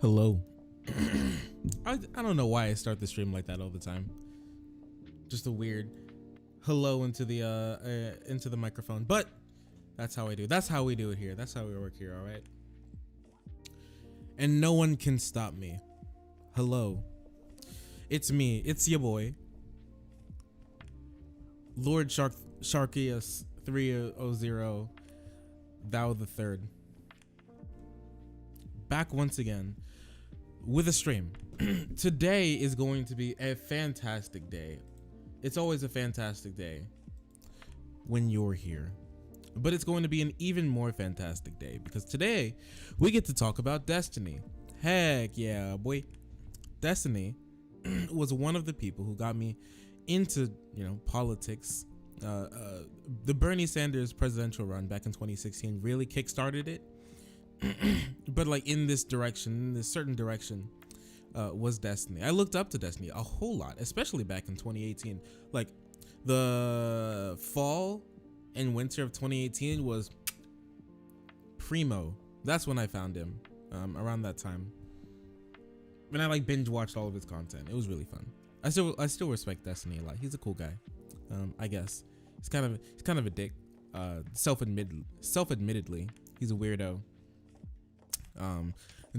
Hello. I don't know why I start the stream like that all the time. Just a weird hello into the microphone, but that's how I do. That's how we do it here. That's how we work here, all right? And no one can stop me. Hello. It's me. It's your boy. Lord Sharkius 300 Thou the Third. Back once again with a stream. Today is going to be a fantastic day. It's always a fantastic day when you're here. But it's going to be an even more fantastic day because today we get to talk about Destiny. Heck yeah, boy. Destiny was one of the people who got me into, politics. The Bernie Sanders presidential run back in 2016 really kickstarted it. But like in this certain direction, was Destiny. I looked up to Destiny a whole lot, especially back in 2018. Like the fall and winter of 2018 was primo. That's when I found him, around that time. And I like binge watched all of his content. It was really fun. I still respect Destiny a lot. He's a cool guy. I guess he's kind of a dick. Self-admittedly, he's a weirdo.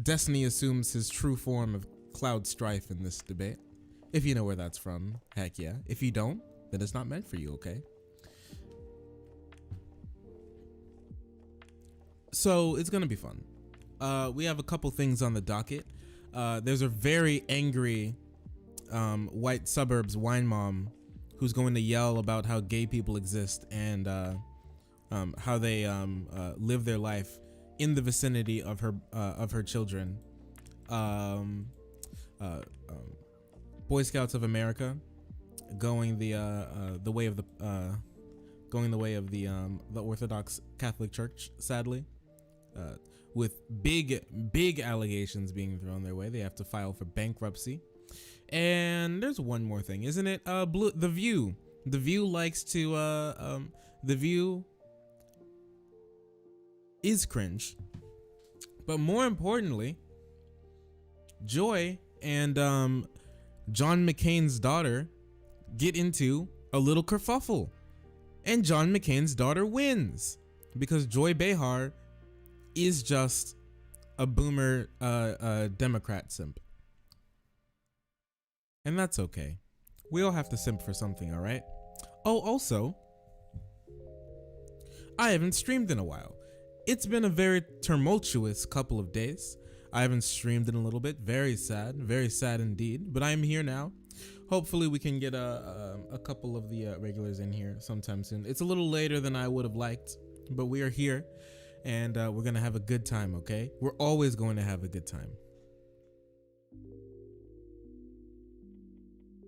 Destiny assumes his true form of Cloud Strife in this debate. If you know where that's from, heck yeah. If you don't, then it's not meant for you, okay? So it's gonna be fun. We have a couple things on the docket. There's a very angry white suburbs wine mom who's going to yell about how gay people exist and how they live their life in the vicinity of her children. Um, Boy Scouts of America going the way of the Orthodox Catholic Church, sadly, with big allegations being thrown their way. They have to file for bankruptcy. And there's one more thing, isn't it? The View. The View likes to The View is cringe. But more importantly, Joy and John McCain's daughter get into a little kerfuffle. And John McCain's daughter wins because Joy Behar is just a boomer Democrat simp. And that's okay. We all have to simp for something, all right? Oh, also, I haven't streamed in a while. It's been a very tumultuous couple of days. I haven't streamed in a little bit. Very sad indeed. But I am here now. Hopefully we can get a couple of the regulars in here sometime soon. It's a little later than I would have liked, but we are here, and we're gonna have a good time. Okay, we're always going to have a good time.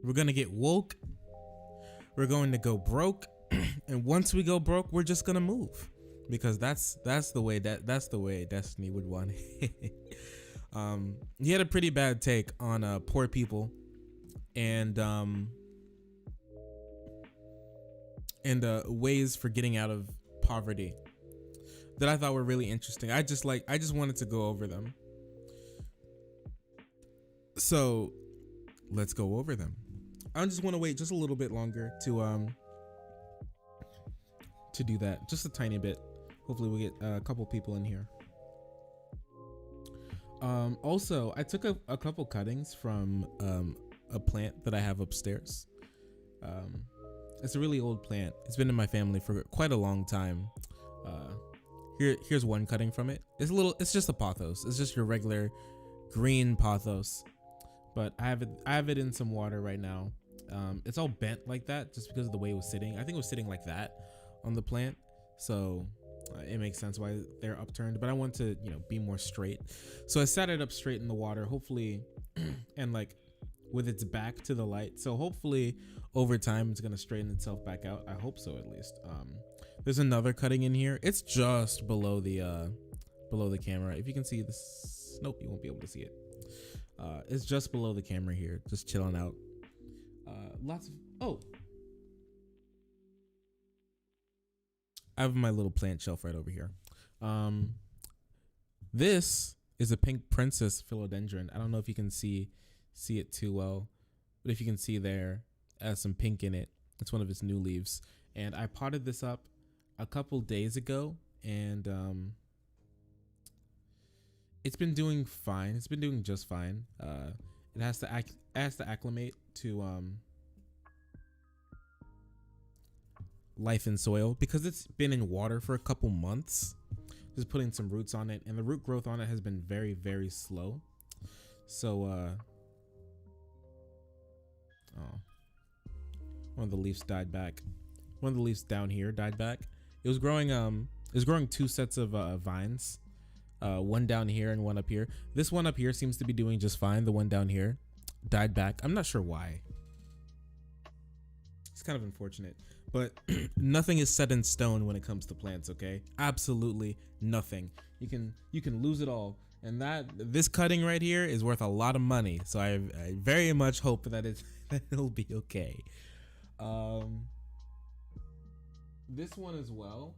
We're gonna get woke. We're going to go broke, and once we go broke, we're just gonna move, because that's the way Destiny would want it. He had a pretty bad take on poor people and ways for getting out of poverty that I thought were really interesting. I just wanted to go over them. So let's go over them. I just want to wait just a little bit longer to do that, just a tiny bit. Hopefully we get a couple people in here. Also, I took a couple cuttings from a plant that I have upstairs. It's a really old plant. It's been in my family for quite a long time. Here's one cutting from it. It's just a pothos. It's just your regular green pothos, but I have it in some water right now. It's all bent like that just because of the way it was sitting. I think it was sitting like that on the plant, so it makes sense why they're upturned. But I want to, be more straight, so I sat it up straight in the water, hopefully, and like with its back to the light. So hopefully over time it's gonna straighten itself back out. I hope so, at least. There's another cutting in here. It's just below the camera. If you can see this, nope, you won't be able to see it. It's just below the camera here, just chilling out. I have my little plant shelf right over here. This is a pink princess philodendron. I don't know if you can see it too well, but if you can see there, it has some pink in it. It's one of its new leaves, and I potted this up a couple days ago, and it's been doing fine. It's been doing just fine. It has to acclimate to life in soil because it's been in water for a couple months. Just putting some roots on it, and the root growth on it has been very, very slow. So one of the leaves died back. One of the leaves down here died back. It was growing two sets of vines, one down here and one up here. This one up here seems to be doing just fine. The one down here died back. I'm not sure why. It's kind of unfortunate, but nothing is set in stone when it comes to plants. Okay, absolutely nothing. You can lose it all, and this cutting right here is worth a lot of money. So I very much hope that it'll be okay. This one as well,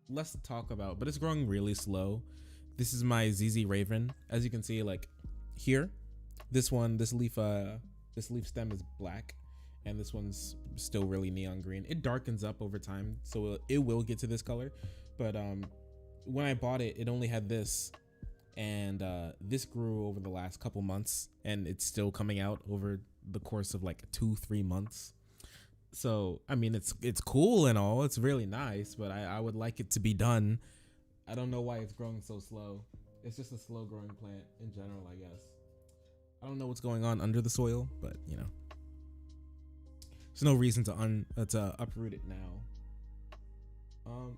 less to talk about, but it's growing really slow. This is my ZZ Raven. As you can see, like here, this leaf stem is black, and this one's still really neon green. It darkens up over time, so it will get to this color. But when I bought it, it only had this, and this grew over the last couple months, and it's still coming out over the course of like 2-3 months. So I mean, it's cool and all, it's really nice, but I would like it to be done. I don't know why it's growing so slow. It's just a slow growing plant in general, I guess. I don't know what's going on under the soil, but you know, there's no reason to uproot it now.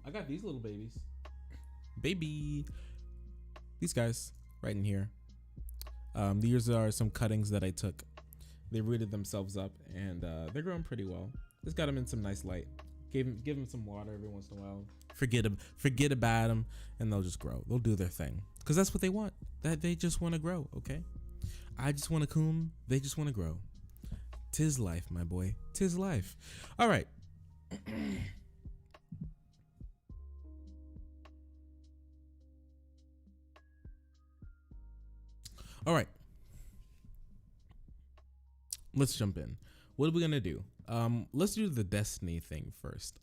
I got these little babies. Baby. These guys right in here. These are some cuttings that I took. They rooted themselves up and they're growing pretty well. Just got them in some nice light. Give them some water every once in a while. Forget about them, and they'll just grow. They'll do their thing because that's what they want. That they just want to grow. Okay, I just want to coom. They just want to grow. 'Tis life, my boy. 'Tis life. All right. All right. Let's jump in. What are we gonna do? Let's do the Destiny thing first.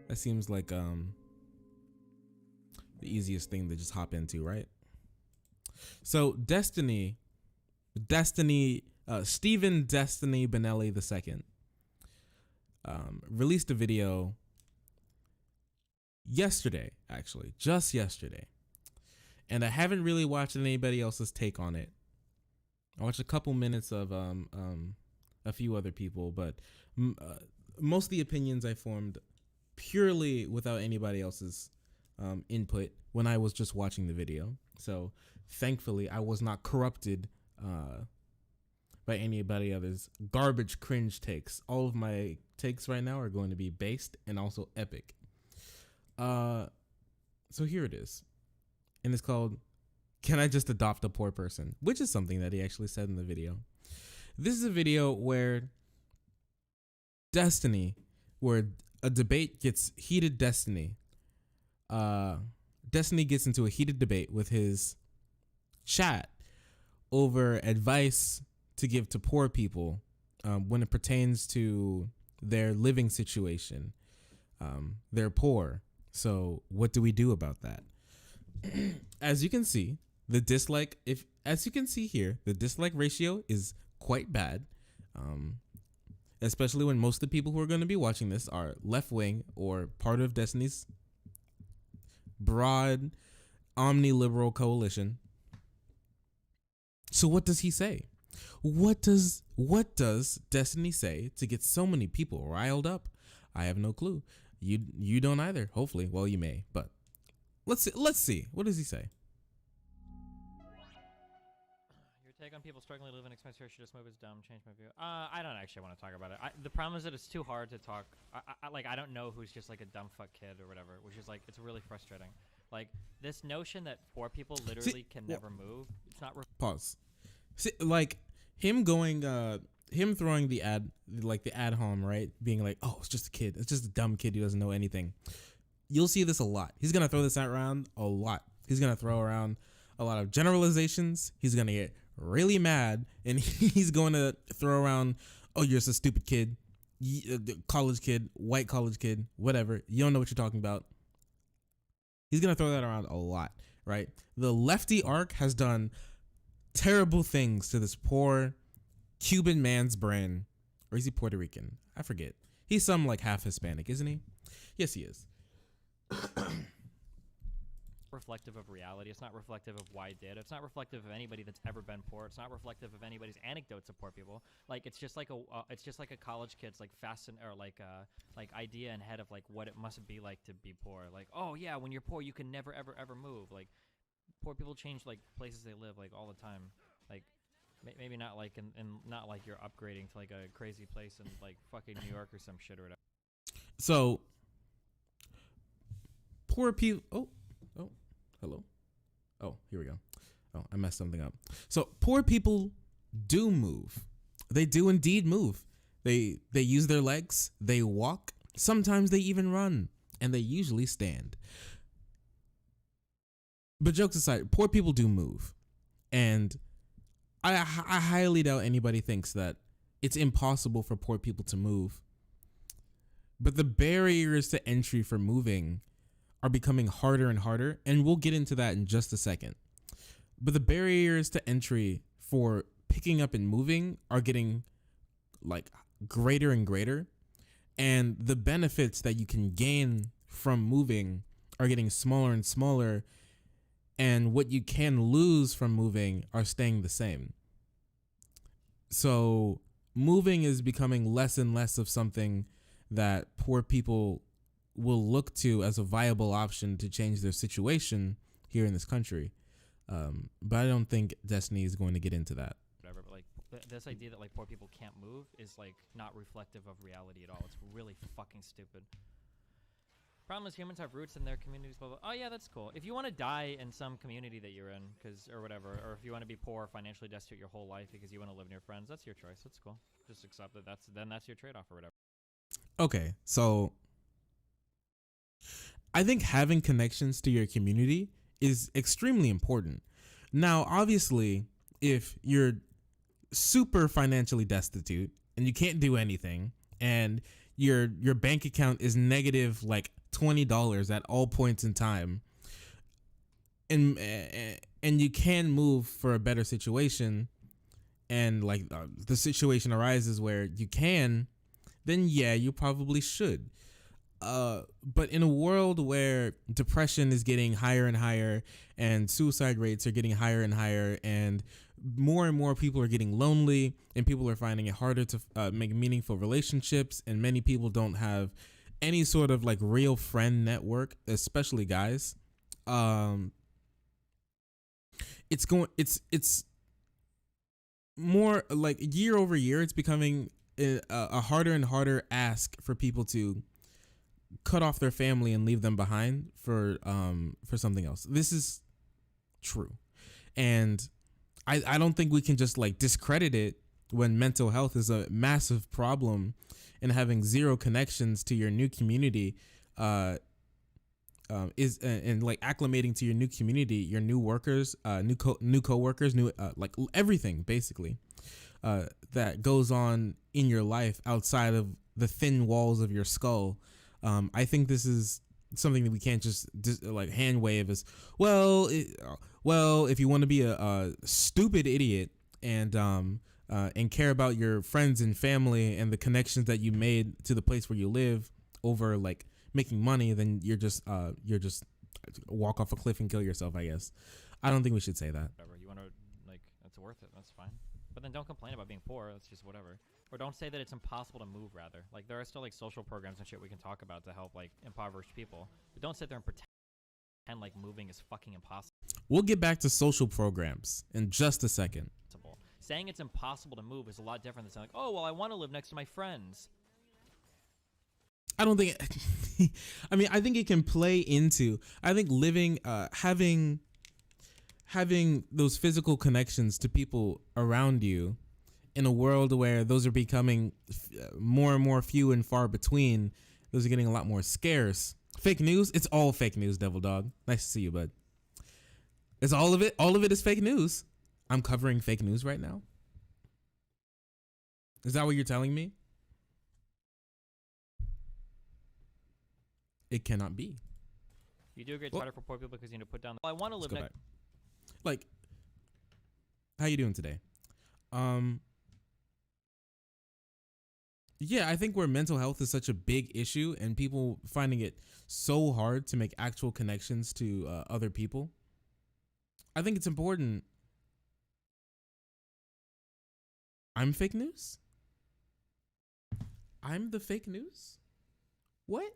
That seems like the easiest thing to just hop into, right? So Destiny, Stephen Destiny Benelli II released a video yesterday, actually, just yesterday. And I haven't really watched anybody else's take on it. I watched a couple minutes of a few other people, but most of the opinions I formed purely without anybody else's input when I was just watching the video. So thankfully, I was not corrupted by anybody other's garbage cringe takes. All of my takes right now are going to be based and also epic. So here it is. And it's called, "Can I Just Adopt a Poor Person?" Which is something that he actually said in the video. This is a video where a debate gets heated. Destiny gets into a heated debate with his chat over advice to give to poor people when it pertains to their living situation. They're poor. So what do we do about that? As you can see, the dislike ratio is quite bad. Especially when most of the people who are going to be watching this are left wing or part of Destiny's broad omni-liberal coalition. So what does he say? What does Destiny say to get so many people riled up? I have no clue. You don't either. Hopefully, well, you may, but let's see. What does he say? Take on people struggling to live in expensive here should just move is dumb. Change my view. I don't actually want to talk about it. The problem is that it's too hard to talk. I don't know who's just like a dumb fuck kid or whatever, which is like, it's really frustrating. Like this notion that poor people literally never move. It's not. Pause. See, like him throwing the ad hom, right? Being like, oh, it's just a kid. It's just a dumb kid who doesn't know anything. You'll see this a lot. He's gonna throw this around a lot. He's gonna throw around a lot of generalizations. He's gonna get really mad, and he's going to throw around, oh, you're just a stupid kid, college kid, white college kid, whatever. You don't know what you're talking about. He's going to throw that around a lot, right? The lefty arc has done terrible things to this poor Cuban man's brain. Or is he Puerto Rican? I forget. He's some like half Hispanic, isn't he? Yes, he is. Reflective of reality. It's not reflective of why it did. It's not reflective of anybody that's ever been poor. It's not reflective of anybody's anecdotes of poor people. Like it's just like a college kid's like like idea in head of like what it must be like to be poor. Like, oh yeah, when you're poor you can never ever move. Like poor people change like places they live like all the time. Like maybe not like in not like you're upgrading to like a crazy place in like fucking New York or some shit or whatever. So poor people. Oh, hello. Oh, here we go. Oh, I messed something up. So poor people do move. They do indeed move. They use their legs. They walk. Sometimes they even run, and they usually stand. But jokes aside, poor people do move, and I highly doubt anybody thinks that it's impossible for poor people to move. But the barriers to entry for moving are becoming harder and harder, and we'll get into that in just a second. But the barriers to entry for picking up and moving are getting like greater and greater, and the benefits that you can gain from moving are getting smaller and smaller, and what you can lose from moving are staying the same. So moving is becoming less and less of something that poor people will look to as a viable option to change their situation here in this country. But I don't think Destiny is going to get into that. whatever. But like this idea that like poor people can't move is like not reflective of reality at all. It's really fucking stupid. Problem is humans have roots in their communities. Blah, blah. Oh yeah, that's cool. If you want to die in some community that you're in, or whatever, or if you want to be poor, financially destitute your whole life because you want to live near friends, that's your choice. That's cool. Just accept that. That's your trade-off or whatever. Okay, so I think having connections to your community is extremely important. Now, obviously, if you're super financially destitute and you can't do anything, and your bank account is negative like $20 at all points in time, and you can move for a better situation, and like the situation arises where you can, then yeah, you probably should. But in a world where depression is getting higher and higher, and suicide rates are getting higher and higher, and more people are getting lonely, and people are finding it harder to make meaningful relationships, and many people don't have any sort of like real friend network, especially guys. It's more like year over year, it's becoming a harder and harder ask for people to cut off their family and leave them behind for something else. This is true, and I don't think we can just like discredit it when mental health is a massive problem, and having zero connections to your new community is and like acclimating to your new community, your new workers, new coworkers, new like everything basically that goes on in your life outside of the thin walls of your skull. I think this is something that we can't just like hand wave as well. If you want to be a stupid idiot and care about your friends and family and the connections that you made to the place where you live over like making money, then you're just walk off a cliff and kill yourself, I guess. I don't think we should say that. Whatever you want to like, it's worth it. That's fine. But then don't complain about being poor. That's just whatever. Or don't say that it's impossible to move. Rather, like there are still like social programs and shit we can talk about to help like impoverished people. But don't sit there and pretend like moving is fucking impossible. We'll get back to social programs in just a second. Saying it's impossible to move is a lot different than saying like, oh well, I want to live next to my friends. I don't think I mean, I think it can play into, I think living having those physical connections to people around you in a world where those are becoming more and more few and far between, those are getting a lot more scarce. Fake news, it's all fake news, Devil Dog. Nice to see you, bud. It's all of it is fake news. I'm covering fake news right now. Is that what you're telling me? It cannot be. You do a great fighter for poor people because you need to put down. Well, I want to live next. Like, how you doing today? Yeah, I think where mental health is such a big issue and people finding it so hard to make actual connections to other people, I think it's important. I'm fake news? I'm the fake news? What?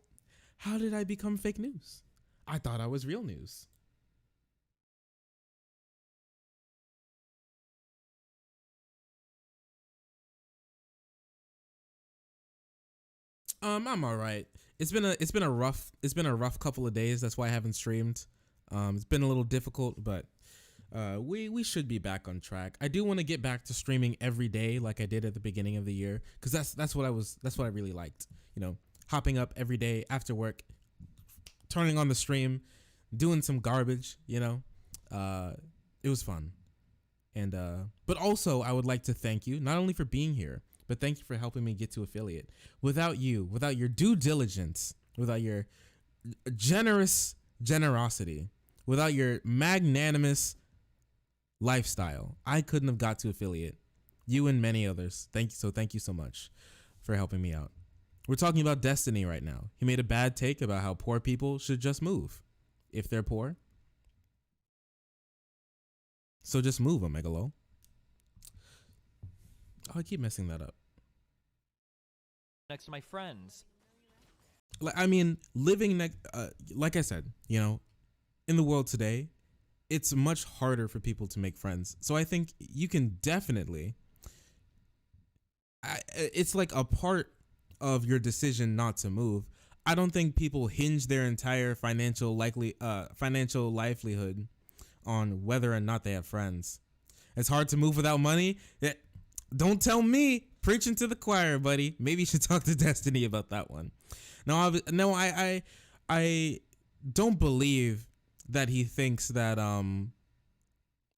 How did I become fake news? I thought I was real news. I'm all right. It's been a rough couple of days. That's why I haven't streamed. It's been a little difficult, but we should be back on track. I do want to get back to streaming every day like I did at the beginning of the year, because that's what I really liked. You know, hopping up every day after work, turning on the stream, doing some garbage. You know, it was fun. And but also I would like to thank you not only for being here, but thank you for helping me get to affiliate. Without you, without your due diligence, without your generosity, without your magnanimous lifestyle, I couldn't have got to affiliate. You and many others. Thank you so much for helping me out. We're talking about Destiny right now. He made a bad take about how poor people should just move if they're poor. So just move, Megalo. Oh, I keep messing that up. Next to my friends. Like, I mean, living next, like I said, you know, in the world today, it's much harder for people to make friends. So I think you can definitely, it's like a part of your decision not to move. I don't think people hinge their entire financial livelihood on whether or not they have friends. It's hard to move without money. Don't tell me, preaching to the choir, buddy. Maybe you should talk to Destiny about that one. No, I don't believe that he thinks that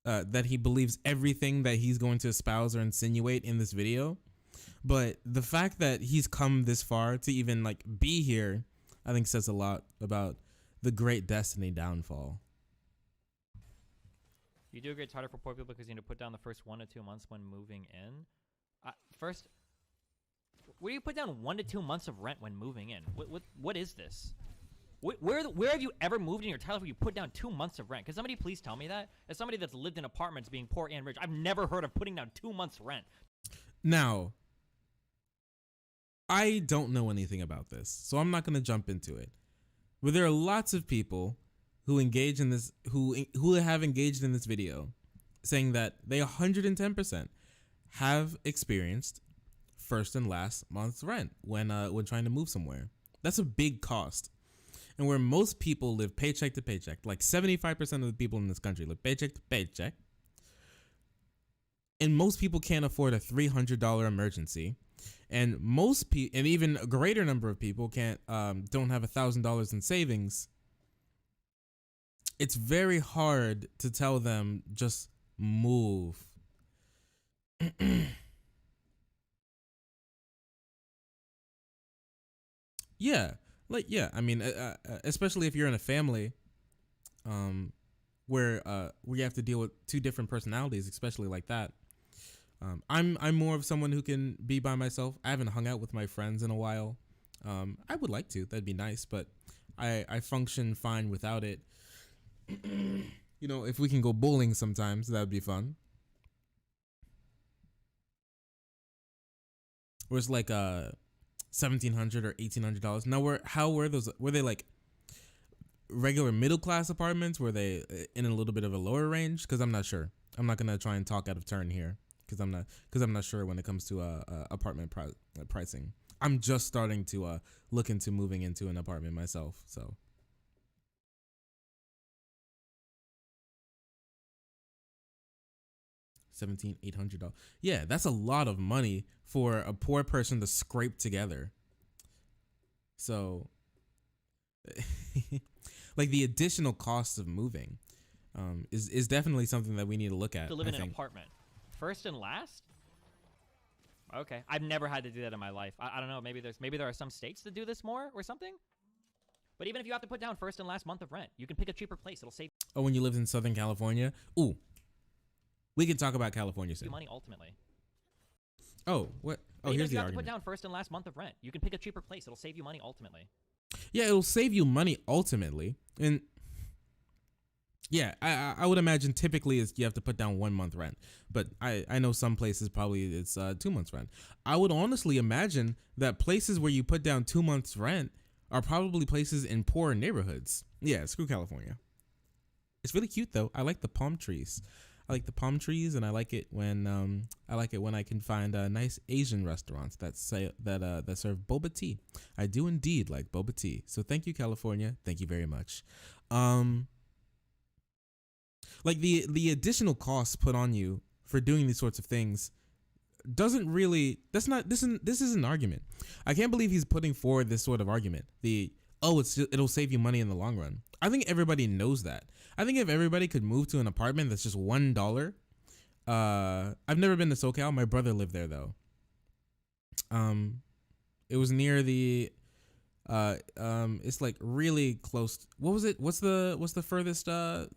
that he believes everything that he's going to espouse or insinuate in this video. But the fact that he's come this far to even like be here, I think says a lot about the great Destiny downfall. You do agree it's harder for poor people because you need to put down the first 1 to 2 months when moving in. First, where do you put down 1 to 2 months of rent when moving in? What is this? Where have you ever moved in your entire life where you put down 2 months of rent? Can somebody please tell me that? As somebody that's lived in apartments being poor and rich, I've never heard of putting down 2 months rent. Now, I don't know anything about this, so I'm not going to jump into it. But there are lots of people who engage in this, who have engaged in this video, saying that they 110% have experienced first and last month's rent when trying to move somewhere. That's a big cost. And where most people live paycheck to paycheck, like 75% of the people in this country live paycheck to paycheck, and most people can't afford a $300 emergency, and and even a greater number of people don't have $1,000 in savings. It's very hard to tell them just move. Yeah, I mean, especially if you're in a family, where you have to deal with two different personalities, especially like that. I'm more of someone who can be by myself. I haven't hung out with my friends in a while. I would like to. That'd be nice, but I function fine without it. You know, if we can go bowling sometimes, that would be fun. Or it's like $1,700 or $1,800. Now, how were those? Were they like regular middle class apartments? Were they in a little bit of a lower range? Because I'm not sure. I'm not gonna try and talk out of turn here because I'm not sure when it comes to apartment pricing. I'm just starting to look into moving into an apartment myself. So. $1,800. Yeah, that's a lot of money for a poor person to scrape together. So, like the additional cost of moving, is definitely something that we need to look at. To live in an apartment, first and last. Okay, I've never had to do that in my life. I don't know. Maybe there are some states that do this more or something. But even if you have to put down first and last month of rent, you can pick a cheaper place. It'll save. Oh, when you lived in Southern California, ooh. We can talk about California soon. Money ultimately. Oh, what? Oh, here's the argument. If you have argument. to put down first and last month of rent, you can pick a cheaper place. It'll save you money ultimately. Yeah, it'll save you money ultimately, and yeah, I would imagine typically is you have to put down 1 month rent, but I know some places probably it's 2 months rent. I would honestly imagine that places where you put down 2 months rent are probably places in poor neighborhoods. Yeah, screw California. It's really cute though. I like the palm trees. And I like it when I can find nice Asian restaurants that serve boba tea. I do indeed like boba tea. So thank you, California. Thank you very much. Like the additional costs put on you for doing these sorts of things doesn't really. This is an argument. I can't believe he's putting forward this sort of argument. It'll save you money in the long run. I think everybody knows that. I think if everybody could move to an apartment that's just $1, I've never been to SoCal. My brother lived there though. It was near the, it's like really close. What was it? What's the furthest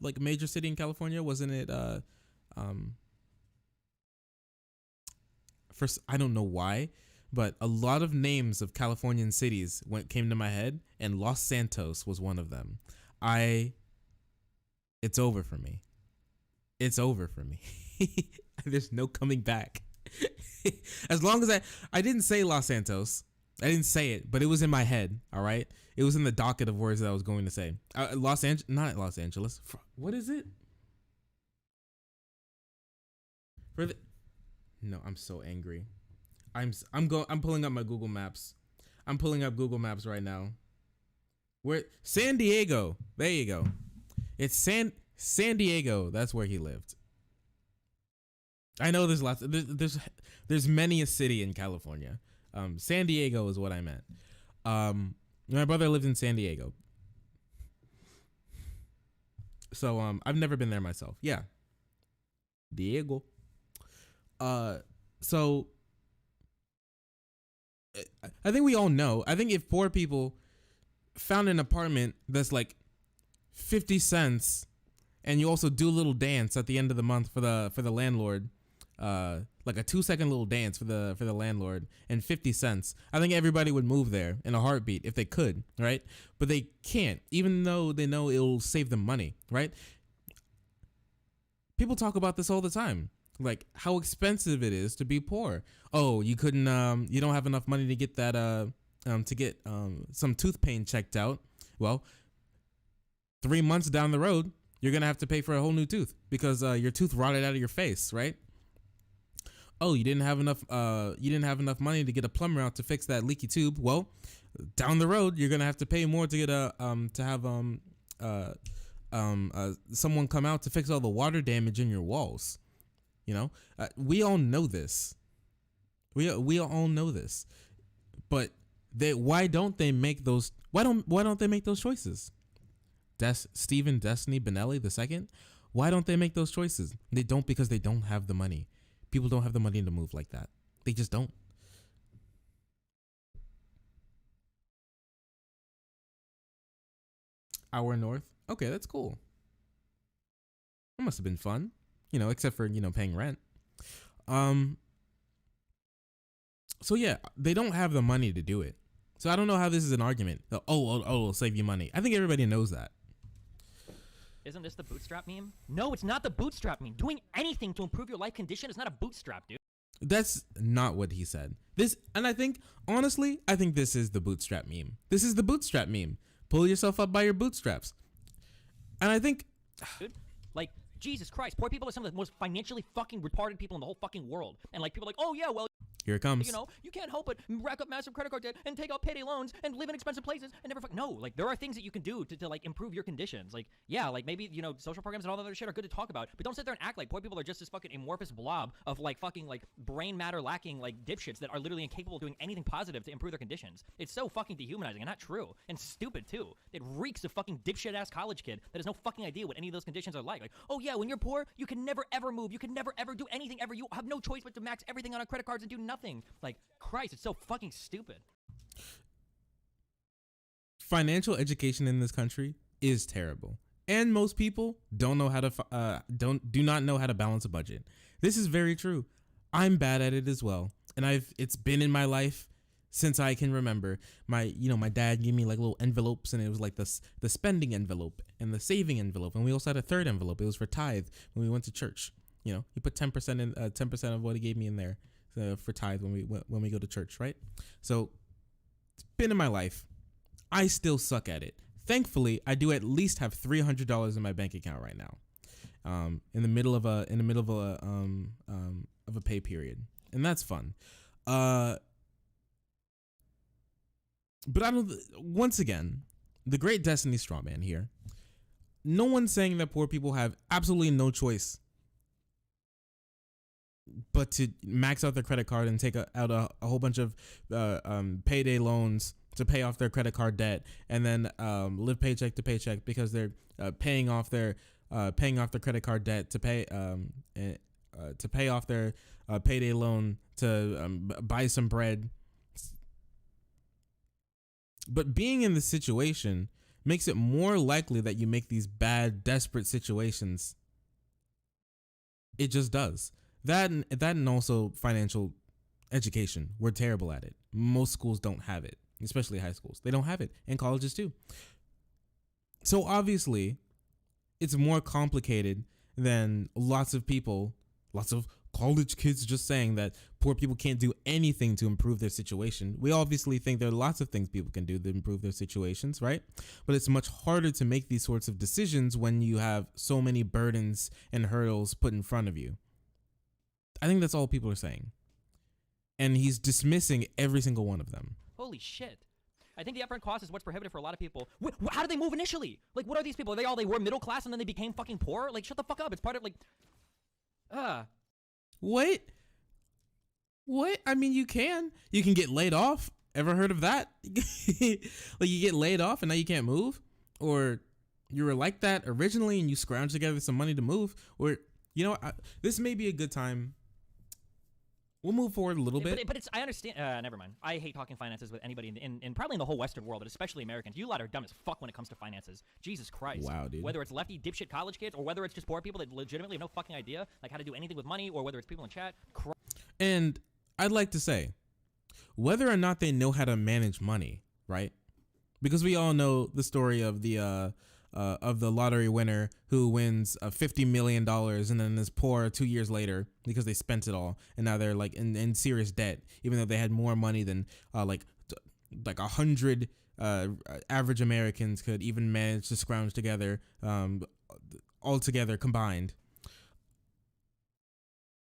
like major city in California? Wasn't it first? I don't know why, but a lot of names of Californian cities came to my head, and Los Santos was one of them. It's over for me. It's over for me. There's no coming back. As long as I didn't say Los Santos. I didn't say it, but it was in my head. All right, it was in the docket of words that I was going to say. Not Los Angeles. What is it? No, I'm so angry. I'm pulling up my Google Maps. I'm pulling up Google Maps right now. Where San Diego? There you go. It's San Diego. That's where he lived. I know there's lots. There's many a city in California. San Diego is what I meant. My brother lived in San Diego. So I've never been there myself. Yeah. Diego. So I think we all know. I think if poor people found an apartment that's like 50 cents and you also do a little dance at the end of the month for the landlord, like a 2-second little dance for the landlord and 50 cents, I think everybody would move there in a heartbeat if they could, right? But they can't, even though they know it'll save them money, right? People talk about this all the time, like how expensive it is to be poor. Oh, you don't have enough money to get that some tooth pain checked out. Well, 3 months down the road, you're gonna have to pay for a whole new tooth because your tooth rotted out of your face, right? Oh, you didn't have enough money to get a plumber out to fix that leaky tube. Well, down the road, you're gonna have to pay more to get someone come out to fix all the water damage in your walls. You know, we all know this. We all know this, but why don't they make those? Why don't they make those choices? Stephen Destiny Benelli II. Why don't they make those choices? They don't because they don't have the money. People don't have the money to move like that. They just don't. Hour north. Okay, that's cool. That must have been fun. You know, except for, paying rent. So yeah, they don't have the money to do it. So I don't know how this is an argument. It'll save you money. I think everybody knows that. Isn't this the bootstrap meme? No, it's not the bootstrap meme. Doing anything to improve your life condition is not a bootstrap, dude. That's not what he said. And I think, honestly, this is the bootstrap meme. This is the bootstrap meme. Pull yourself up by your bootstraps. And I think, dude, like, Jesus Christ, poor people are some of the most financially fucking retarded people in the whole fucking world. And like, people are like, oh yeah, well, here it comes. you know, you can't help but rack up massive credit card debt and take out payday loans and live in expensive places and never no, like, there are things that you can do to like improve your conditions. Like, yeah, like maybe, social programs and all that other shit are good to talk about, but don't sit there and act like poor people are just this fucking amorphous blob of like fucking like brain matter lacking like dipshits that are literally incapable of doing anything positive to improve their conditions. It's so fucking dehumanizing and not true and stupid too. It reeks of fucking dipshit ass college kid that has no fucking idea what any of those conditions are like. Like, oh yeah, when you're poor, you can never ever move. You can never ever do anything ever. You have no choice but to max everything on our credit cards and do nothing. Like, Christ, it's so fucking stupid. Financial education in this country is terrible, and most people don't know how to do not know how to balance a budget. This is very true. I'm bad at it as well, and it's been in my life since I can remember. My dad gave me like little envelopes, and it was like the spending envelope and the saving envelope, and we also had a third envelope. It was for tithe when we went to church. He put 10% in 10% of what he gave me in there. For tithe when we go to church, right? So it's been in my life. I still suck at it. Thankfully, I do at least have $300 in my bank account right now, in the middle of a pay period, and that's fun. But once again, the great Destiny Strawman here. No one's saying that poor people have absolutely no choice but to max out their credit card and take out a whole bunch of payday loans to pay off their credit card debt, and then live paycheck to paycheck because they're paying off their credit card debt to pay off their payday loan to buy some bread. But being in the situation makes it more likely that you make these bad, desperate situations. It just does. That and also financial education. We're terrible at it. Most schools don't have it, especially high schools. They don't have it, and colleges too. So obviously, it's more complicated than lots of college kids just saying that poor people can't do anything to improve their situation. We obviously think there are lots of things people can do to improve their situations, right? But it's much harder to make these sorts of decisions when you have so many burdens and hurdles put in front of you. I think that's all people are saying. And he's dismissing every single one of them. Holy shit. I think the upfront cost is what's prohibitive for a lot of people. How did they move initially? Like, what are these people? They were middle class and then they became fucking poor? Like, shut the fuck up. It's part of, like... What? I mean, you can get laid off. Ever heard of that? Like, you get laid off and now you can't move? Or you were like that originally and you scrounged together some money to move? Or, you know, this may be a good time. We'll move forward a little bit. But it's, I understand. Never mind. I hate talking finances with anybody in probably in the whole Western world, but especially Americans. You lot are dumb as fuck when it comes to finances. Jesus Christ. Wow, dude. Whether it's lefty dipshit college kids or whether it's just poor people that legitimately have no fucking idea like how to do anything with money, or whether it's people in chat. And I'd like to say, whether or not they know how to manage money, right? Because we all know the story of the lottery winner who wins $50 million and then is poor 2 years later because they spent it all, and now they're like in serious debt, even though they had more money than like 100 average Americans could even manage to scrounge together, all together combined.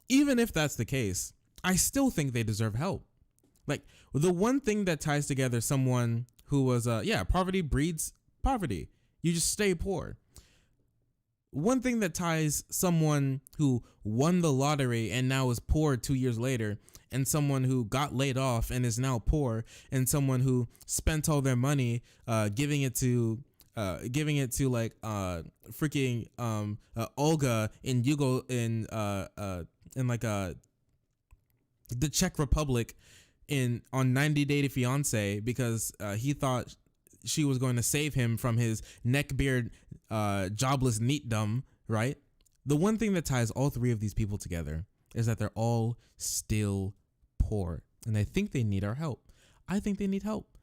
Even if that's the case, I still think they deserve help. Like, the one thing that ties together someone who was poverty breeds poverty. You just stay poor. One thing that ties someone who won the lottery and now is poor 2 years later, and someone who got laid off and is now poor, and someone who spent all their money giving it to like freaking Olga in the Czech Republic on 90 Day Fiance because he thought she was going to save him from his neckbeard, jobless neatdom, right? The one thing that ties all three of these people together is that they're all still poor, and I think they need our help. I think they need help.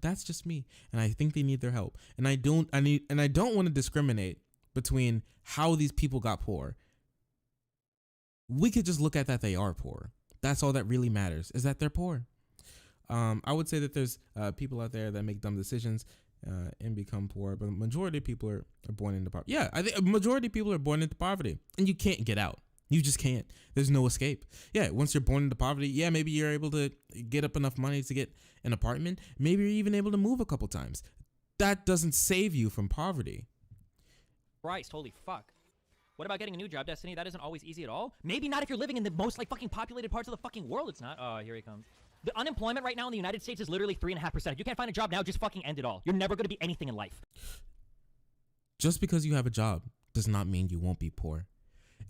That's just me, and I think they need their help. And I don't want to discriminate between how these people got poor. We could just look at that they are poor. That's all that really matters, is that they're poor. I would say that there's people out there that make dumb decisions and become poor, but the majority of people are born into poverty. Yeah, I think a majority of people are born into poverty, and you can't get out. You just can't. There's no escape. Yeah, once you're born into poverty, yeah, maybe you're able to get up enough money to get an apartment. Maybe you're even able to move a couple times. That doesn't save you from poverty. Christ, holy fuck. What about getting a new job, Destiny? That isn't always easy at all. Maybe not if you're living in the most like fucking populated parts of the fucking world. It's not. Oh, here he comes. The unemployment right now in the United States is literally 3.5%. If you can't find a job now, just fucking end it all. You're never going to be anything in life. Just because you have a job does not mean you won't be poor.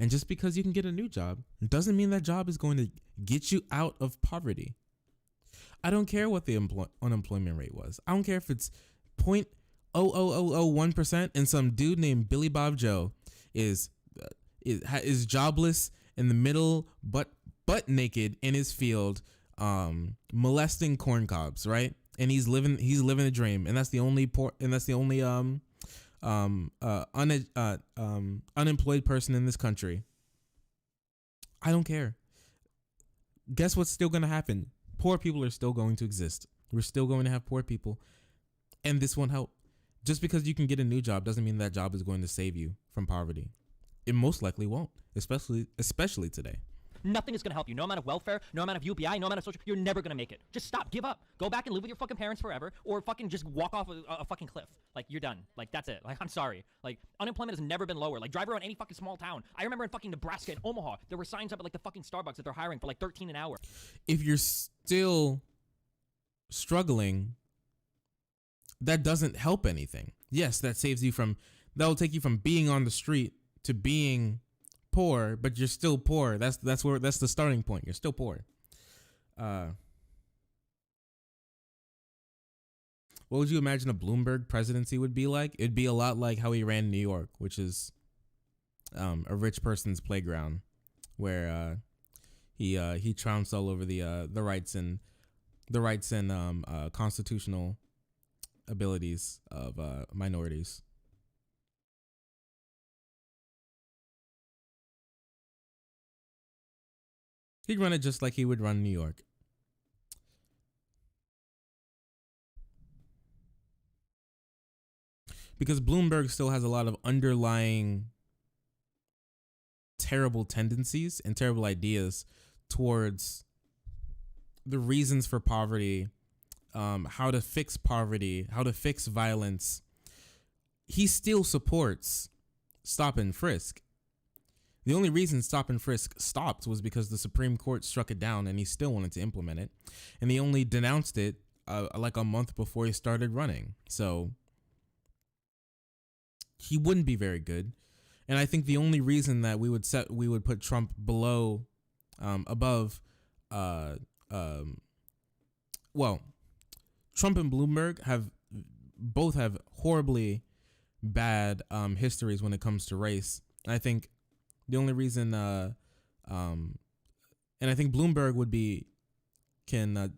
And just because you can get a new job doesn't mean that job is going to get you out of poverty. I don't care what the unemployment rate was. I don't care if it's 0.00001% and some dude named Billy Bob Joe is jobless in the middle, butt naked in his field, molesting corn cobs, right? And he's living a dream, and that's the only unemployed person in this country. I don't care. Guess what's still going to happen? Poor people are still going to exist. We're still going to have poor people, and this won't help. Just because you can get a new job doesn't mean that job is going to save you from poverty. It most likely won't, especially today. Nothing is going to help you. No amount of welfare, no amount of UBI, no amount of social. You're never going to make it. Just stop. Give up. Go back and live with your fucking parents forever, or fucking just walk off a fucking cliff. Like, you're done. Like, that's it. Like, I'm sorry. Like, unemployment has never been lower. Like, drive around any fucking small town. I remember in fucking Nebraska and Omaha, there were signs up at like the fucking Starbucks that they're hiring for like $13 an hour. If you're still struggling, that doesn't help anything. Yes, that will take you from being on the street to being poor, but you're still poor. That's the starting point. You're still poor. What would you imagine a Bloomberg presidency would be like? It'd be a lot like how he ran New York, which is a rich person's playground, where he trounced all over the rights and constitutional abilities of minorities. He'd run it just like he would run New York. Because Bloomberg still has a lot of underlying terrible tendencies and terrible ideas towards the reasons for poverty, how to fix poverty, how to fix violence. He still supports stop and frisk. The only reason stop and frisk stopped was because the Supreme Court struck it down, and he still wanted to implement it. And he only denounced it like a month before he started running. So he wouldn't be very good. And I think the only reason that we would put Trump above, Trump and Bloomberg both have horribly bad histories when it comes to race. And I think the only reason, and I think Bloomberg I'm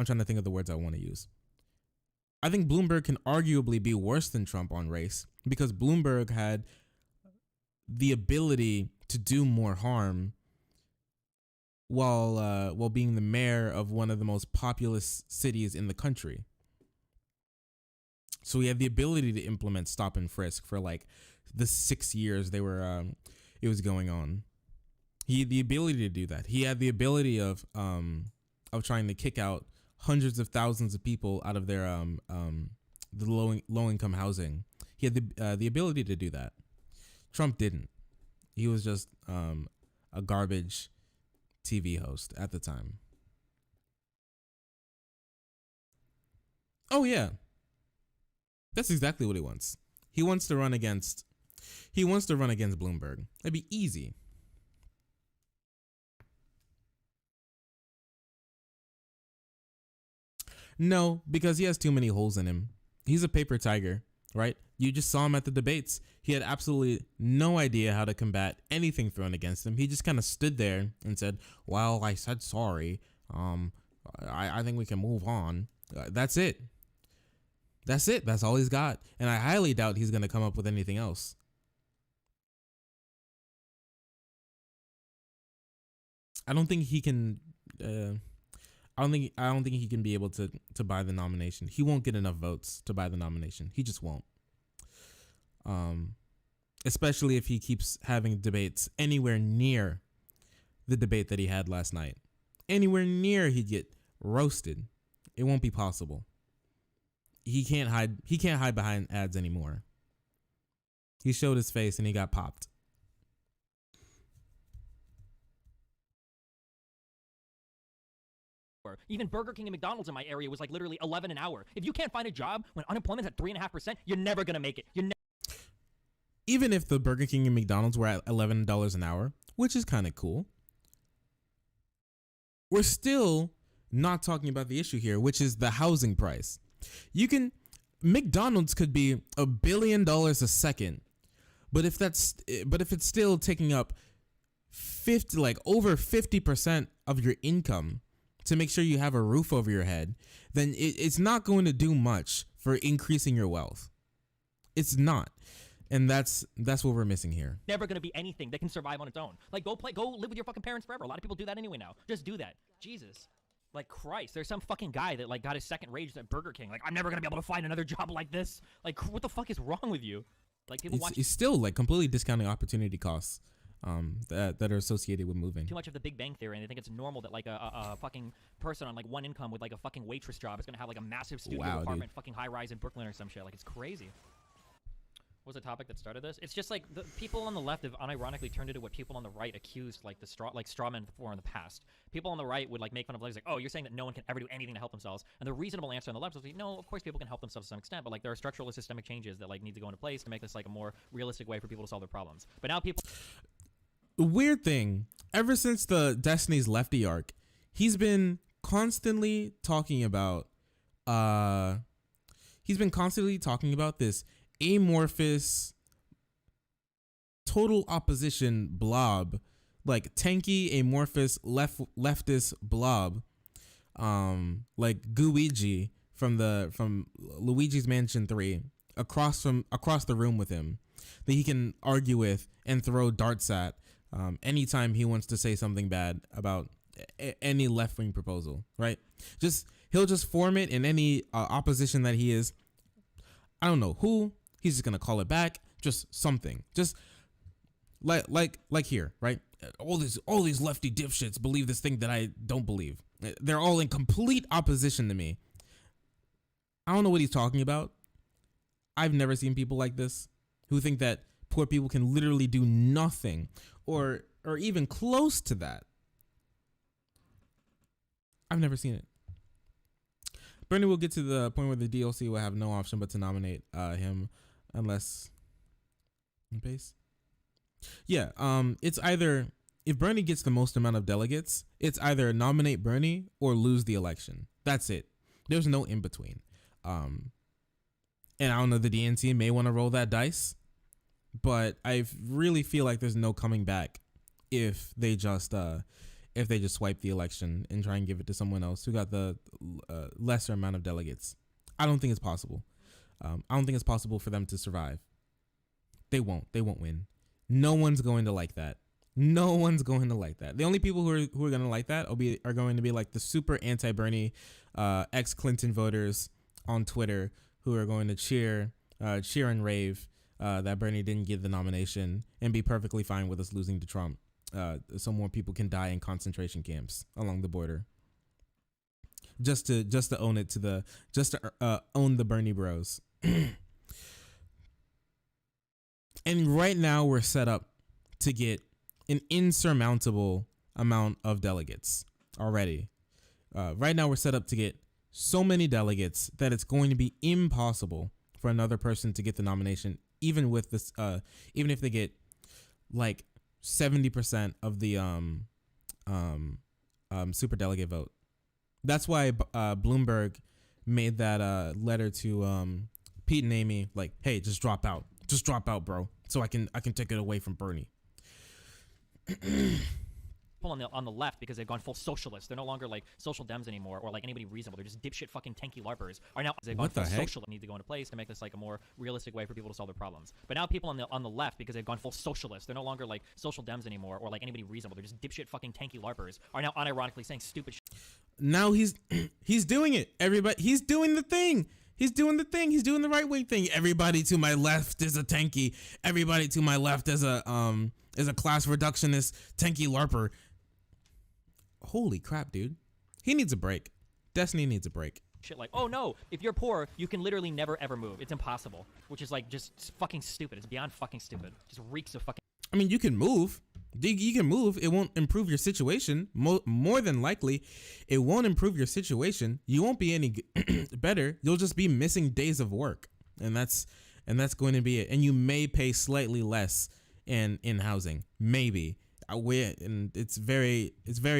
trying to think of the words I want to use. I think Bloomberg can arguably be worse than Trump on race because Bloomberg had the ability to do more harm while being the mayor of one of the most populous cities in the country. So he had the ability to implement stop and frisk for like the 6 years it was going on. He had the ability to do that. He had the ability of trying to kick out hundreds of thousands of people out of their the low income housing. He had the ability to do that. Trump didn't. He was just a garbage TV host at the time. Oh yeah, that's exactly what he wants. He wants to run against Bloomberg. It'd be easy. No, because he has too many holes in him. He's a paper tiger, right? You just saw him at the debates. He had absolutely no idea how to combat anything thrown against him. He just kind of stood there and said, well, I said sorry. I think we can move on. That's it. That's it. That's all he's got. And I highly doubt he's going to come up with anything else. I don't think he can... I don't think he can be able to buy the nomination. He won't get enough votes to buy the nomination. He just won't. Especially if he keeps having debates anywhere near the debate that he had last night. Anywhere near, he'd get roasted. It won't be possible. He can't hide behind ads anymore. He showed his face and he got popped. Even Burger King and McDonald's in my area was like literally 11 an hour. If you can't find a job when unemployment's at 3.5%, you're never gonna make it. Even if the Burger King and McDonald's were at $11 an hour, which is kind of cool, we're still not talking about the issue here, which is the housing price. McDonald's could be $1 billion a second, but if it's still taking up over 50% of your income to make sure you have a roof over your head, then it's not going to do much for increasing your wealth. It's not. And that's what we're missing here. Never gonna be anything that can survive on its own. Like go live with your fucking parents forever. A lot of people do that anyway now. Just do that. Jesus. Like Christ, there's some fucking guy that like got his second raise at Burger King. Like I'm never gonna be able to find another job like this. Like what the fuck is wrong with you? Like people watch. It's still like completely discounting opportunity costs that are associated with moving. Too much of the Big Bang Theory, and they think it's normal that like a fucking person on like one income with like a fucking waitress job is gonna have like a massive studio apartment, fucking high rise in Brooklyn or some shit. Like it's crazy. What was the topic that started this? It's just like the people on the left have unironically turned into what people on the right accused like straw men for in the past. People on the right would like make fun of like, oh, you're saying that no one can ever do anything to help themselves. And the reasonable answer on the left was like, no, of course people can help themselves to some extent, but like there are structural and systemic changes that like need to go into place to make this like a more realistic way for people to solve their problems. But now people. Weird thing, ever since the Destiny's Lefty arc, he's been constantly talking about this amorphous total opposition blob, like tanky amorphous leftist blob, like Gooigi from Luigi's Mansion 3 across the room with him, that he can argue with and throw darts at anytime he wants to say something bad about any left wing proposal, right? He'll just form it in any opposition that he is. I don't know who. He's just gonna call it back. Just something. Just like here, right? All these lefty dipshits believe this thing that I don't believe. They're all in complete opposition to me. I don't know what he's talking about. I've never seen people like this who think that poor people can literally do nothing or even close to that. I've never seen it. Bernie will get to the point where the DLC will have no option but to nominate him unless in base. Yeah, it's either if Bernie gets the most amount of delegates, it's either nominate Bernie or lose the election. That's it. There's no in between. And I don't know, the DNC may want to roll that dice, but I really feel like there's no coming back if they just swipe the election and try and give it to someone else who got the lesser amount of delegates. I don't think it's possible. I don't think it's possible for them to survive. They won't win. No one's going to like that. No one's going to like that. The only people who are going to like that are going to be like the super anti-Bernie ex-Clinton voters on Twitter who are going to cheer and rave that Bernie didn't get the nomination and be perfectly fine with us losing to Trump. So more people can die in concentration camps along the border. Just to own it own the Bernie bros. And right now we're set up to get an insurmountable amount of delegates already. Right now we're set up to get so many delegates that it's going to be impossible for another person to get the nomination, even with this, even if they get like 70% of the super delegate vote. That's why Bloomberg made that letter to Pete and Amy, like, hey, just drop out, bro, so I can take it away from Bernie. On the left, because they've gone full socialist. They're no longer like social Dems anymore, or like anybody reasonable. They're just dipshit fucking tanky LARPers. Are now they've gone full social need to go into place to make this like a more realistic way for people to solve their problems. But now people on the left, because they've gone full socialist, they're no longer like social Dems anymore, or like anybody reasonable. They're just dipshit fucking tanky LARPers. Are now unironically saying stupid shit. Now he's doing it. Everybody, he's doing the thing. He's doing the thing. He's doing the right wing thing. Everybody to my left is a tanky. Everybody to my left is a class reductionist tanky LARPer. Holy crap, dude. He needs a break. Destiny needs a break. Shit like, oh no, if you're poor, you can literally never ever move. It's impossible. Which is like just fucking stupid. It's beyond fucking stupid. Just reeks of fucking. I mean, you can move. You can move. It won't improve your situation. More than likely, it won't improve your situation. You won't be any better. You'll just be missing days of work. And that's going to be it. And you may pay slightly less in housing. Maybe. And it's very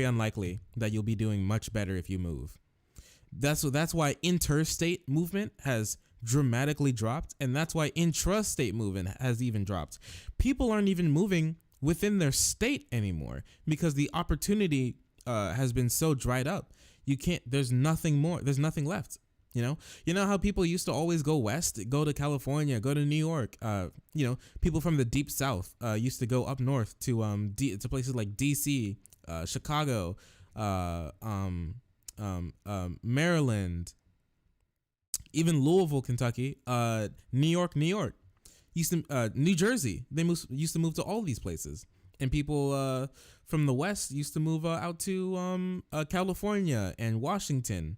unlikely that you'll be doing much better if you move. That's why interstate movement has dramatically dropped, and that's why intrastate movement has even dropped. People aren't even moving within their state anymore because the opportunity has been so dried up. There's nothing more. There's nothing left. You know how people used to always go west, go to California, go to New York. People from the deep south used to go up north to places like DC, Chicago, Maryland, even Louisville, Kentucky, New York, New Jersey. They used to move to all these places, and people from the west used to move out to California and Washington.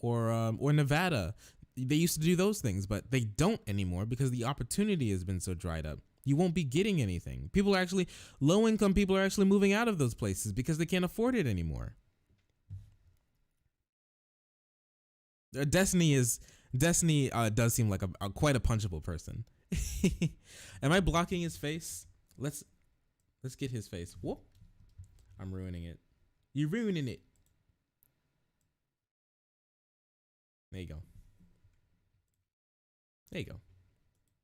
Or Nevada. They used to do those things, but they don't anymore because the opportunity has been so dried up. You won't be getting anything. Low-income people are actually moving out of those places because they can't afford it anymore. Destiny does seem like a quite a punchable person. Am I blocking his face? Let's get his face. Whoop! I'm ruining it. You're ruining it. There you go.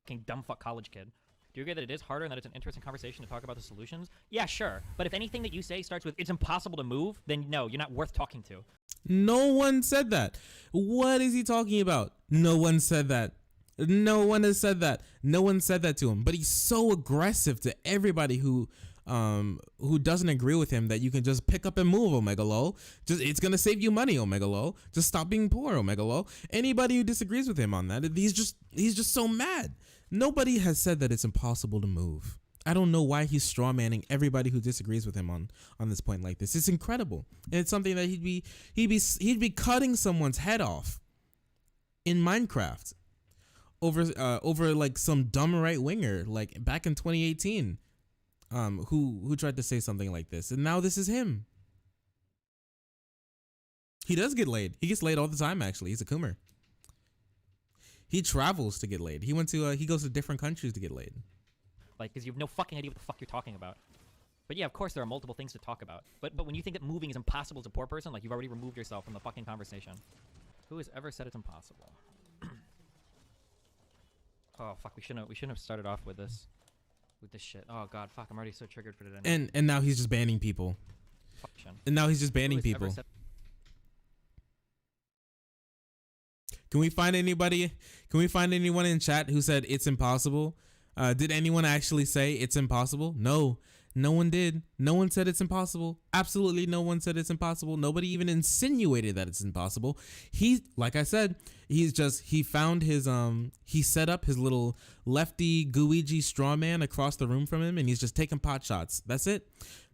Fucking dumb fuck college kid. Do you agree that it is harder and that it's an interesting conversation to talk about the solutions? Yeah, sure. But if anything that you say starts with "it's impossible to move," then no, you're not worth talking to. No one said that. What is he talking about? No one said that. No one has said that. No one said that to him. But he's so aggressive to everybody who who doesn't agree with him that you can just pick up and move, Omega Lol. Just it's gonna save you money, Omega Lol. Just stop being poor, Omega Lol. Anybody who disagrees with him on that, he's just so mad. Nobody has said that it's impossible to move. I don't know why he's strawmanning everybody who disagrees with him on this point like this. It's incredible. And it's something that he'd be cutting someone's head off in Minecraft over like some dumb right winger like back in 2018 who tried to say something like this, and now this is him. He does get laid. He gets laid all the time. Actually, he's a coomer. He travels to get laid. He goes to different countries to get laid. Like, because you have no fucking idea what the fuck you're talking about. But yeah, of course there are multiple things to talk about. But when you think that moving is impossible as a poor person, like you've already removed yourself from the fucking conversation. Who has ever said it's impossible? Oh fuck, we shouldn't have started off with this shit. Oh god, fuck, I'm already so triggered for today. And now he's just banning people. Fuck, and now he's just banning people. Can we find anybody? Can we find anyone in chat who said it's impossible? Did anyone actually say it's impossible? No one did. No one said it's impossible. Absolutely no one said it's impossible. Nobody even insinuated that it's impossible. Like I said, he found his, he set up his little lefty Guiji straw man across the room from him, and he's just taking pot shots. That's it.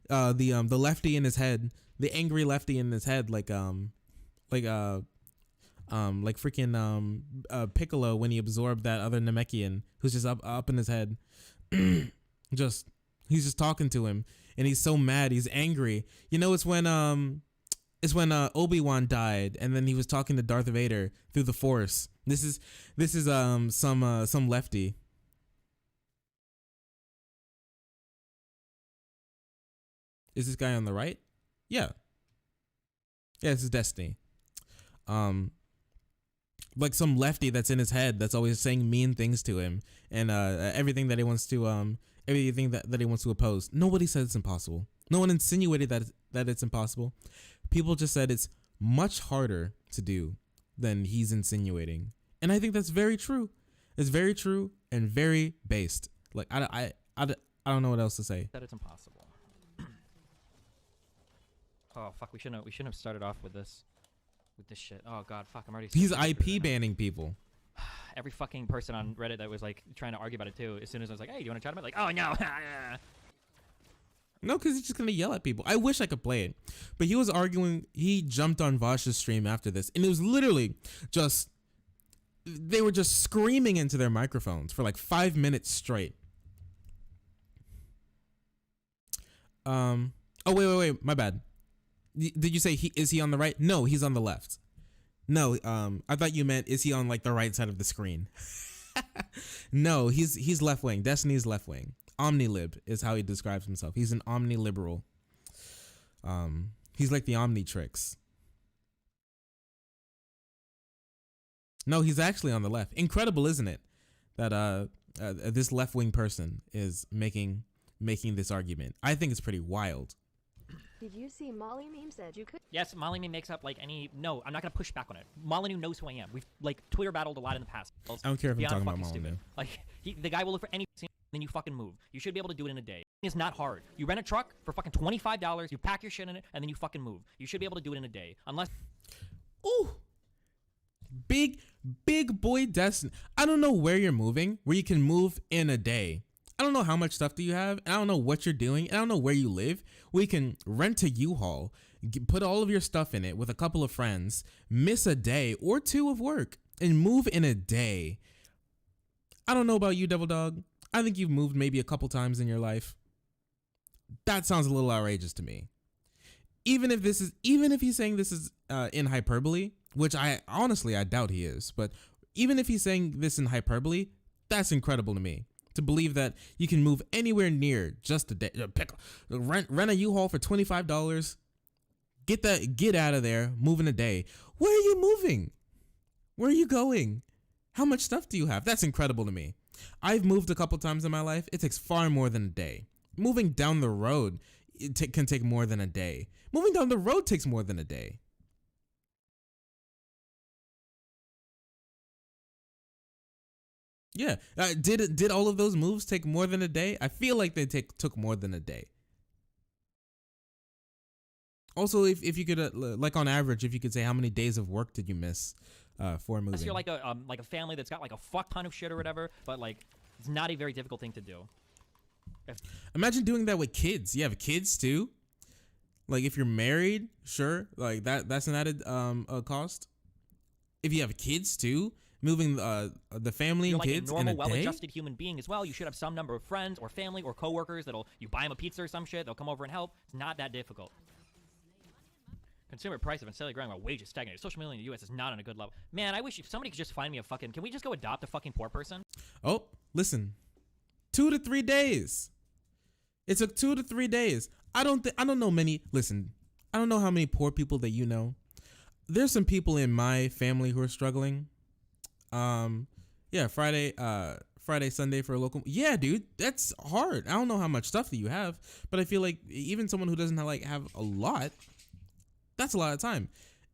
The lefty in his head, the angry lefty in his head, like freaking Piccolo when he absorbed that other Namekian who's just up in his head. He's just talking to him, and he's so mad, he's angry. You know, it's when Obi-Wan died, and then he was talking to Darth Vader through the Force. This is some lefty. Is this guy on the right? Yeah, this is Destiny. Like some lefty that's in his head that's always saying mean things to him, and everything that he wants to everything that he wants to oppose. Nobody said it's impossible. No one insinuated that it's impossible. People just said it's much harder to do than he's insinuating, and I think that's very true. It's very true and very based. Like I don't know what else to say. That it's impossible. Oh fuck, we shouldn't have started off with this shit. Oh god, fuck, I'm already. He's IP banning people. Every fucking person on Reddit that was like trying to argue about it too. As soon as I was like, "Hey, do you want to chat about it?" Like, "Oh no." No, because he's just gonna yell at people. I wish I could play it, but he was arguing. He jumped on Vash's stream after this, and it was literally just they were just screaming into their microphones for like 5 minutes straight. Oh wait, my bad. Did you say is he on the right? No, he's on the left. No, I thought you meant is he on like the right side of the screen? No, he's left wing. Destiny's left wing. Omnilib is how he describes himself. He's an omniliberal. He's like the Omnitrix. No, he's actually on the left. Incredible, isn't it? That this left wing person is making this argument. I think it's pretty wild. Did you see Molly Meme said you could? Yes, Molly Meme makes up like any. No, I'm not gonna push back on it. Molyneux knows who I am. We've like Twitter battled a lot in the past. I don't care if I'm talking about Molyneux. Like the guy will look for any. Then you fucking move. You should be able to do it in a day. It's not hard. You rent a truck for fucking $25. You pack your shit in it, and then you fucking move. You should be able to do it in a day, unless. Ooh, big boy Destiny. I don't know where you're moving, where you can move in a day. I don't know how much stuff do you have, and I don't know what you're doing, and I don't know where you live. We can rent a U-Haul, put all of your stuff in it with a couple of friends, miss a day or two of work, and move in a day. I don't know about you, Devil Dog. I think you've moved maybe a couple times in your life. That sounds a little outrageous to me. Even if he's saying this is in hyperbole, which I doubt he is, but even if he's saying this in hyperbole, that's incredible to me. To believe that you can move anywhere near just a day, rent a U-Haul for $25, get out of there, move in a day. Where are you moving? Where are you going? How much stuff do you have? That's incredible to me. I've moved a couple times in my life. It takes far more than a day. Moving down the road can take more than a day. Moving down the road takes more than a day. Yeah. Did all of those moves take more than a day? I feel like they took more than a day. Also, if you could, like on average, if you could say how many days of work did you miss for moving? Unless you're like a family that's got like a fuck ton of shit or whatever, but like it's not a very difficult thing to do. Imagine doing that with kids. You have kids too. Like if you're married, sure, like that's an added cost. If you have kids too, moving the family You're and like kids a normal, in a day. well-adjusted human being as well. You should have some number of friends or family or coworkers that'll you buy them a pizza or some shit. They'll come over and help. It's not that difficult. Consumer price have been steadily growing while wages stagnated. Social media in the U.S. is not on a good level. Man, I wish if somebody could just find me a fucking. Can we just go adopt a fucking poor person? Oh, listen, 2 to 3 days. It took 2 to 3 days. I don't know many. Listen, I don't know how many poor people that you know. There's some people in my family who are struggling. Yeah, Friday, Sunday for a local. Yeah, dude, that's hard. I don't know how much stuff that you have, but I feel like even someone who doesn't have a lot, that's a lot of time.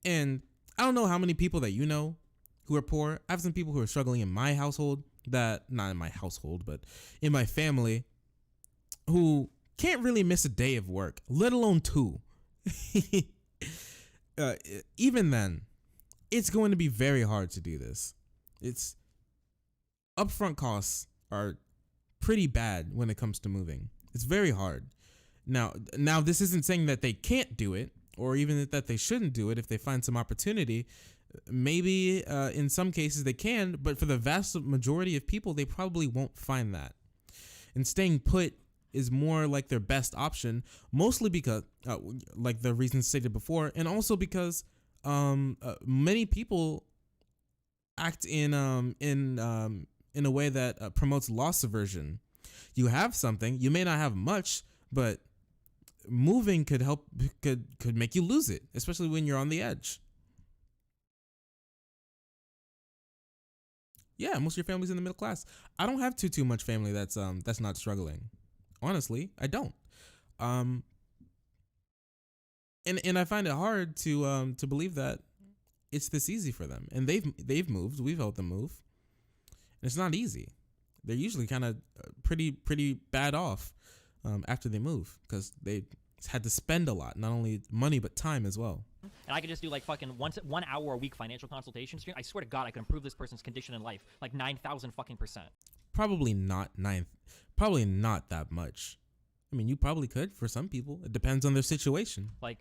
And I don't know how many people that you know who are poor. I have some people who are struggling in my household not in my household, but in my family, who can't really miss a day of work, let alone 2. Even then, it's going to be very hard to do this. It's upfront costs are pretty bad when it comes to moving. It's very hard. Now this isn't saying that they can't do it or even that they shouldn't do it if they find some opportunity. Maybe in some cases they can, but for the vast majority of people, they probably won't find that. And staying put is more like their best option, mostly because, like the reasons stated before, and also because many people act in a way that promotes loss aversion. You have something, you may not have much, but moving could make you lose it, especially when you're on the edge. Yeah, most of your family's in the middle class. I don't have too much family that's not struggling. Honestly, I don't. And I find it hard to believe that it's this easy for them. And they've moved. We've helped them move. And it's not easy. They're usually kind of pretty bad off after they move because they had to spend a lot, not only money but time as well. And I could just do like fucking 1 hour a week financial consultations. I swear to God, I could improve this person's condition in life like 9,000 fucking %. Probably not that much. I mean, you probably could for some people. It depends on their situation. Like,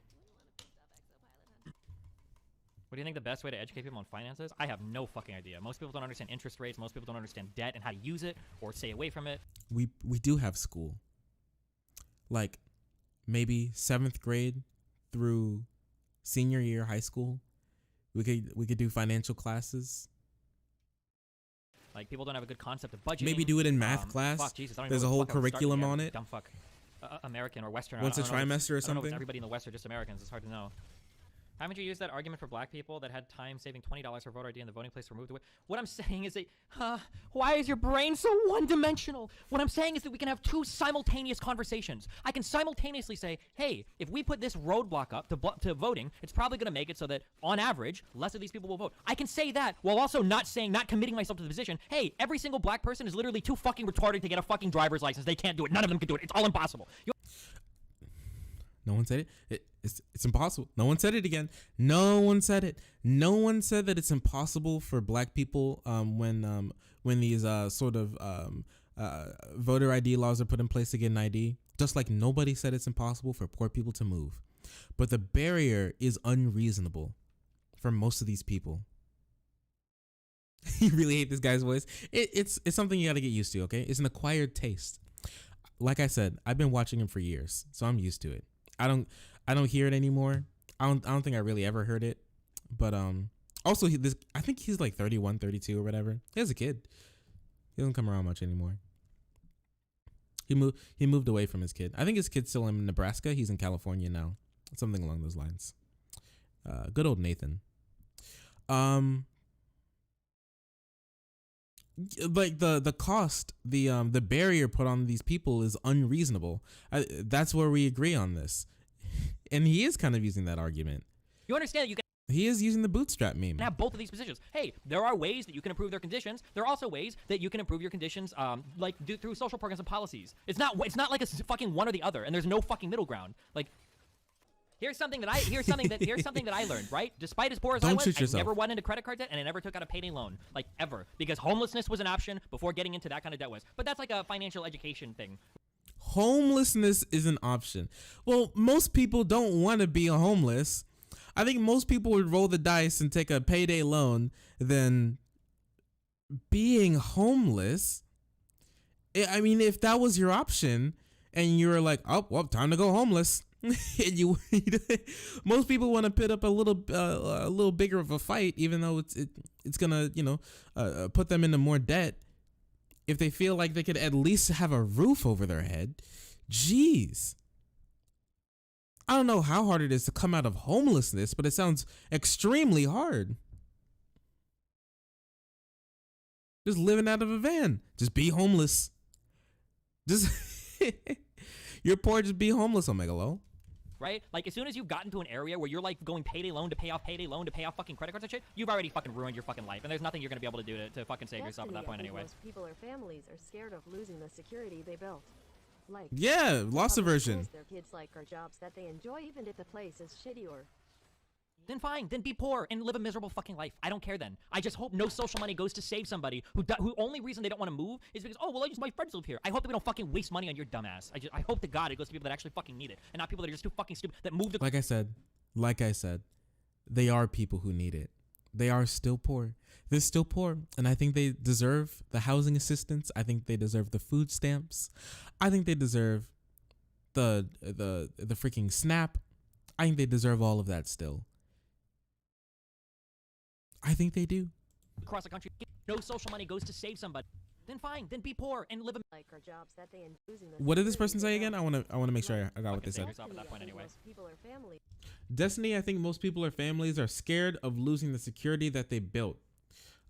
what do you think the best way to educate people on finances? I have no fucking idea. Most people don't understand interest rates. Most people don't understand debt and how to use it or stay away from it. We do have school. Like maybe 7th grade through senior year high school. We could do financial classes. Like people don't have a good concept of budgeting. Maybe do it in math class. Fuck, Jesus, I don't There's know a what whole the fuck I would start curriculum with. on it. Dumb fuck. American or Western. Once a trimester or I don't know if something. it's everybody in the West or just Americans. It's hard to know. Haven't you used that argument for black people that had time saving $20 for voter ID and the voting place were moved away? What I'm saying is that, why is your brain so one-dimensional? What I'm saying is that we can have 2 simultaneous conversations. I can simultaneously say, hey, if we put this roadblock up to voting, it's probably going to make it so that, on average, less of these people will vote. I can say that while also not committing myself to the position, hey, every single black person is literally too fucking retarded to get a fucking driver's license. They can't do it. None of them can do it. It's all impossible. No one said it. It's impossible. No one said it again. No one said it. No one said that it's impossible for black people when these voter ID laws are put in place to get an ID. Just like nobody said it's impossible for poor people to move. But the barrier is unreasonable for most of these people. You really hate this guy's voice. It's something you got to get used to, okay? It's an acquired taste. Like I said, I've been watching him for years, so I'm used to it. I don't hear it anymore. I don't think I really ever heard it. But also I think he's like 31, 32 or whatever. He has a kid. He doesn't come around much anymore. He moved away from his kid. I think his kid's still in Nebraska. He's in California now. Something along those lines. Good old Nathan. Like the cost, the barrier put on these people is unreasonable. That's where we agree on this. And he is kind of using that argument. You understand that you can He is using the bootstrap meme. have both of these positions. Hey, there are ways that you can improve their conditions. There are also ways that you can improve your conditions, through social programs and policies. It's not like a fucking one or the other, and there's no fucking middle ground. Like, Here's something that I learned, right? Despite as poor as I Don't was, shoot I yourself. never went into credit card debt and I never took out a payday loan, like ever, because homelessness was an option before getting into that kind of debt was. But that's like a financial education thing. Homelessness is an option. Well, most people don't want to be homeless. I think most people would roll the dice and take a payday loan than being homeless. I mean, if that was your option and you were like, oh, well, time to go homeless. And you most people want to put up a little bigger of a fight, even though it's gonna put them into more debt if they feel like they could at least have a roof over their head. Jeez, I don't know how hard it is to come out of homelessness, but it sounds extremely hard. Just living out of a van, just be homeless. Just you're poor, just be homeless, Omegalo. Right? Like, as soon as you've gotten to an area where you're, like, going payday loan to pay off fucking credit cards and shit, you've already fucking ruined your fucking life, and there's nothing you're gonna be able to do to fucking save yourself at that point anyway. Most people or families are scared of losing the security they built. Like, Yeah, loss public aversion. schools their kids like are jobs that they enjoy even if the place is shitty or... Then fine, then be poor and live a miserable fucking life. I don't care then. I just hope no social money goes to save somebody who only reason they don't want to move is because, oh, well, I just, my friends live here. I hope that we don't fucking waste money on your dumb ass. I hope to God it goes to people that actually fucking need it and not people that are just too fucking stupid that move to... Like I said, they are people who need it. They are still poor. They're still poor, and I think they deserve the housing assistance. I think they deserve the food stamps. I think they deserve the freaking SNAP. I think they deserve all of that still. I think they do. Across the country, no social money goes to save somebody. Then fine, then be poor and live a... like are jobs that they enjoy. What did this person say again? I want to make sure I got what they said. yourself at that point anyway. Most people or families. Destiny, I think most people or families are scared of losing the security that they built.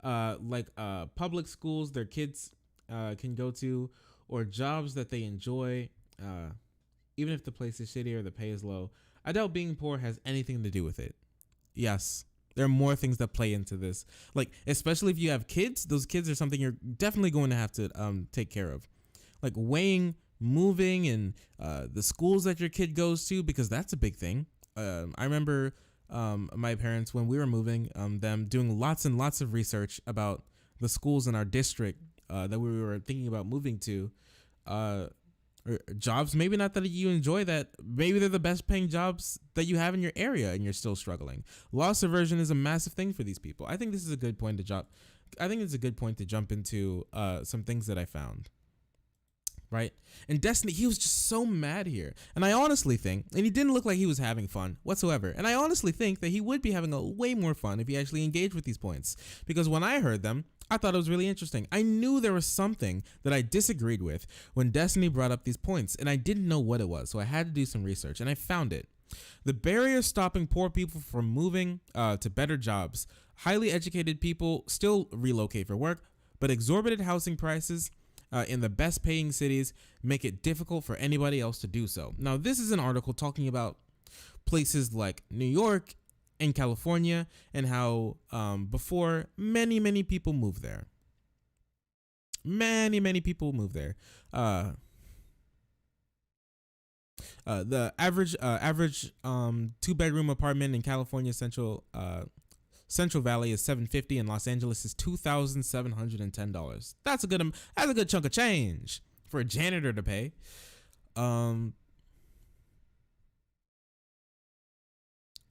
Like public schools their kids can go to, or jobs that they enjoy, even if the place is shitty or the pay is low. I doubt being poor has anything to do with it. Yes, there are more things that play into this. Like, especially if you have kids, those kids are something you're definitely going to have to take care of. Like weighing, moving, and the schools that your kid goes to, because that's a big thing. I remember my parents, when we were moving, them doing lots and lots of research about the schools in our district that we were thinking about moving to. Or jobs, maybe not that you enjoy, that maybe they're the best paying jobs that you have in your area and you're still struggling. Loss aversion is a massive thing for these people. I think this is a good point to jump. I think it's a good point to jump into some things that I found. Right? And Destiny, he was just so mad here. And I honestly think, and he didn't look like he was having fun whatsoever. And I honestly think that he would be having a way more fun if he actually engaged with these points. Because when I heard them, I thought it was really interesting. I knew there was something that I disagreed with when Destiny brought up these points, and I didn't know what it was. So I had to do some research, and I found it. The barrier stopping poor people from moving to better jobs. Highly educated people still relocate for work, but exorbitant housing prices in the best paying cities make it difficult for anybody else to do so. Now, this is an article talking about places like New York and California, and how before many people moved there. Many people moved there. The average 2-bedroom apartment in California Central Valley is $750, and Los Angeles is $2,710. That's a good chunk of change for a janitor to pay.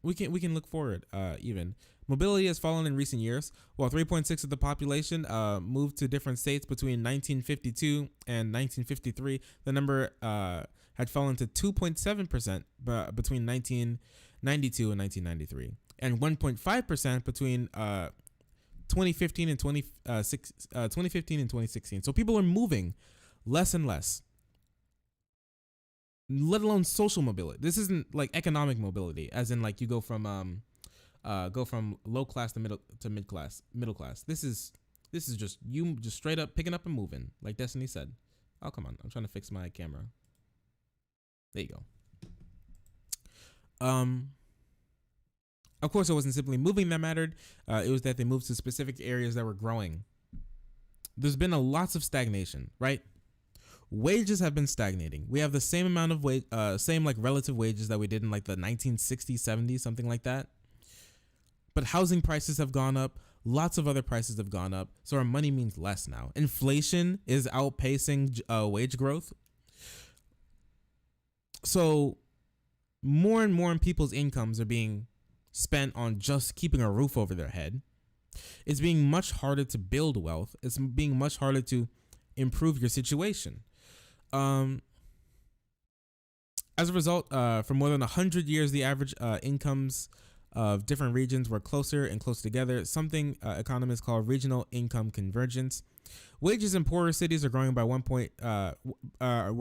We can look forward. Even mobility has fallen in recent years. While 3.6% of the population moved to different states between 1952 and 1953, the number had fallen to 2.7% between 1992 and 1993, and 1.5% between 2015 and 2016. So people are moving less and less. Let alone social mobility. This isn't like economic mobility, as in like you go from low class to middle class. This is just you just straight up picking up and moving, like Destiny said. Oh, come on, I'm trying to fix my camera. There you go. Of course, it wasn't simply moving that mattered. It was that they moved to specific areas that were growing. There's been lots of stagnation, right? wages have been stagnating. We have the same amount of same like relative wages that we did in like the 1960s, 70s, something like that. But housing prices have gone up. Lots of other prices have gone up. So our money means less now. Inflation is outpacing wage growth. So more and more people's incomes are being spent on just keeping a roof over their head. It's being much harder to build wealth. It's being much harder to improve your situation. As a result, for more than 100 years, the average incomes of different regions were closer and closer together, something economists call regional income convergence. Wages in poorer cities are growing by were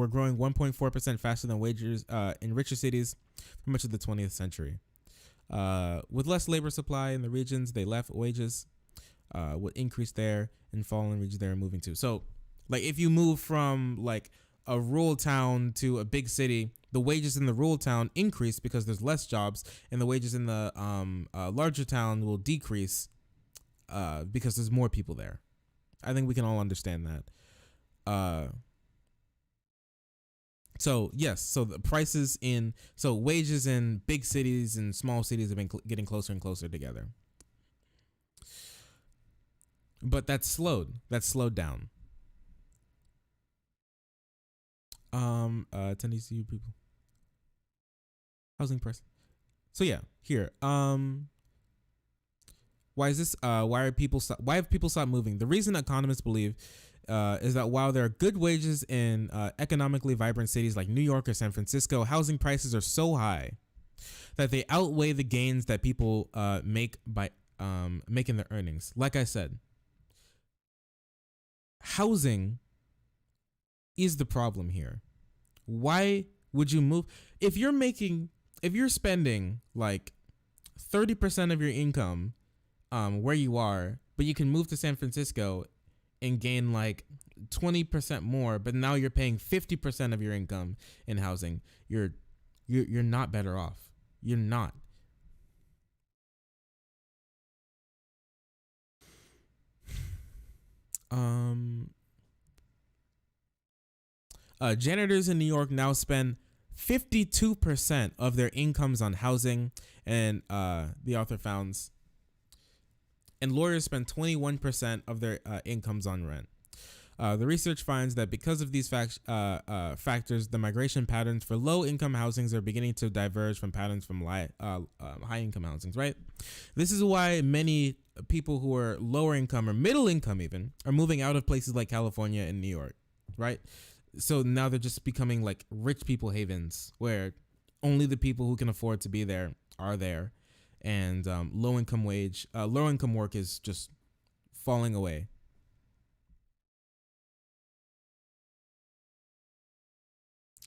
growing 1.4% faster than wages in richer cities for much of the 20th century. With less labor supply in the regions they left, wages would increase there and fall in regions they're moving to. So, like, if you move from like a rural town to a big city, the wages in the rural town increase because there's less jobs, and the wages in the larger town will decrease because there's more people there. I think we can all understand that. So yes, so the prices wages in big cities and small cities have been getting closer and closer together. But that's slowed down. Tennessee people. Housing price. So yeah, here. Why is this? Why have people stopped moving? The reason economists believe is that while there are good wages in economically vibrant cities like New York or San Francisco, housing prices are so high that they outweigh the gains that people make by making their earnings. Like I said, housing is the problem here. Why would you move? If you're spending like 30% of your income where you are, but you can move to San Francisco and gain like 20% more, but now you're paying 50% of your income in housing, you're not better off. You're not. Janitors in New York now spend 52% of their incomes on housing, and the author founds. And lawyers spend 21% of their incomes on rent. The research finds that because of these factors, the migration patterns for low-income housings are beginning to diverge from patterns from high-income housings, right? This is why many people who are lower income or middle income even are moving out of places like California and New York, right? So now they're just becoming like rich people havens where only the people who can afford to be there are there. And low income work is just falling away.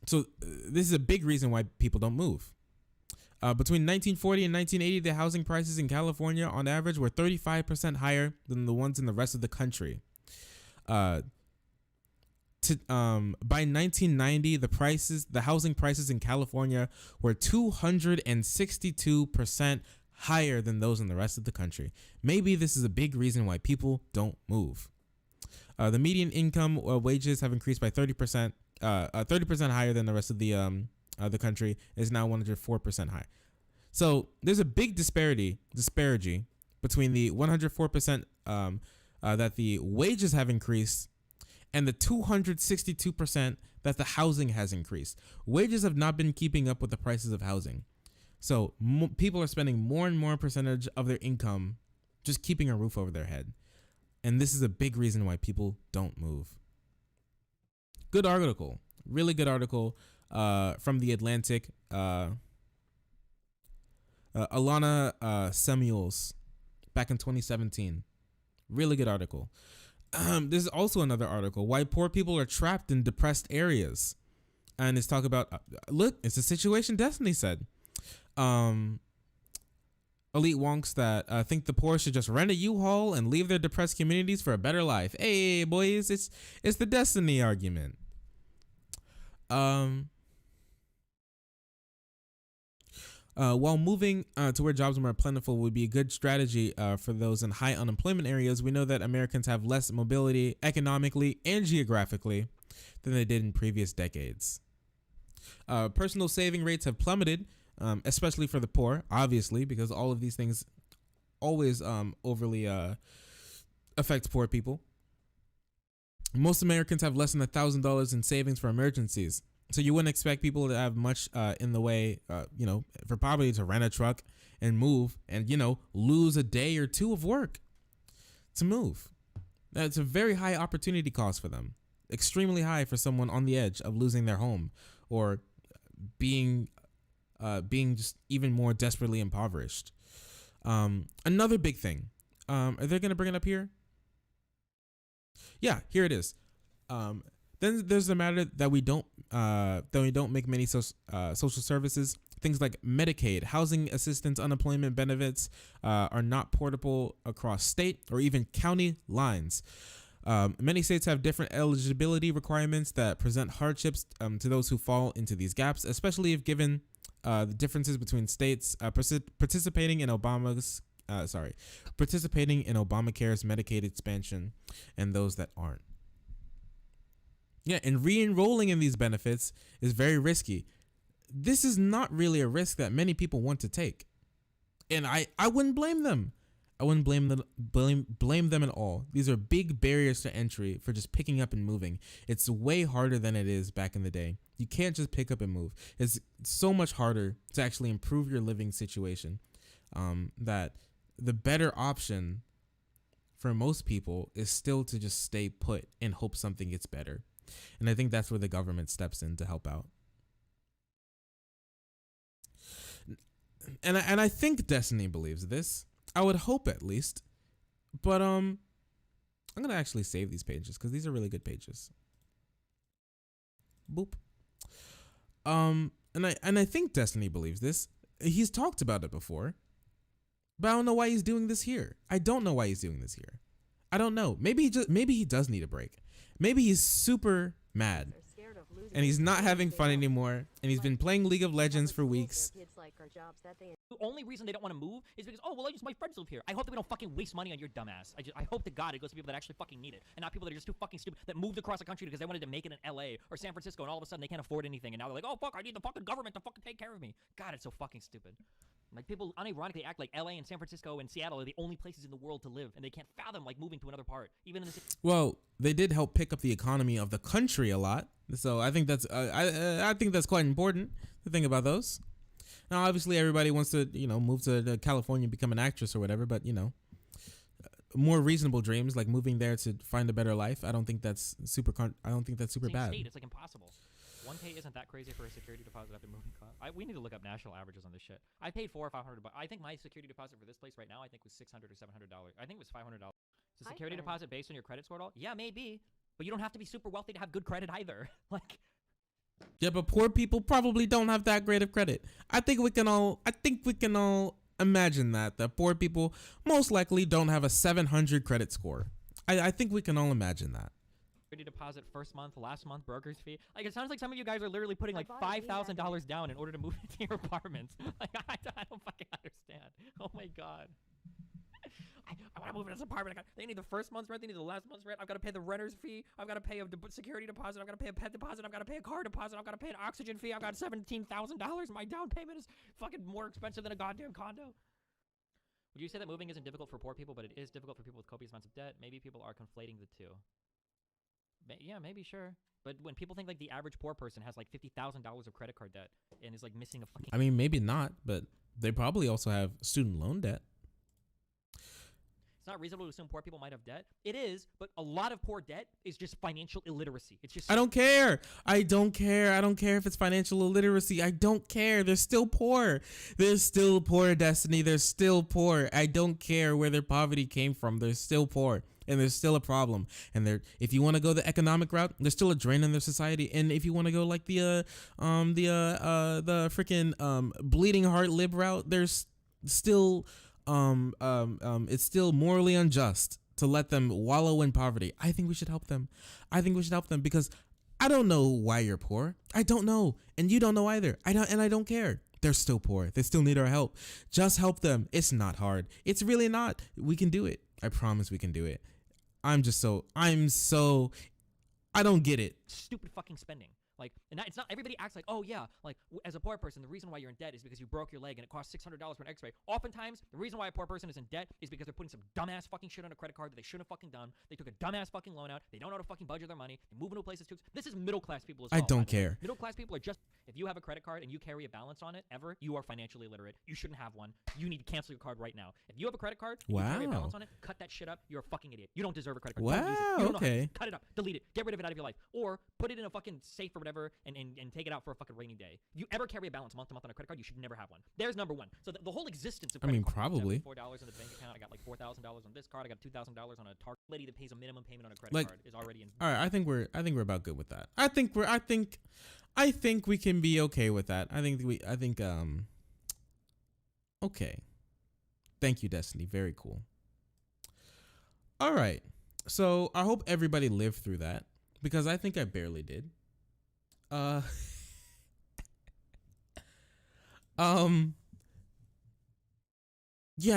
So this is a big reason why people don't move. Between 1940 and 1980, the housing prices in California on average were 35% higher than the ones in the rest of the country. By 1990, the housing prices in California were 262% higher than those in the rest of the country. Maybe this is a big reason why people don't move. The median income wages have increased by 30%, 30% higher than the rest of the country. Is now 104% higher. So there's a big disparity between the 104% that the wages have increased and the 262% that the housing has increased. Wages have not been keeping up with the prices of housing. So people are spending more and more percentage of their income just keeping a roof over their head. And this is a big reason why people don't move. Good article. Really good article from The Atlantic. Alana Samuels back in 2017. Really good article. There's also another article, why poor people are trapped in depressed areas. And it's talk about, look, it's a situation Destiny said. Elite wonks that think the poor should just rent a U-Haul and leave their depressed communities for a better life. Hey, boys, it's the Destiny argument. While moving to where jobs are more plentiful would be a good strategy for those in high unemployment areas, we know that Americans have less mobility economically and geographically than they did in previous decades. Personal saving rates have plummeted, especially for the poor, obviously, because all of these things always overly affect poor people. Most Americans have less than $1,000 in savings for emergencies. So you wouldn't expect people to have much in the way, for poverty to rent a truck and move and, lose a day or two of work to move. That's a very high opportunity cost for them. Extremely high for someone on the edge of losing their home or being just even more desperately impoverished. Another big thing. Are they going to bring it up here? Yeah, here it is. Then there's the matter that we don't make many social services. Things like Medicaid, housing assistance, unemployment benefits are not portable across state or even county lines. Many states have different eligibility requirements that present hardships to those who fall into these gaps, especially if given the differences between states participating in Obamacare's Medicaid expansion and those that aren't. Yeah, and re-enrolling in these benefits is very risky. This is not really a risk that many people want to take. And I wouldn't blame them. I wouldn't blame them at all. These are big barriers to entry for just picking up and moving. It's way harder than it is back in the day. You can't just pick up and move. It's so much harder to actually improve your living situation that the better option for most people is still to just stay put and hope something gets better. And I think that's where the government steps in to help out. And I think Destiny believes this. I would hope at least. But I'm going to actually save these pages because these are really good pages. Boop. And I think Destiny believes this. He's talked about it before. But I don't know why he's doing this here. I don't know why he's doing this here. I don't know. Maybe he does need a break. Maybe he's super mad and he's not having fun anymore and he's been playing League of Legends for weeks. The only reason they don't want to move is because, my friends live here. I hope that we don't fucking waste money on your dumbass. I hope to God it goes to people that actually fucking need it and not people that are just too fucking stupid that moved across the country because they wanted to make it in LA or San Francisco and all of a sudden they can't afford anything and now they're like, oh fuck, I need the fucking government to fucking take care of me. God, it's so fucking stupid. Like, people unironically act like LA and San Francisco and Seattle are the only places in the world to live, and they can't fathom, like, moving to another part, even in the city. Well, they did help pick up the economy of the country a lot, so I think that's I think that's quite important to think about those. Now, obviously, everybody wants to move to California and become an actress or whatever, but more reasonable dreams like moving there to find a better life. I don't think that's super bad. State, it's like impossible. 1K isn't that crazy for a security deposit after moving cost. We need to look up national averages on this shit. I paid $400 or $500. I think my security deposit for this place right now, I think was $600 or $700. I think it was $500. Is the security deposit based on your credit score at all? Yeah, maybe. But you don't have to be super wealthy to have good credit either. Like. Yeah, but poor people probably don't have that great of credit. I think we can all imagine that poor people most likely don't have a 700 credit score. I think we can all imagine that. Deposit first month, last month, broker's fee. Like, it sounds like some of you guys are literally putting like $5,000 down in order to move into your apartments. Like, I don't fucking understand. Oh my god. I want to move into this apartment. They need the first month's rent. They need the last month's rent. I've got to pay the renter's fee. I've got to pay a security deposit. I've got to pay a pet deposit. I've got to pay a car deposit. I've got to pay an oxygen fee. I've got $17,000. My down payment is fucking more expensive than a goddamn condo. Would you say that moving isn't difficult for poor people, but it is difficult for people with copious amounts of debt? Maybe people are conflating the two. Yeah, maybe, sure. But when people think like the average poor person has like $50,000 of credit card debt and is like missing a fucking... I mean, maybe not, but they probably also have student loan debt. It's not reasonable to assume poor people might have debt. It is, but a lot of poor debt is just financial illiteracy. It's just... I don't care. I don't care if it's financial illiteracy. I don't care. They're still poor. They're still poor, Destiny. They're still poor. I don't care where their poverty came from. They're still poor. And there's still a problem. And if you want to go the economic route, there's still a drain on their society. And if you want to go like the freaking bleeding heart lib route, there's still it's still morally unjust to let them wallow in poverty. I think we should help them. I think we should help them because I don't know why you're poor. I don't know, and you don't know either. I don't care. They're still poor. They still need our help. Just help them. It's not hard. It's really not. We can do it. I promise we can do it. I don't get it. Stupid fucking spending. Like, and it's not, everybody acts like, oh yeah, like as a poor person, the reason why you're in debt is because you broke your leg and it costs $600 for an x-ray. Oftentimes, the reason why a poor person is in debt is because they're putting some dumbass fucking shit on a credit card that they shouldn't have fucking done. They took a dumbass fucking loan out. They don't know how to fucking budget their money. They move into places too. This is middle class people as well. I don't care. Middle class people are just, if you have a credit card and you carry a balance on it ever, you are financially illiterate. You shouldn't have one. You need to cancel your card right now. If you have a credit card and you carry a balance on it, cut that shit up. You're a fucking idiot. You don't deserve a credit card. Wow, don't use it. You don't know how to use okay. it. Cut it up. Delete it. Get rid of it out of your life. Or put it in a fucking safe or whatever and take it out for a fucking rainy day. If you ever carry a balance month to month on a credit card, you should never have one. There's number one. So the whole existence of credit cards, probably. $4 in the bank account. I got like $4,000 on this card. I got $2,000 on a Target. Lady that pays a minimum payment on a credit card is already in. All right, I think we're about good with that. I think we can be okay with that. Okay. Thank you, Destiny. Very cool. All right. So I hope everybody lived through that because I think I barely did. Yeah,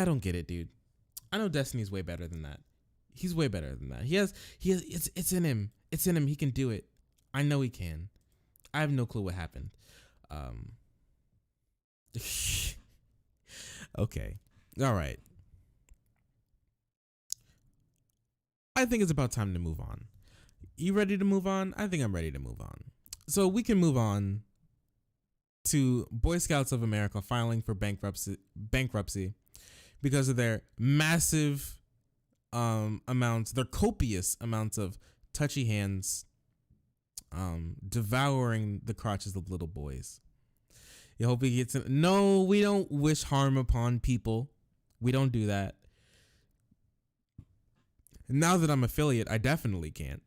I don't get it, dude. I know Destiny's way better than that. He's way better than that. He has it's in him. It's in him. He can do it. I know he can. I have no clue what happened. Okay. All right. I think it's about time to move on. You ready to move on? I think I'm ready to move on. So we can move on to Boy Scouts of America filing for bankruptcy because of their massive their copious amounts of touchy hands devouring the crotches of little boys. You hope he gets it. No, we don't wish harm upon people. We don't do that. Now that I'm affiliate, I definitely can't.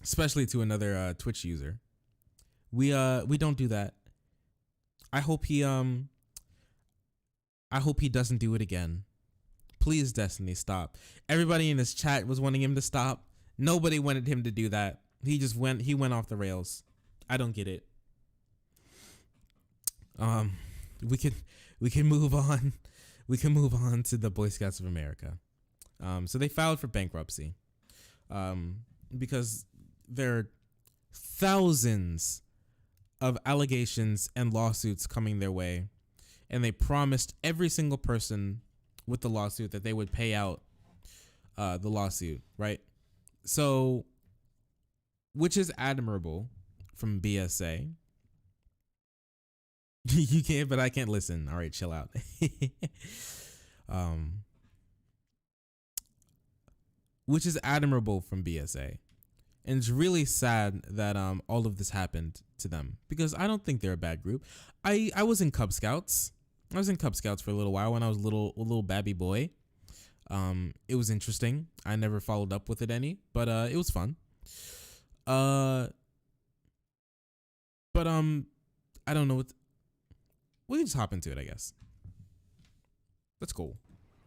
Especially to another Twitch user. We don't do that. I hope he doesn't do it again. Please, Destiny, stop. Everybody in his chat was wanting him to stop. Nobody wanted him to do that. He went off the rails. I don't get it. We can move on. We can move on to the Boy Scouts of America. So they filed for bankruptcy. Because there are thousands of allegations and lawsuits coming their way, and they promised every single person with the lawsuit that they would pay out the lawsuit, right? So, which is admirable from BSA. You can't, but I can't listen. All right, chill out. Which is admirable from BSA. And it's really sad that all of this happened to them because I don't think they're a bad group. I was in Cub Scouts. I was in Cub Scouts for a little while when I was a little babby boy. It was interesting. I never followed up with it any, but it was fun. But I don't know what. We can just hop into it, I guess. Let's go.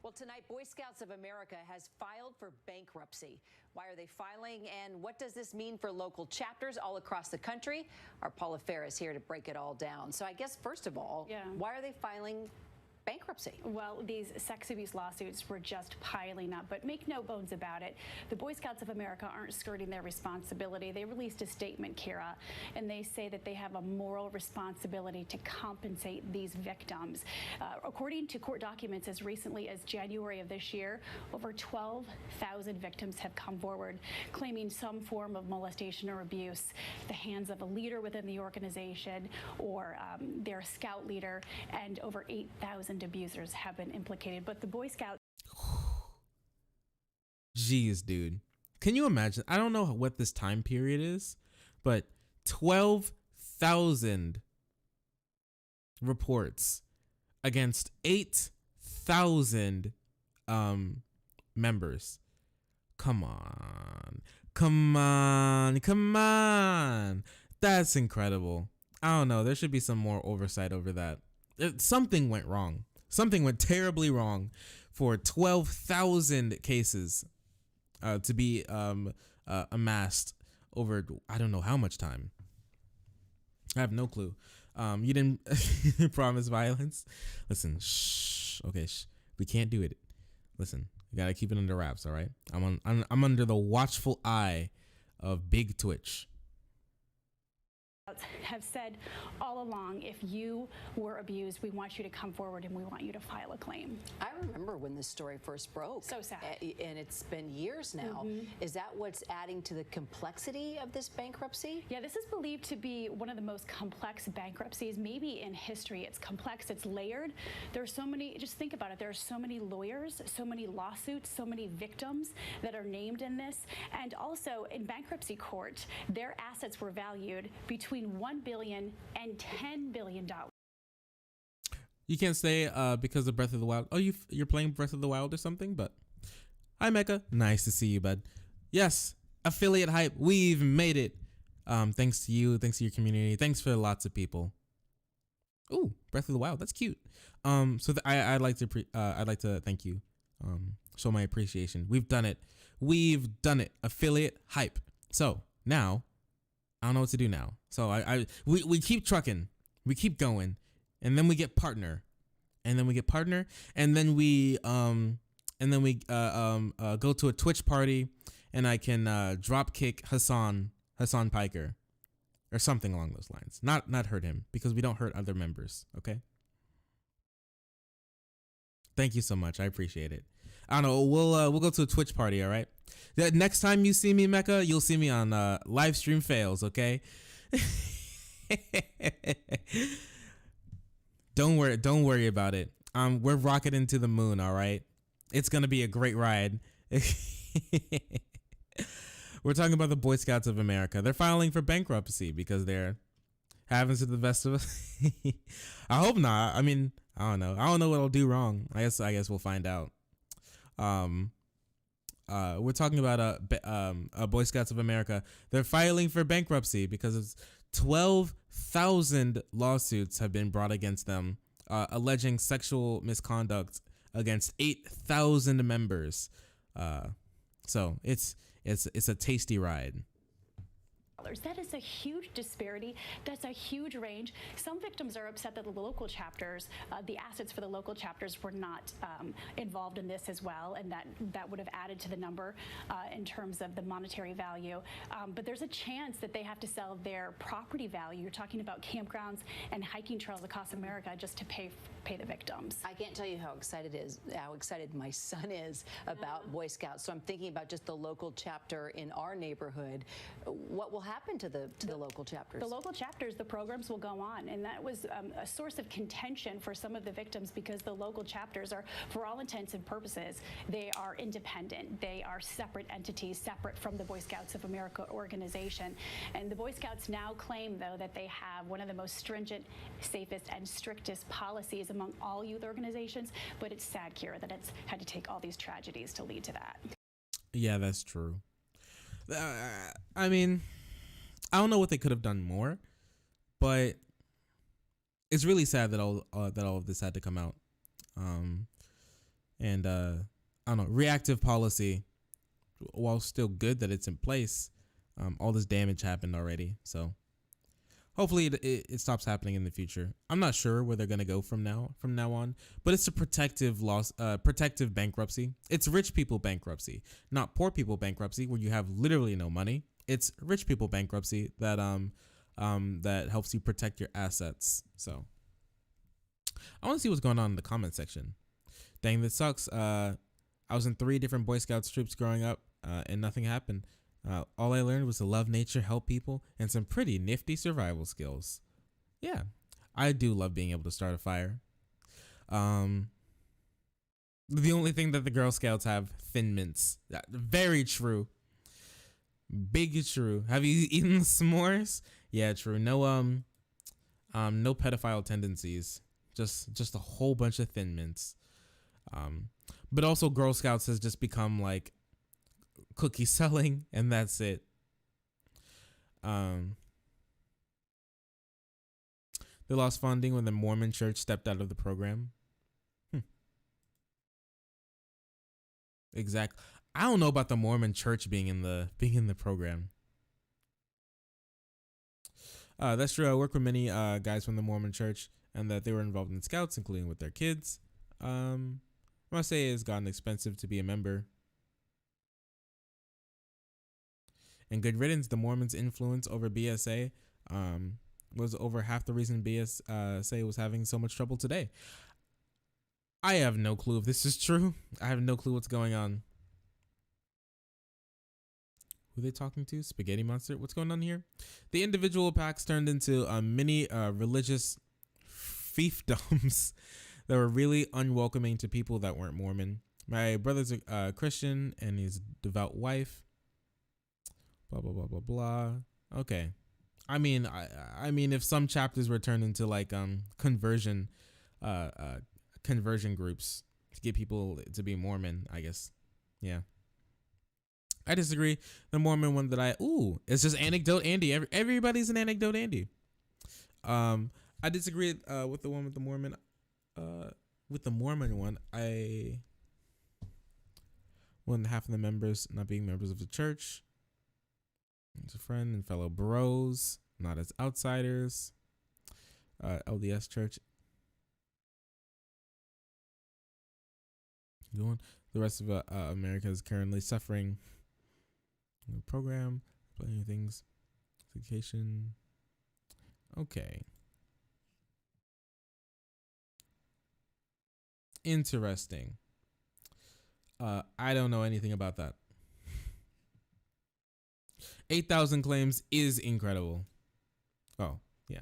Well, tonight, Boy Scouts of America has filed for bankruptcy. Why are they filing, and what does this mean for local chapters all across the country? Our Paula Fair is here to break it all down. So I guess, first of all, why are they filing bankruptcy? Well, these sex abuse lawsuits were just piling up, but make no bones about it. The Boy Scouts of America aren't skirting their responsibility. They released a statement, Kira, and they say that they have a moral responsibility to compensate these victims. According to court documents as recently as January of this year, over 12,000 victims have come forward claiming some form of molestation or abuse at the hands of a leader within the organization or their scout leader, and over 8,000 abusers have been implicated. But the Boy Scouts. Jeez, dude. Can you imagine? I don't know what this time period is, but 12,000 reports against 8,000 members. Come on. Come on. Come on. That's incredible. I don't know. There should be some more oversight over that. Something went wrong. Something went terribly wrong for 12,000 cases to be amassed over I don't know how much time. I have no clue. You didn't promise violence. Listen, shh. Okay, shh. We can't do it. Listen, you gotta keep it under wraps. All right. I'm under the watchful eye of Big Twitch. Have said all along, if you were abused, we want you to come forward and we want you to file a claim. I remember when this story first broke. So sad. And it's been years now. Is that what's adding to the complexity of this bankruptcy? Yeah, this is believed to be one of the most complex bankruptcies, maybe in history. It's complex, it's layered. There are so many, just think about it, there are so many lawyers, so many lawsuits, so many victims that are named in this. And also in bankruptcy court, their assets were valued between $1 billion and $10 billion. You can't say because of Breath of the Wild. Oh, you're playing Breath of the Wild or something. But hi, Mecca. Nice to see you, bud. Yes, affiliate hype. We've made it. Thanks to you. Thanks to your community. Thanks for lots of people. Ooh, Breath of the Wild. That's cute. I'd like to thank you. Show my appreciation. We've done it. We've done it. Affiliate hype. So now, I don't know what to do now. So we keep trucking, we keep going, and then we get partner, and then we go to a Twitch party, and I can drop kick Hassan Piker, or something along those lines. Not hurt him, because we don't hurt other members. Okay. Thank you so much. I appreciate it. I don't know. We'll go to a Twitch party. All right. The next time you see me, Mecca, you'll see me on live stream fails. Okay. Don't worry about it. We're rocketing to the moon. All right. It's gonna be a great ride. We're talking about the Boy Scouts of America. They're filing for bankruptcy because they're having to the best of us. I hope not. I mean, I don't know. I don't know what I'll do wrong. I guess we'll find out. We're talking about Boy Scouts of America. They're filing for bankruptcy because 12,000 lawsuits have been brought against them, alleging sexual misconduct against 8,000 members. So it's a tasty ride. That is a huge disparity. That's a huge range. Some victims are upset that the local chapters, the assets for the local chapters were not involved in this as well, and that would have added to the number in terms of the monetary value. But there's a chance that they have to sell their property value. You're talking about campgrounds and hiking trails across America just to pay the victims. I can't tell you how excited my son is about Boy Scouts. So I'm thinking about just the local chapter in our neighborhood. What will happen to the local chapters? The local chapters, the programs will go on, and that was a source of contention for some of the victims because the local chapters are, for all intents and purposes, they are independent. They are separate entities, separate from the Boy Scouts of America organization. And the Boy Scouts now claim, though, that they have one of the most stringent, safest, and strictest policies among all youth organizations. But it's sad, Kira, that it's had to take all these tragedies to lead to that. Yeah, that's true. I mean, I don't know what they could have done more, but it's really sad that all of this had to come out. I don't know, reactive policy, while still good that it's in place, all this damage happened already. So hopefully it stops happening in the future. I'm not sure where they're gonna go from now on, but it's a protective bankruptcy. It's rich people bankruptcy, not poor people bankruptcy, where you have literally no money. It's rich people bankruptcy that that helps you protect your assets. So I want to see what's going on in the comment section. Dang, that sucks. I was in 3 different Boy Scouts troops growing up, and nothing happened. All I learned was to love nature, help people, and some pretty nifty survival skills. Yeah, I do love being able to start a fire. The only thing that the Girl Scouts have, Thin Mints. Very true. Big true. Have you eaten s'mores? Yeah, true. No pedophile tendencies. Just a whole bunch of Thin Mints. But also Girl Scouts has just become like cookie selling, and that's it. They lost funding when the Mormon church stepped out of the program. Exactly. I don't know about the Mormon church being in the program. That's true. I work with many guys from the Mormon Church, and that they were involved in scouts, including with their kids. I must say it's gotten expensive to be a member. And good riddance, the Mormons' influence over BSA was over half the reason BSA was having so much trouble today. I have no clue if this is true. I have no clue what's going on. Who are they talking to? Spaghetti Monster? What's going on here? The individual packs turned into mini religious fiefdoms that were really unwelcoming to people that weren't Mormon. My brother's a Christian and his devout wife. Blah, blah, blah, blah, blah. Okay. I mean, if some chapters were turned into like conversion groups to get people to be Mormon, I guess. Yeah. I disagree. The Mormon one that it's just anecdote Andy. Everybody's an anecdote Andy. I disagree with the one with the Mormon. With the Mormon one, one half of the members not being members of the church. As a friend and fellow bros, not as outsiders. LDS Church. Going. The rest of America is currently suffering. The program, plenty of things, education. Okay. Interesting. I don't know anything about that. 8,000 claims is incredible. Oh, yeah.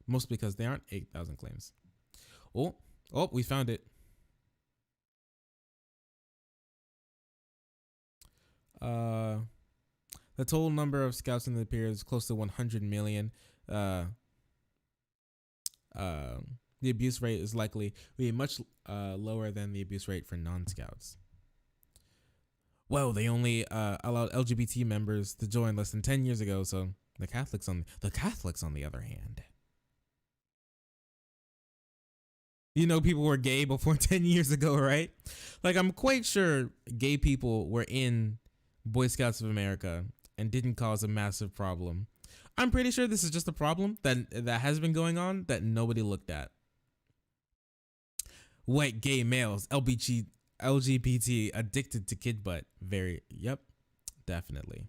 Mostly because they aren't 8,000 claims. Oh, we found it. The total number of scouts in the period is close to 100 million. The abuse rate is likely to be much lower than the abuse rate for non-scouts. Well, they only allowed LGBT members to join less than 10 years ago, so the Catholics on the other hand. You know, people were gay before 10 years ago, right? Like, I'm quite sure gay people were in Boy Scouts of America and didn't cause a massive problem. I'm pretty sure this is just a problem that has been going on that nobody looked at. White gay males, LGBT addicted to kid butt. Definitely.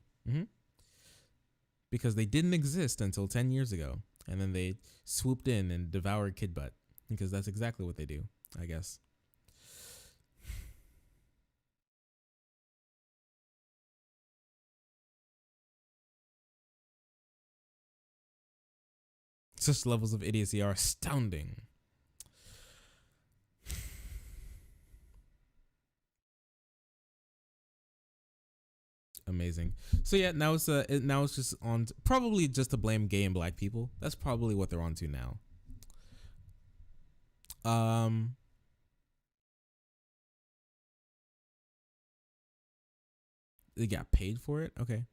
Because they didn't exist until 10 years ago. And then they swooped in and devoured kid butt. Because that's exactly what they do, I guess. Such levels of idiocy are astounding. Amazing. So yeah, now it's just on probably just to blame gay and black people. That's probably what they're on to now. They got paid for it. Okay.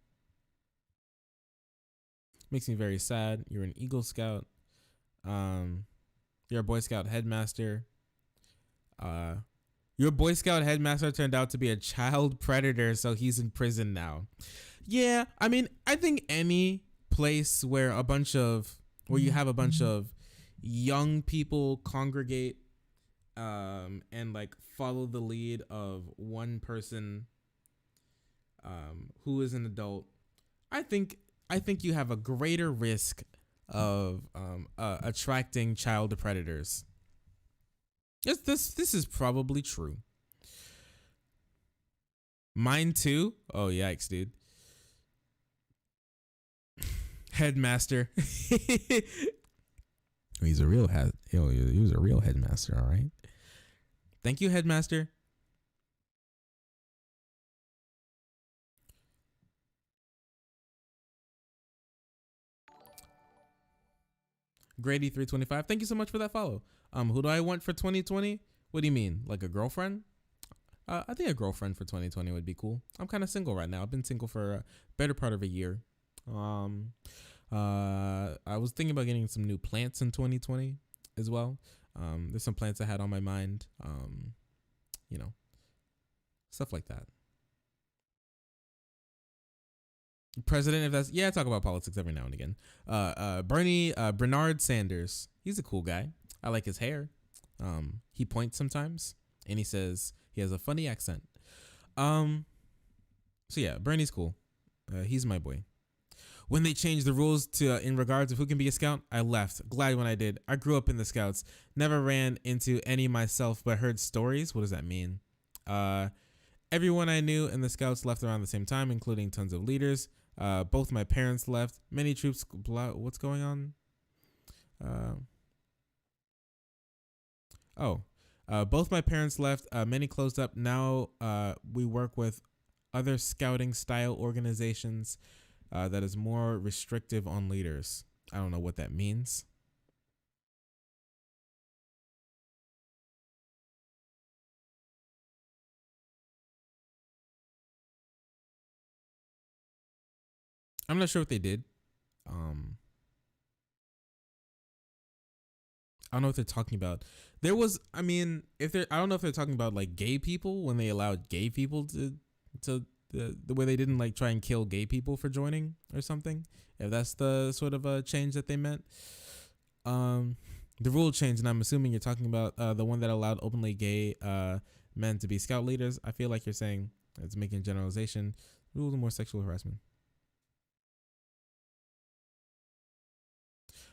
Makes me very sad. You're an Eagle Scout. You're a Boy Scout headmaster. Your Boy Scout headmaster turned out to be a child predator, so he's in prison now. Yeah, I mean, I think any place where you have a bunch of young people congregate and like follow the lead of one person who is an adult, I think you have a greater risk of attracting child predators. This is probably true. Mine too? Oh, yikes, dude. Headmaster. He was a real headmaster, all right? Thank you, headmaster. Grady 325. Thank you so much for that follow. Who do I want for 2020? What do you mean? Like a girlfriend? I think a girlfriend for 2020 would be cool. I'm kind of single right now. I've been single for a better part of a year. I was thinking about getting some new plants in 2020 as well. There's some plants I had on my mind. Stuff like that. president, if that's, yeah, I talk about politics every now and again. Bernard Sanders. He's a cool guy. I like his hair. He points sometimes, and he says he has a funny accent. So yeah, Bernie's cool. He's my boy. When they changed the rules to in regards of who can be a scout, I left. Glad when I did. I grew up in the scouts. Never ran into any myself, but heard stories. What does that mean? Everyone I knew in the scouts left around the same time, including tons of leaders. Both my parents left. Many troops. What's going on? Both my parents left. Many closed up. Now we work with other scouting style organizations that is more restrictive on leaders. I don't know what that means. I'm not sure what they did. I don't know what they're talking about. There was, I mean, I don't know if they're talking about like gay people when they allowed gay people to the way they didn't like try and kill gay people for joining or something. If that's the sort of a change that they meant. The rule change, and I'm assuming you're talking about the one that allowed openly gay men to be scout leaders. I feel like you're saying it's making a generalization. Rules more sexual harassment.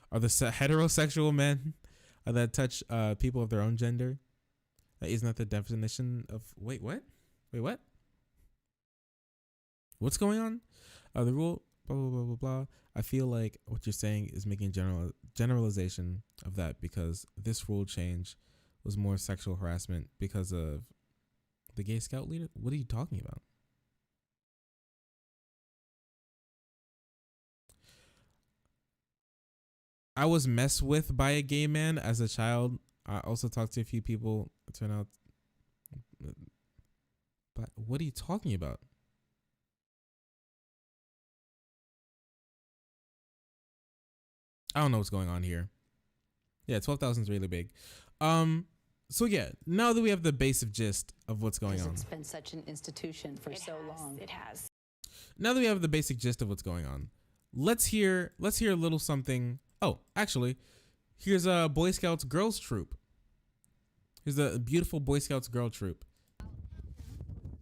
Are the heterosexual men that touch people of their own gender? Isn't that the definition of? Wait, what? What's going on? The rule, blah, blah, blah, blah, blah. I feel like what you're saying is making generalization of that because this rule change was more sexual harassment because of the gay scout leader. What are you talking about? I was messed with by a gay man as a child. I also talked to a few people. It turned out. But what are you talking about? I don't know what's going on here. Yeah, 12,000 is really big. So yeah, now that we have the basic gist of what's going on. It's been such an institution for so long. It has. Now that we have the basic gist of what's going on, let's hear a little something. Oh, actually, here's a Boy Scouts girls troop. Here's a beautiful Boy Scouts girl troop.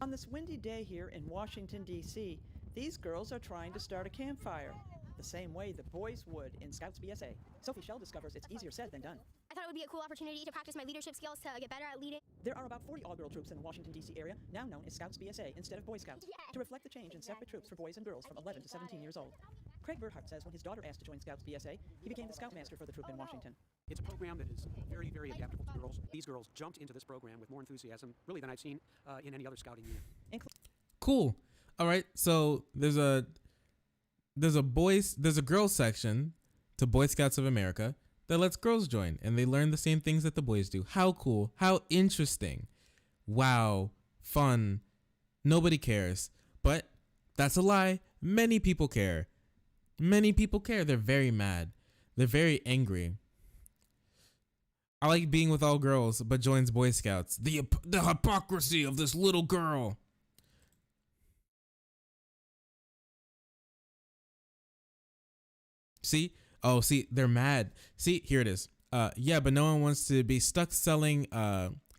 On this windy day here in Washington, D.C., these girls are trying to start a campfire, the same way the boys would in Scouts BSA. Sophie Shell discovers it's easier said than done. I thought it would be a cool opportunity to practice my leadership skills to get better at leading. There are about 40 all-girl troops in the Washington, D.C. area, now known as Scouts BSA instead of Boy Scouts, to reflect the change in separate troops for boys and girls from 11 to 17 years old. Craig Berhart says when his daughter asked to join Scouts BSA, he became the scoutmaster for the troop in Washington. It's a program that is very, very adaptable to girls. These girls jumped into this program with more enthusiasm, really, than I've seen in any other scouting unit. Cool. All right. So there's a girls section to Boy Scouts of America that lets girls join, and they learn the same things that the boys do. How cool. How interesting. Wow. Fun. Nobody cares. But that's a lie. Many people care. Many people care. They're very mad. They're very angry. I like being with all girls, but joins Boy Scouts. The hypocrisy of this little girl. See? Oh, see, they're mad. See, here it is. Yeah, but no one wants to be stuck selling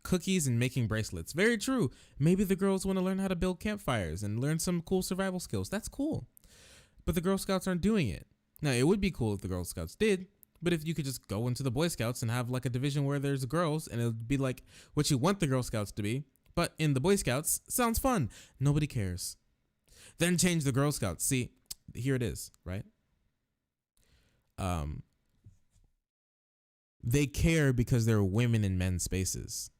cookies and making bracelets. Very true. Maybe the girls want to learn how to build campfires and learn some cool survival skills. That's cool. But the Girl Scouts aren't doing it. Now, it would be cool if the Girl Scouts did, but if you could just go into the Boy Scouts and have like a division where there's girls and it'll be like what you want the Girl Scouts to be, but in the Boy Scouts, sounds fun. Nobody cares. Then change the Girl Scouts. See, here it is, right? They care because there are women in men's spaces.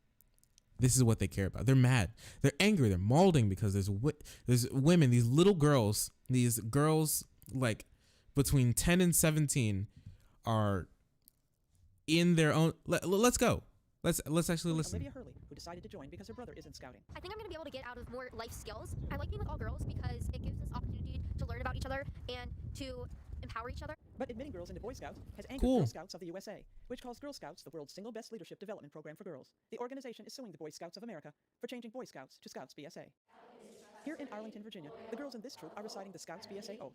This is what they care about. They're mad. They're angry. They're molding because there's women, these little girls, these girls like between 10 and 17 are in their own. Let's go. Let's actually listen. Olivia Hurley, who decided to join because her brother isn't scouting. I think I'm going to be able to get out of more life skills. I like being with all girls because it gives us opportunity to learn about each other and to empower each other. But admitting girls into Boy Scouts has angered Cool. Girl Scouts of the USA, which calls Girl Scouts the world's single best leadership development program for girls. The organization is suing the Boy Scouts of America for changing Boy Scouts to Scouts BSA. Here in Arlington, Virginia, the girls in this troop are reciting the Scouts BSA oath.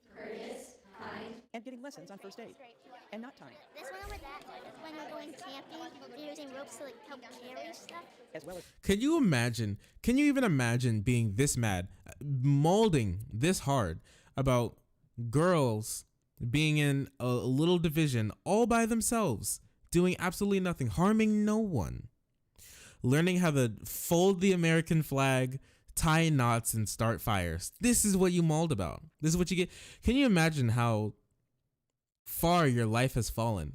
And getting lessons on first aid. And not tying. This one over that is when you're going camping, you're using ropes to like help carry stuff. As well as Can you imagine? Can you even imagine being this mad, molding this hard about girls being in a little division all by themselves, doing absolutely nothing, harming no one, learning how to fold the American flag, tie knots, and start fires? This is what you mauled about. This is what you get. Can you imagine how far your life has fallen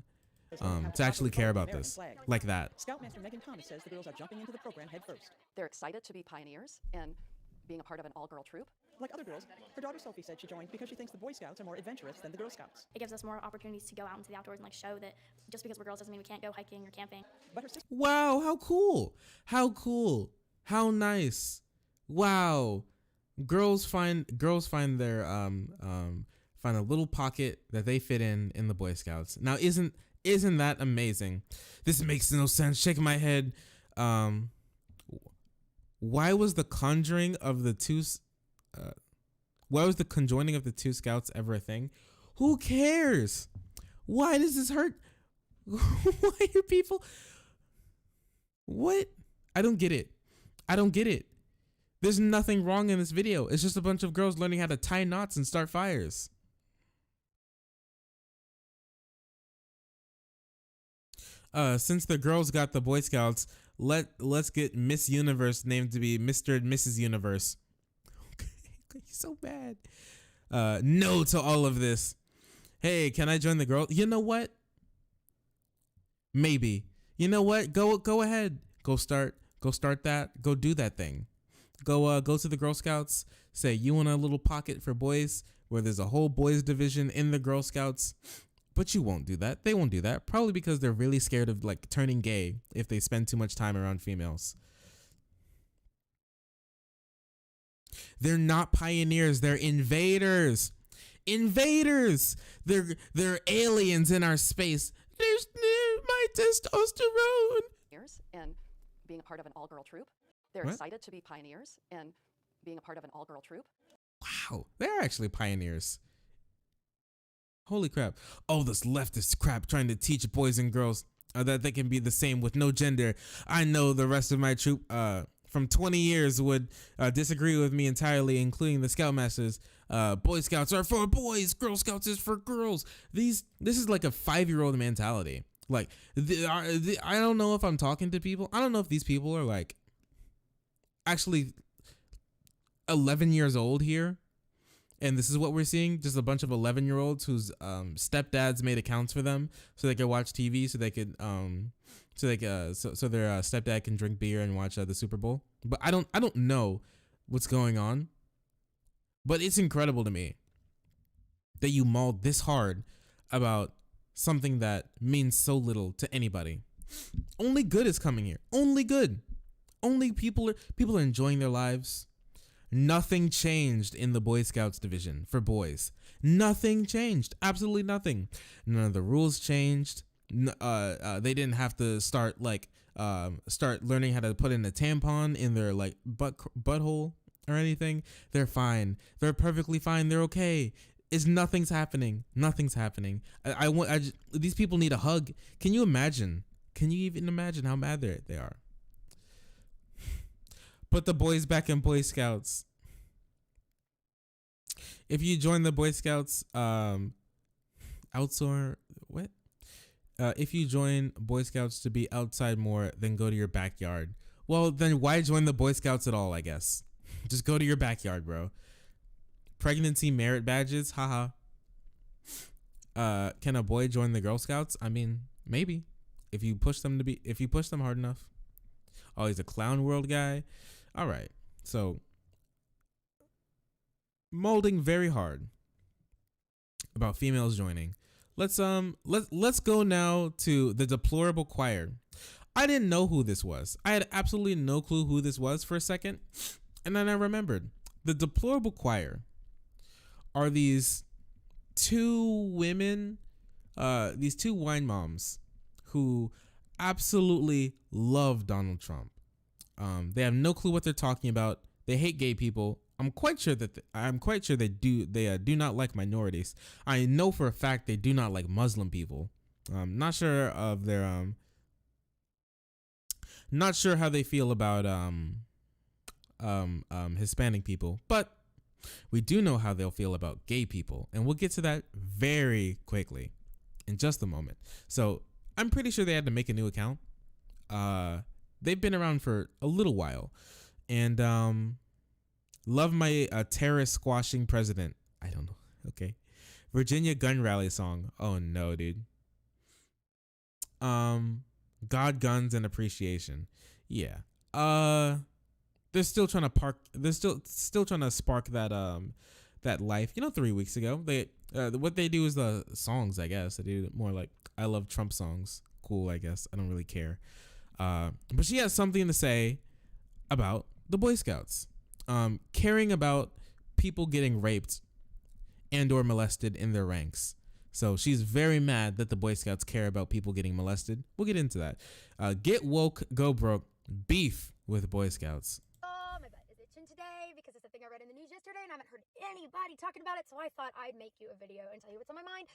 to actually care about this like that? Scoutmaster Megan Thomas says the girls are jumping into the program head first. They're excited to be pioneers and being a part of an all-girl troop. Like other girls, her daughter Sophie said she joined because she thinks the Boy Scouts are more adventurous than the Girl Scouts. It gives us more opportunities to go out into the outdoors and like show that just because we're girls doesn't mean we can't go hiking or camping. But her sister Wow, how cool. How cool. How nice. Wow. Girls find their find a little pocket that they fit in the Boy Scouts. Now isn't that amazing? This makes no sense. Shaking my head. Why was the conjuring of the two why was the conjoining of the two scouts ever a thing? Who cares? Why does this hurt? Why are people? What? I don't get it. There's nothing wrong in this video. It's just a bunch of girls learning how to tie knots and start fires. Since the girls got the Boy Scouts, let's get Miss Universe named to be Mr. and Mrs. Universe. Okay, so bad. No to all of this. Hey, can I join the girl? You know what? Maybe. You know what? Go ahead. Go start that. Go do that thing. Go to the Girl Scouts. Say you want a little pocket for boys where there's a whole boys division in the Girl Scouts. But you won't do that. They won't do that. Probably because they're really scared of like turning gay if they spend too much time around females. They're not pioneers. They're invaders. Invaders. They're aliens in our space. There's my testosterone. And being a part of an all-girl troop. They're What? excited to be pioneers and being a part of an all-girl troop. Wow, they're actually pioneers. Holy crap. All this leftist crap trying to teach boys and girls that they can be the same with no gender. I know the rest of my troop from 20 years would disagree with me entirely, including the Scoutmasters. Boy Scouts are for boys, Girl Scouts is for girls. This is like a 5-year-old mentality. Like, I don't know if I'm talking to people. I don't know if these people are like actually 11 years old here. And this is what we're seeing, just a bunch of 11-year-olds whose stepdads made accounts for them so they could watch TV, so their stepdad can drink beer and watch the Super Bowl. But I don't know what's going on. But it's incredible to me that you mauled this hard about something that means so little to anybody. Only good is coming here. Only good. Only people are enjoying their lives. Nothing changed in the Boy Scouts division for boys. Nothing changed. Absolutely nothing. None of the rules changed. They didn't have to start learning how to put in a tampon in their like butthole or anything. They're fine. They're perfectly fine. They're okay. Nothing's happening. Nothing's happening. These people need a hug. Can you imagine? Can you even imagine how mad they are? Put the boys back in Boy Scouts. If you join the Boy Scouts, outsource what? If you join Boy Scouts to be outside more, then go to your backyard. Well, then why join the Boy Scouts at all? I guess just go to your backyard, bro. Pregnancy merit badges, haha. Can a boy join the Girl Scouts? I mean, maybe if you push them hard enough. Oh, he's a Clown World guy. All right, so molding very hard about females joining. Let's go now to the Deplorable Choir. I didn't know who this was. I had absolutely no clue who this was for a second, and then I remembered. The Deplorable Choir are these two women, these two wine moms who absolutely love Donald Trump. They have no clue what they're talking about. They hate gay people. I'm quite sure that they do not like minorities. I know for a fact they do not like Muslim people. Not sure of their not sure how they feel about Hispanic people, but we do know how they'll feel about gay people, and we'll get to that very quickly in just a moment. So I'm pretty sure they had to make a new account. They've been around for a little while, and love my terrorist squashing president. I don't know. Okay, Virginia gun rally song. Oh no, dude. God, guns, and appreciation. Yeah. They're still trying to park. They're still trying to spark that life. 3 weeks ago, they what they do is the songs. I guess they do more like I love Trump songs. Cool. I guess I don't really care. But she has something to say about the Boy Scouts, caring about people getting raped and or molested in their ranks. So she's very mad that the Boy Scouts care about people getting molested. We'll get into that. Get woke, go broke, beef with Boy Scouts. Oh, my butt is itching today because it's a thing I read in the news yesterday and I haven't heard anybody talking about it, so I thought I'd make you a video and tell you what's on my mind.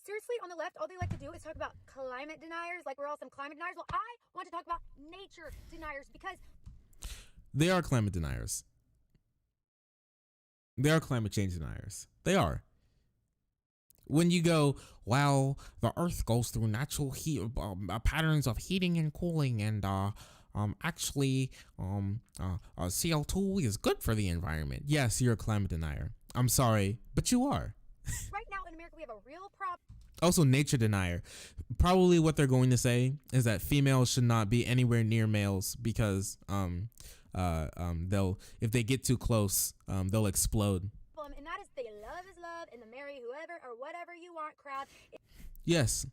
Seriously, on the left, all they like to do is talk about climate deniers, like we're all some climate deniers. Well, I want to talk about nature deniers because they are climate deniers. They are climate change deniers. They are. When you go, well, the Earth goes through natural heat patterns of heating and cooling, and actually, CO2 is good for the environment. Yes, you're a climate denier. I'm sorry, but you are. right now in America we have a real problem. Also, nature denier. Probably what they're going to say is that females should not be anywhere near males because they'll, if they get too close, they'll explode. And that is the love is love and the marry whoever or whatever you want crowd. Yes.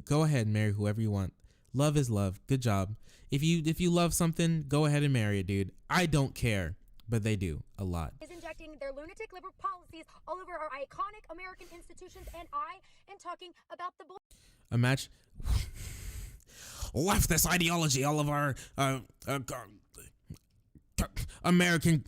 Go ahead and marry whoever you want. Love is love. Good job. If you love something, go ahead and marry it, dude. I don't care, but they do a lot. Is injecting their lunatic liberal policies all over our iconic American institutions, and I am talking about the a match. Leftist ideology all of our American.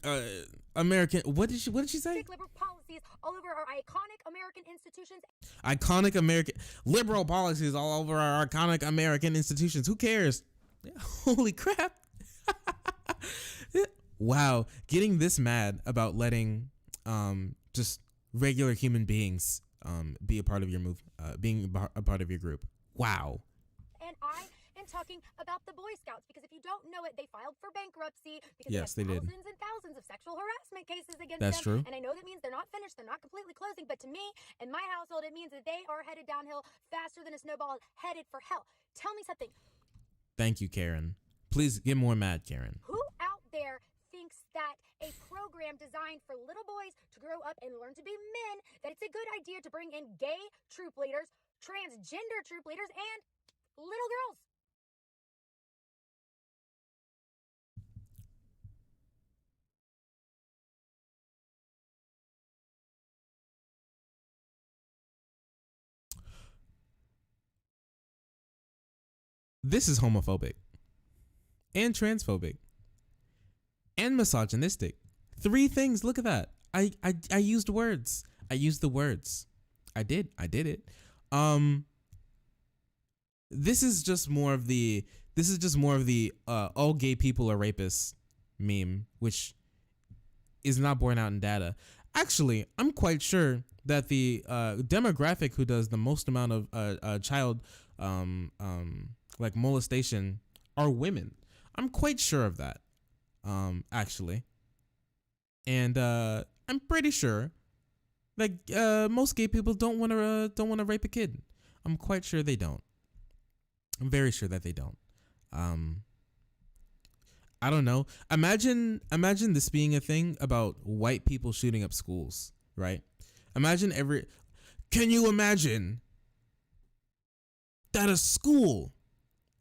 What did she say? Liberal policies all over our iconic American institutions. Iconic American liberal policies all over our iconic American institutions. Who cares? Holy crap. Wow, getting this mad about letting just regular human beings be a part of your being a part of your group. Wow. And I am talking about the Boy Scouts because if you don't know it, they filed for bankruptcy because yes, they did. Thousands and thousands of sexual harassment cases against That's them. True. And I know that means they're not finished, they're not completely closing, but to me and my household, it means that they are headed downhill faster than a snowball headed for hell. Tell me something. Thank you, Karen. Please get more mad, Karen. Who out there thinks that a program designed for little boys to grow up and learn to be men, that it's a good idea to bring in gay troop leaders, transgender troop leaders, and little girls? This is homophobic and transphobic and misogynistic. 3 things. Look at that. I used words. I used the words. I did it. This is just more of the all gay people are rapists meme, which is not borne out in data. Actually, I'm quite sure that the demographic who does the most amount of child like molestation are women. I'm quite sure of that, actually. And I'm pretty sure that most gay people don't want to rape a kid. I'm quite sure they don't. I'm very sure that they don't. I don't know. Imagine this being a thing about white people shooting up schools, right? Can you imagine that a school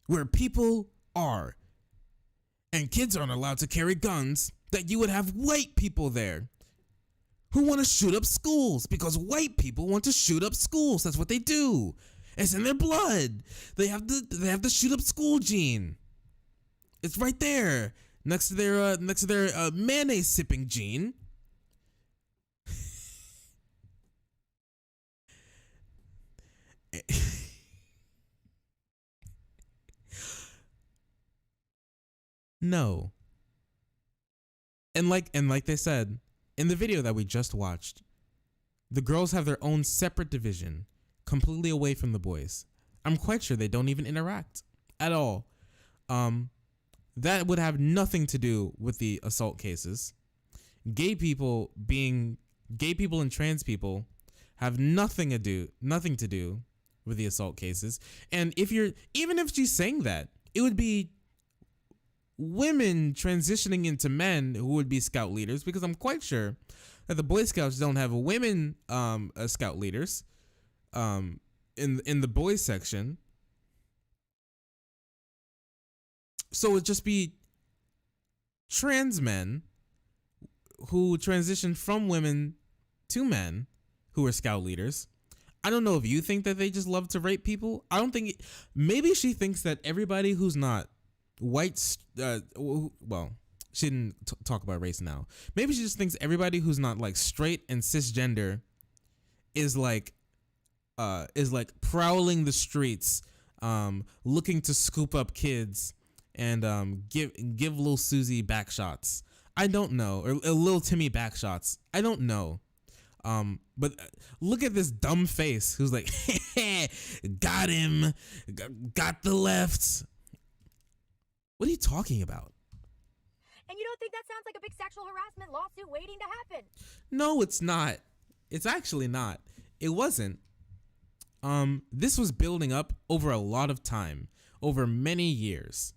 where people are and kids aren't allowed to carry guns, that you would have white people there who want to shoot up schools because white people want to shoot up schools. That's what they do. It's in their blood. They have the shoot up school gene. It's right there. next to their mayonnaise sipping Gene. No. And like they said in the video that we just watched, the girls have their own separate division, completely away from the boys. I'm quite sure they don't even interact at all. That would have nothing to do with the assault cases. Gay people and trans people have nothing to do with the assault cases. And even if she's saying that, it would be women transitioning into men who would be scout leaders, because I'm quite sure that the Boy Scouts don't have women scout leaders in the boys section. So it'd just be trans men who transition from women to men who are scout leaders. I don't know if you think that they just love to rape people. I don't think maybe she thinks that everybody who's not white, well, she didn't talk about race now. Maybe she just thinks everybody who's not like straight and cisgender is like prowling the streets, looking to scoop up kids and give little Susie back shots. I don't know, or little Timmy back shots. I don't know. But look at this dumb face who's like, got him, got the left. What are you talking about? And you don't think that sounds like a big sexual harassment lawsuit waiting to happen? No, it's not. It's actually not. It wasn't. This was building up over a lot of time, over many years.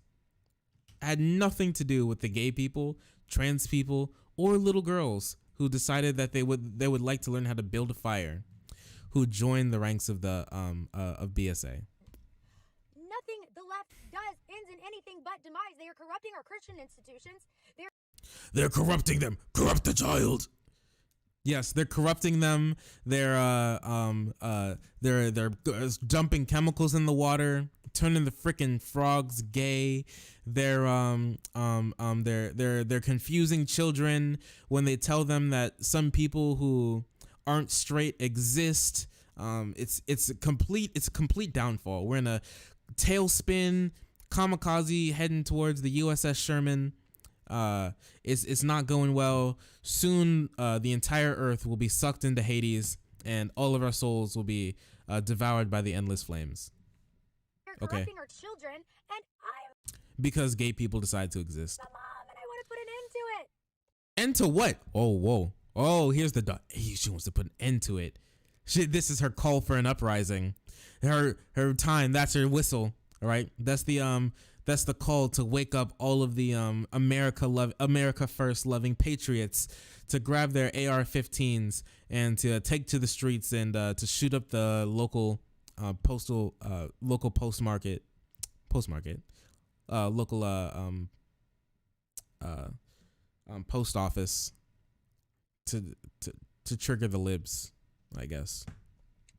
It had nothing to do with the gay people, trans people, or little girls who decided that they would like to learn how to build a fire, who joined the ranks of the of BSA. Nothing the left does ends in anything but demise. They are corrupting our Christian institutions. They're corrupting them. Corrupt the child. Yes, they're corrupting them. They're dumping chemicals in the water, turning the freaking frogs gay. They're confusing children when they tell them that some people who aren't straight exist. It's a complete downfall. We're in a tailspin, kamikaze heading towards the USS Sherman. It's not going well. Soon, the entire Earth will be sucked into Hades, and all of our souls will be devoured by the endless flames. They're corrupting our children, and because gay people decide to exist. I'm a mom, and I want to put an end to it. End to what? Oh, whoa. Oh, here's the she wants to put an end to it. This is her call for an uprising. Her time. That's her whistle. All right. That's the call to wake up all of the America first loving patriots to grab their AR-15s and to take to the streets and to shoot up the local post office to trigger the libs, I guess.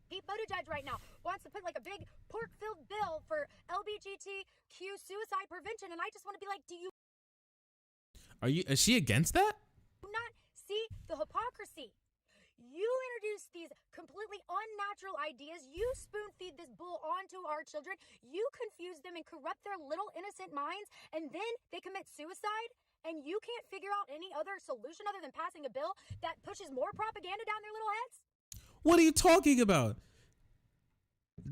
Pete Buttigieg right now wants to put like a big pork-filled bill for LGBTQ suicide prevention, and I just want to be like, Is she against that? not see the hypocrisy? You introduce these completely unnatural ideas. You spoon feed this bull onto our children. You confuse them and corrupt their little innocent minds, and then they commit suicide, and you can't figure out any other solution other than passing a bill that pushes more propaganda down their little heads? What are you talking about?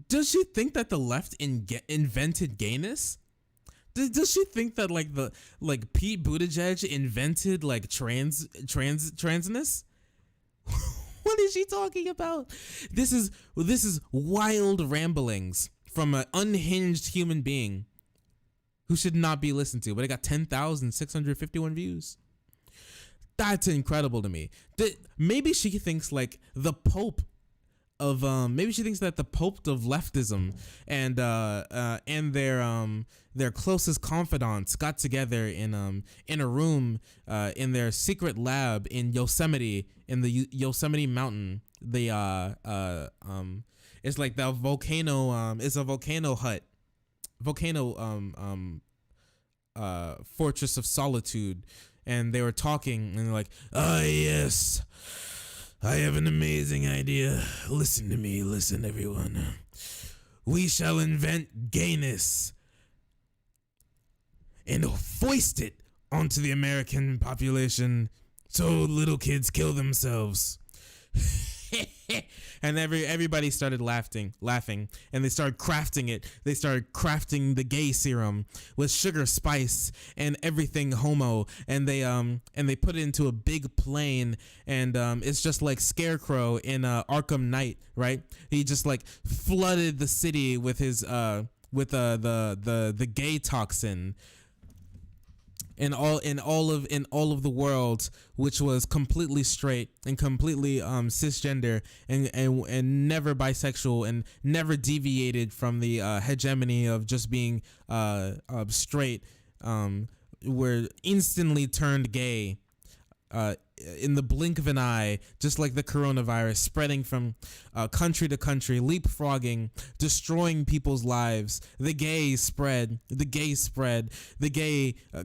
Does she think that the left invented gayness? Does she think that like Pete Buttigieg invented like transness? What is she talking about? This is wild ramblings from an unhinged human being who should not be listened to, but it got 10,651 views. That's incredible to me. Maybe she thinks like the Pope of maybe she thinks that the Pope of leftism and their closest confidants got together in a room in their secret lab in Yosemite, in the Yosemite Mountain. It's like the volcano. It's a volcano hut. Fortress of Solitude, and they were talking, and they're like, "Ah, yes, I have an amazing idea. Listen to me, listen, everyone. We shall invent gayness and foist it onto the American population so little kids kill themselves." And everybody started laughing, and they started crafting it. They started crafting the gay serum with sugar, spice, and everything homo, and they put it into a big plane, and it's just like Scarecrow in Arkham Knight, right? He just like flooded the city with his the gay toxin. In all of the world, which was completely straight and completely cisgender and never bisexual and never deviated from the hegemony of just being straight, were instantly turned gay in the blink of an eye, just like the coronavirus, spreading from country to country, leapfrogging, destroying people's lives. The gay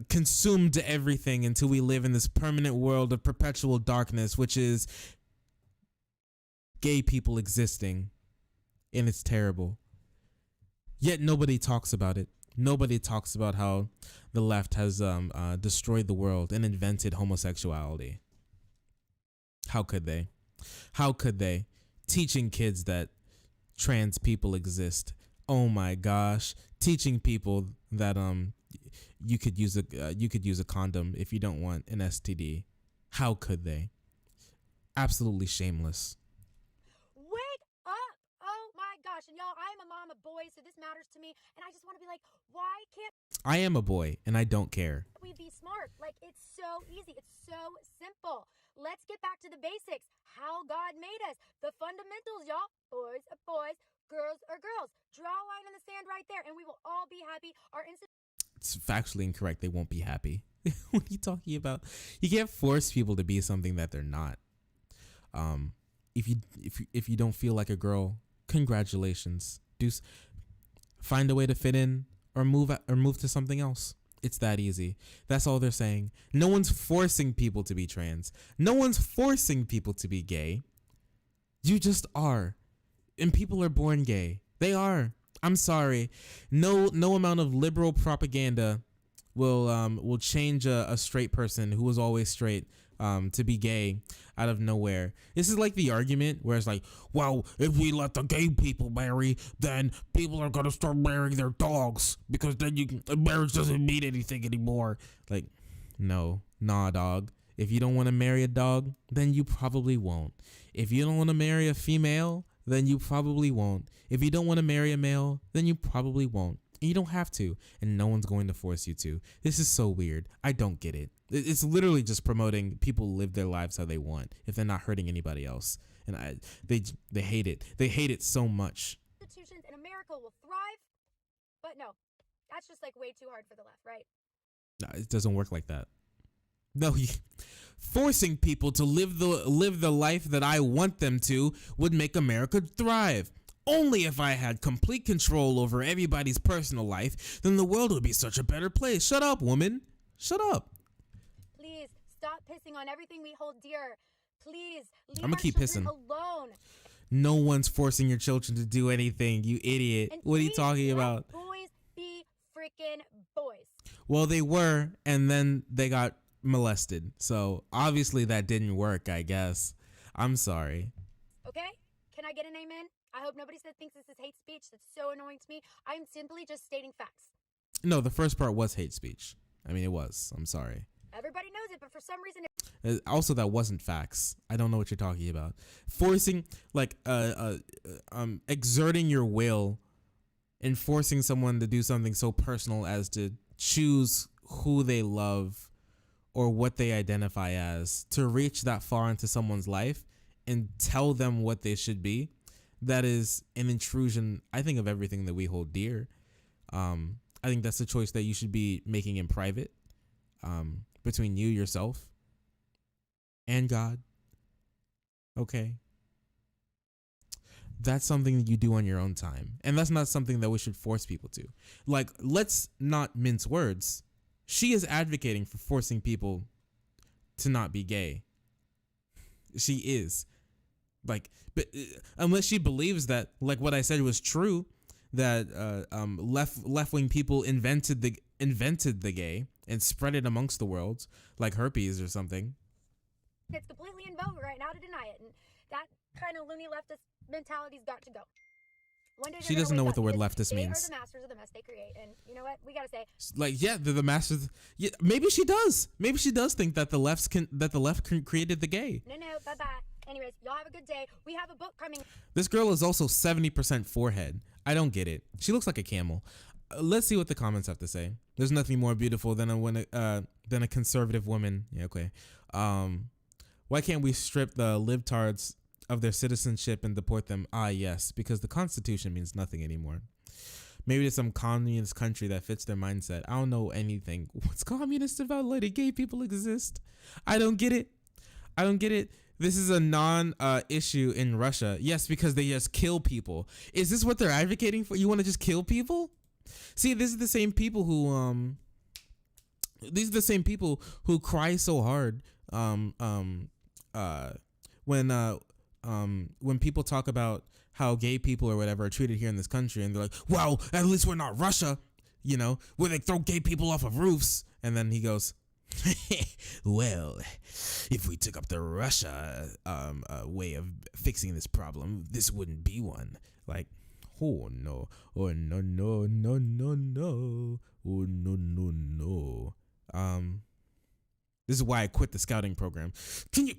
consumed everything until we live in this permanent world of perpetual darkness, which is gay people existing, and it's terrible. Yet nobody talks about it. Nobody talks about how the left has destroyed the world and invented homosexuality. How could they? How could they? Teaching kids that trans people exist. Oh my gosh. Teaching people that you could use a condom if you don't want an STD. How could they? Absolutely shameless. Wake up! Oh my gosh. And y'all, I am a mom of boys, so this matters to me. And I just want to be like, why can't I am a boy and I don't care. we be smart? Like, it's so easy. It's so simple. Let's get back to the basics. How God made us. The fundamentals, y'all. Boys are boys. Girls are girls. Draw a line in the sand right there, and we will all be happy. It's factually incorrect. They won't be happy. What are you talking about? You can't force people to be something that they're not. If you don't feel like a girl, congratulations. Find a way to fit in or move to something else. It's that easy. That's all they're saying. No one's forcing people to be trans. No one's forcing people to be gay. You just are. And people are born gay. They are. I'm sorry. No amount of liberal propaganda will change a straight person who was always straight to be gay out of nowhere. This is like the argument where it's like, well, if we let the gay people marry, then people are gonna start marrying their dogs because then marriage doesn't mean anything anymore. Like, no, nah, dog. If you don't want to marry a dog, then you probably won't. If you don't want to marry a female, then you probably won't. If you don't want to marry a male, then you probably won't. And you don't have to, and no one's going to force you to. This is so weird. I don't get it. It's literally just promoting people live their lives how they want if they're not hurting anybody else. And they hate it. They hate it so much. Institutions in America will thrive, but no, that's just like way too hard for the left, right? No, it doesn't work like that. No, forcing people to live the life that I want them to would make America thrive. Only if I had complete control over everybody's personal life, then the world would be such a better place. Shut up, woman. Shut up. Please stop pissing on everything we hold dear. Please leave I'm gonna our keep children pissing. alone. No one's forcing your children to do anything, you idiot. And What are you please talking let about? Boys be freaking boys. Well, they were, and then they got molested. So obviously that didn't work, I guess. I'm sorry. Okay? Can I get an amen? I hope nobody thinks this is hate speech. That's so annoying to me. I'm simply just stating facts. No, the first part was hate speech. I mean, it was. I'm sorry. Everybody knows it, but for some reason... Also, that wasn't facts. I don't know what you're talking about. Forcing, like, exerting your will and forcing someone to do something so personal as to choose who they love or what they identify as, to reach that far into someone's life and tell them what they should be, that is an intrusion, I think, of everything that we hold dear. I think that's a choice that you should be making in private, between you, yourself, and God. Okay? That's something that you do on your own time. And that's not something that we should force people to. Like, let's not mince words. She is advocating for forcing people to not be gay. She is. Like, but unless she believes that, like what I said was true, that left-wing people invented the gay and spread it amongst the world, like herpes or something. It's completely in vogue right now to deny it, and that kind of loony leftist mentality's got to go. One day She doesn't know what the word leftist they means. They are the masters of the mess they create, and you know what? We gotta say, Like, yeah, they're the masters. Yeah, maybe she does. Maybe she does think that the left created the gay. no, bye bye. Anyways, y'all have a good day. We have a book coming. This girl is also 70% forehead. I don't get it. She looks like a camel. Let's see what the comments have to say. There's nothing more beautiful than a conservative woman. Yeah, okay. Why can't we strip the libtards of their citizenship and deport them? Ah, yes, because the Constitution means nothing anymore. Maybe it's some communist country that fits their mindset. I don't know anything. What's communist about letting gay people exist? I don't get it. This is a non-issue in Russia. Yes, because they just kill people. Is this what they're advocating for? You want to just kill people? See, these are the same people who cry so hard when people talk about how gay people or whatever are treated here in this country, and they're like, well, at least we're not Russia, you know, where they throw gay people off of roofs. And then he goes, well, if we took up the Russia way of fixing this problem, this wouldn't be one. Like, oh no, oh no, no, no, no, no, oh no, no, no. This is why I quit the scouting program. Can you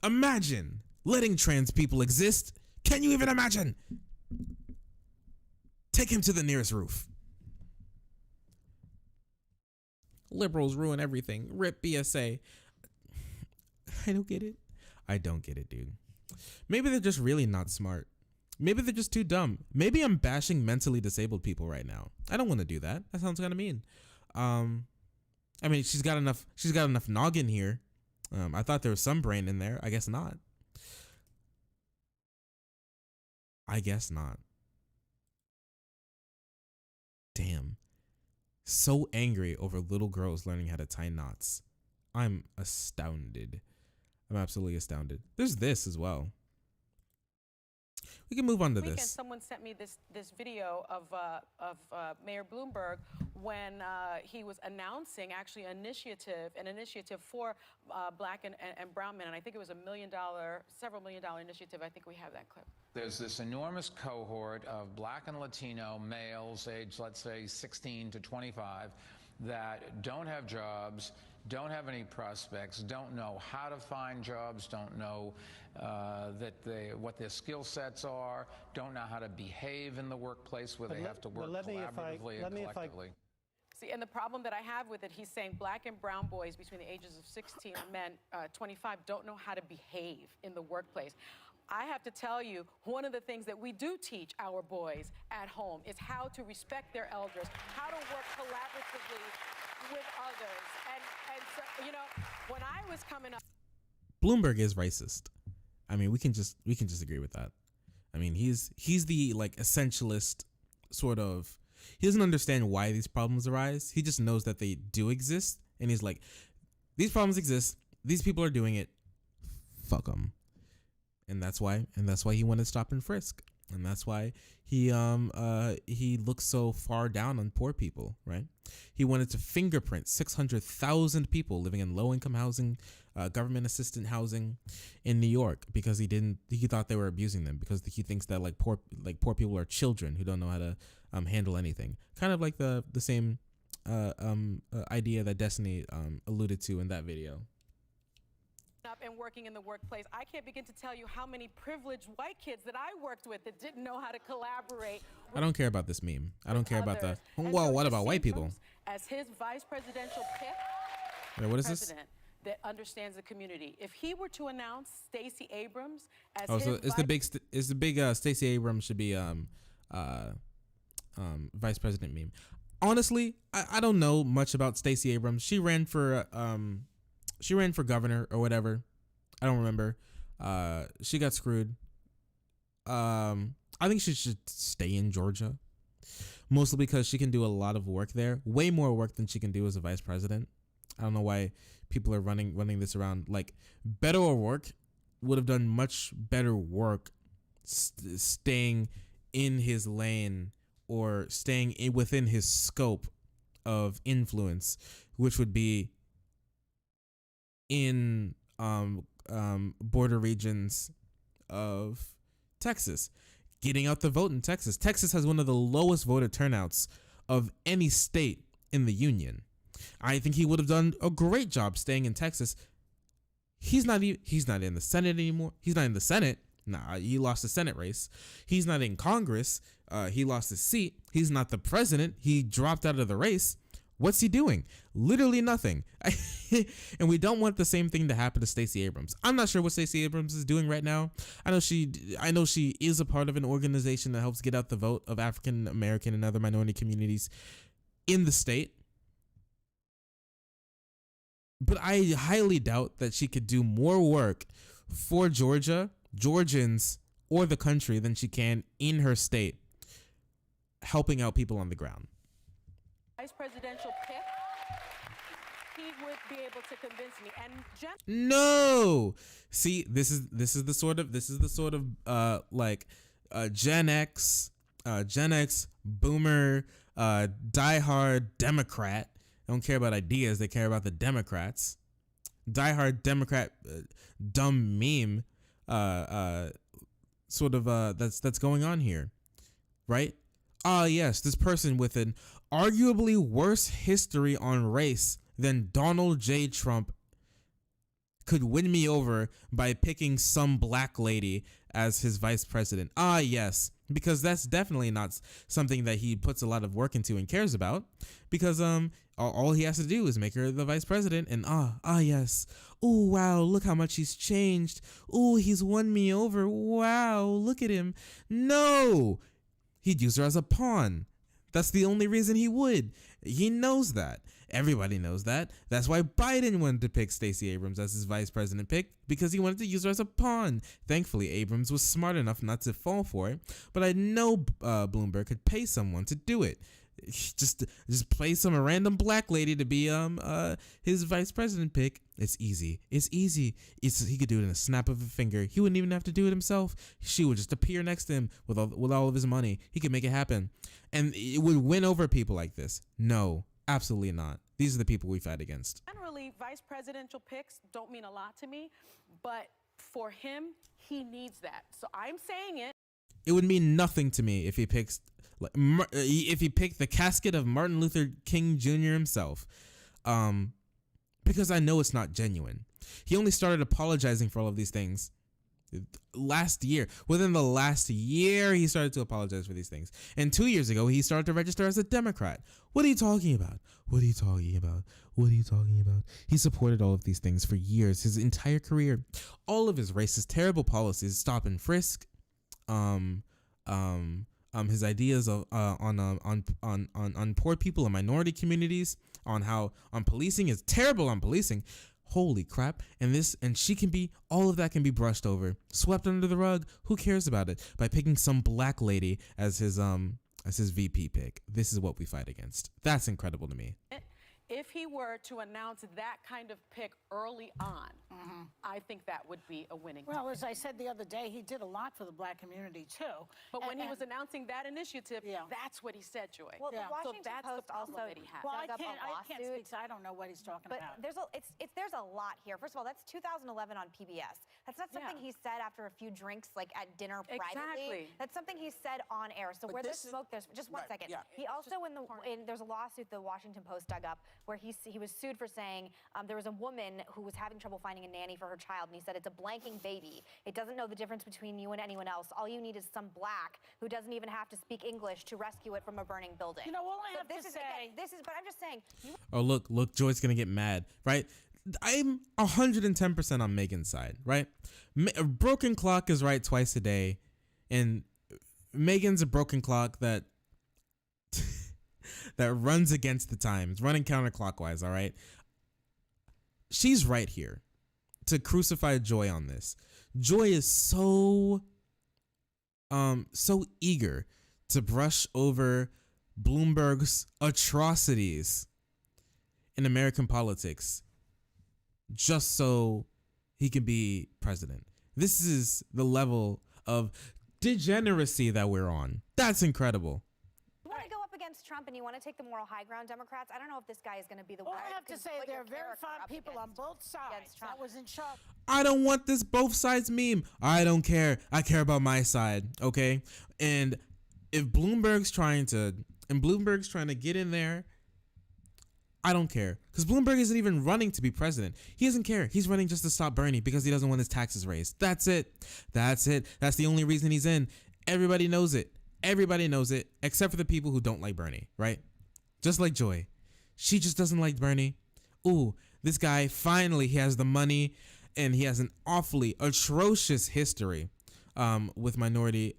imagine letting trans people exist? Can you even imagine? Take him to the nearest roof. Liberals ruin everything. Rip BSA. I don't get it. I don't get it, dude. Maybe they're just really not smart. Maybe they're just too dumb. Maybe I'm bashing mentally disabled people right now. I don't want to do that. That sounds kind of mean. I mean, she's got enough noggin here. I thought there was some brain in there. I guess not. Damn. So angry over little girls learning how to tie knots. I'm astounded. I'm absolutely astounded. There's this as well. We can move on to Weekend, this. someone sent me this video of Mayor Bloomberg when he was announcing actually an initiative for black and brown men, and I think it was several $1 million initiative. I think we have that clip. There's this enormous cohort of black and Latino males aged, let's say, 16 to 25 that don't have jobs, don't have any prospects, don't know how to find jobs, don't know what their skill sets are, don't know how to behave in the workplace where they have to work collaboratively and collectively. See, and the problem that I have with it, he's saying black and brown boys between the ages of 16 and men 25 don't know how to behave in the workplace. I have to tell you, one of the things that we do teach our boys at home is how to respect their elders, how to work collaboratively with others. And so, you know, when I was coming up, Bloomberg is racist. I mean, we can just agree with that. I mean, he's the like essentialist sort of. He doesn't understand why these problems arise. He just knows that they do exist, and he's like, these problems exist. These people are doing it. Fuck them. And that's why he wanted to stop and frisk, and that's why he looks so far down on poor people, right? He wanted to fingerprint 600,000 people living in low-income housing, government assistant housing in New York, because he thought they were abusing them, because he thinks that like poor people are children who don't know how to handle anything. Kind of like the same idea that Destiny alluded to in that video. up and working in the workplace, I can't begin to tell you how many privileged white kids that I worked with that didn't know how to collaborate. I don't care about this meme. I don't care about the, well, what about white people? As his vice presidential pick, Wait, what is this? that understands the community. If he were to announce Stacey Abrams as so it's the big Stacey Abrams should be vice president meme. Honestly, I don't know much about Stacey Abrams. She ran for governor or whatever. I don't remember. She got screwed. I think she should stay in Georgia. mostly because she can do a lot of work there, way more work than she can do as a vice president. I don't know why people are running this around. Like, Beto O'Rourke would have done much better work staying in his lane or staying within his scope of influence, which would be in border regions of Texas, getting out the vote in Texas. Texas has one of the lowest voter turnouts of any state in the union. I think he would have done a great job staying in Texas. He's not in the Senate anymore. He's not in the Senate. Nah, he lost the Senate race. He's not in Congress. He lost his seat. He's not the president. He dropped out of the race. What's he doing? Literally nothing. And we don't want the same thing to happen to Stacey Abrams. I'm not sure what Stacey Abrams is doing right now. I know she is a part of an organization that helps get out the vote of African American and other minority communities in the state. But I highly doubt that she could do more work for Georgia, Georgians, or the country than she can in her state, helping out people on the ground. Vice presidential pick, he would be able to convince me. And no, see, this is the sort of Gen X boomer, diehard Democrat. They don't care about ideas; they care about the Democrats. Diehard Democrat, dumb meme, that's going on here, right? Ah, yes, this person with an arguably worse history on race than Donald J. Trump could win me over by picking some black lady as his vice president. Ah, yes, because that's definitely not something that he puts a lot of work into and cares about, because all he has to do is make her the vice president, and yes. Oh, wow, look how much he's changed. Oh, he's won me over. Wow, look at him. No, he'd use her as a pawn. That's the only reason he would. He knows that. Everybody knows that. That's why Biden wanted to pick Stacey Abrams as his vice president pick, because he wanted to use her as a pawn. Thankfully, Abrams was smart enough not to fall for it, but I know Bloomberg could pay someone to do it. Just play some random black lady to be his vice president pick. It's easy. He could do it in a snap of a finger. He wouldn't even have to do it himself. She would just appear next to him with all of his money. He could make it happen, and it would win over people like this. No, absolutely not. These are the people we fight against. Generally, vice presidential picks don't mean a lot to me, but for him, he needs that. So I'm saying it. It would mean nothing to me if he picked the casket of Martin Luther King Jr. himself, because I know it's not genuine. He only started apologizing for all of these things last year. Within the last year, he started to apologize for these things. And 2 years ago, he started to register as a Democrat. What are you talking about? He supported all of these things for years, his entire career. All of his racist, terrible policies, stop and frisk, his ideas of on poor people and minority communities, on policing is terrible on policing. Holy crap. And she can be, all of that can be brushed over, swept under the rug. Who cares about it? By picking some black lady as his VP pick. This is what we fight against. That's incredible to me. If he were to announce that kind of pick early on, I think that would be a winning. Well, as I said the other day, he did a lot for the black community too. But when he was announcing that initiative, that's what he said, Joy. Well, the Washington Post also that he had. Well, I can't speak, so I don't know what he's talking about. There's a lot here. First of all, that's 2011 on PBS. That's not something he said after a few drinks, like at dinner privately. That's something he said on air. So where there's smoke, there's just one second. Yeah. He also there's a lawsuit the Washington Post dug up where he was sued for saying there was a woman who was having trouble finding a nanny for her child, and he said it's a blanking baby. It doesn't know the difference between you and anyone else. All you need is some black who doesn't even have to speak English to rescue it from a burning building. You know, all I have to say, but I'm just saying. Oh, look, Joy's gonna get mad, right? I'm 110% on Megan's side, right? A broken clock is right twice a day, and Megan's a broken clock that that runs against the times, running counterclockwise, all right? She's right here to crucify Joy on this. Joy is so eager to brush over Bloomberg's atrocities in American politics just so he can be president. This is the level of degeneracy that we're on. That's incredible. You want to go up against Trump and you want to take the moral high ground, Democrats? I don't know if this guy is going to be the one. All I have to say, there are very fine people on both sides. That was in shock. I don't want this both sides meme. I don't care. I care about my side, okay? And if Bloomberg's trying to get in there, I don't care. Because Bloomberg isn't even running to be president. He doesn't care. He's running just to stop Bernie because he doesn't want his taxes raised. That's it. That's the only reason he's in. Everybody knows it. Everybody knows it, except for the people who don't like Bernie, right? Just like Joy. She just doesn't like Bernie. Ooh, this guy, finally, he has the money, and he has an awfully atrocious history with minority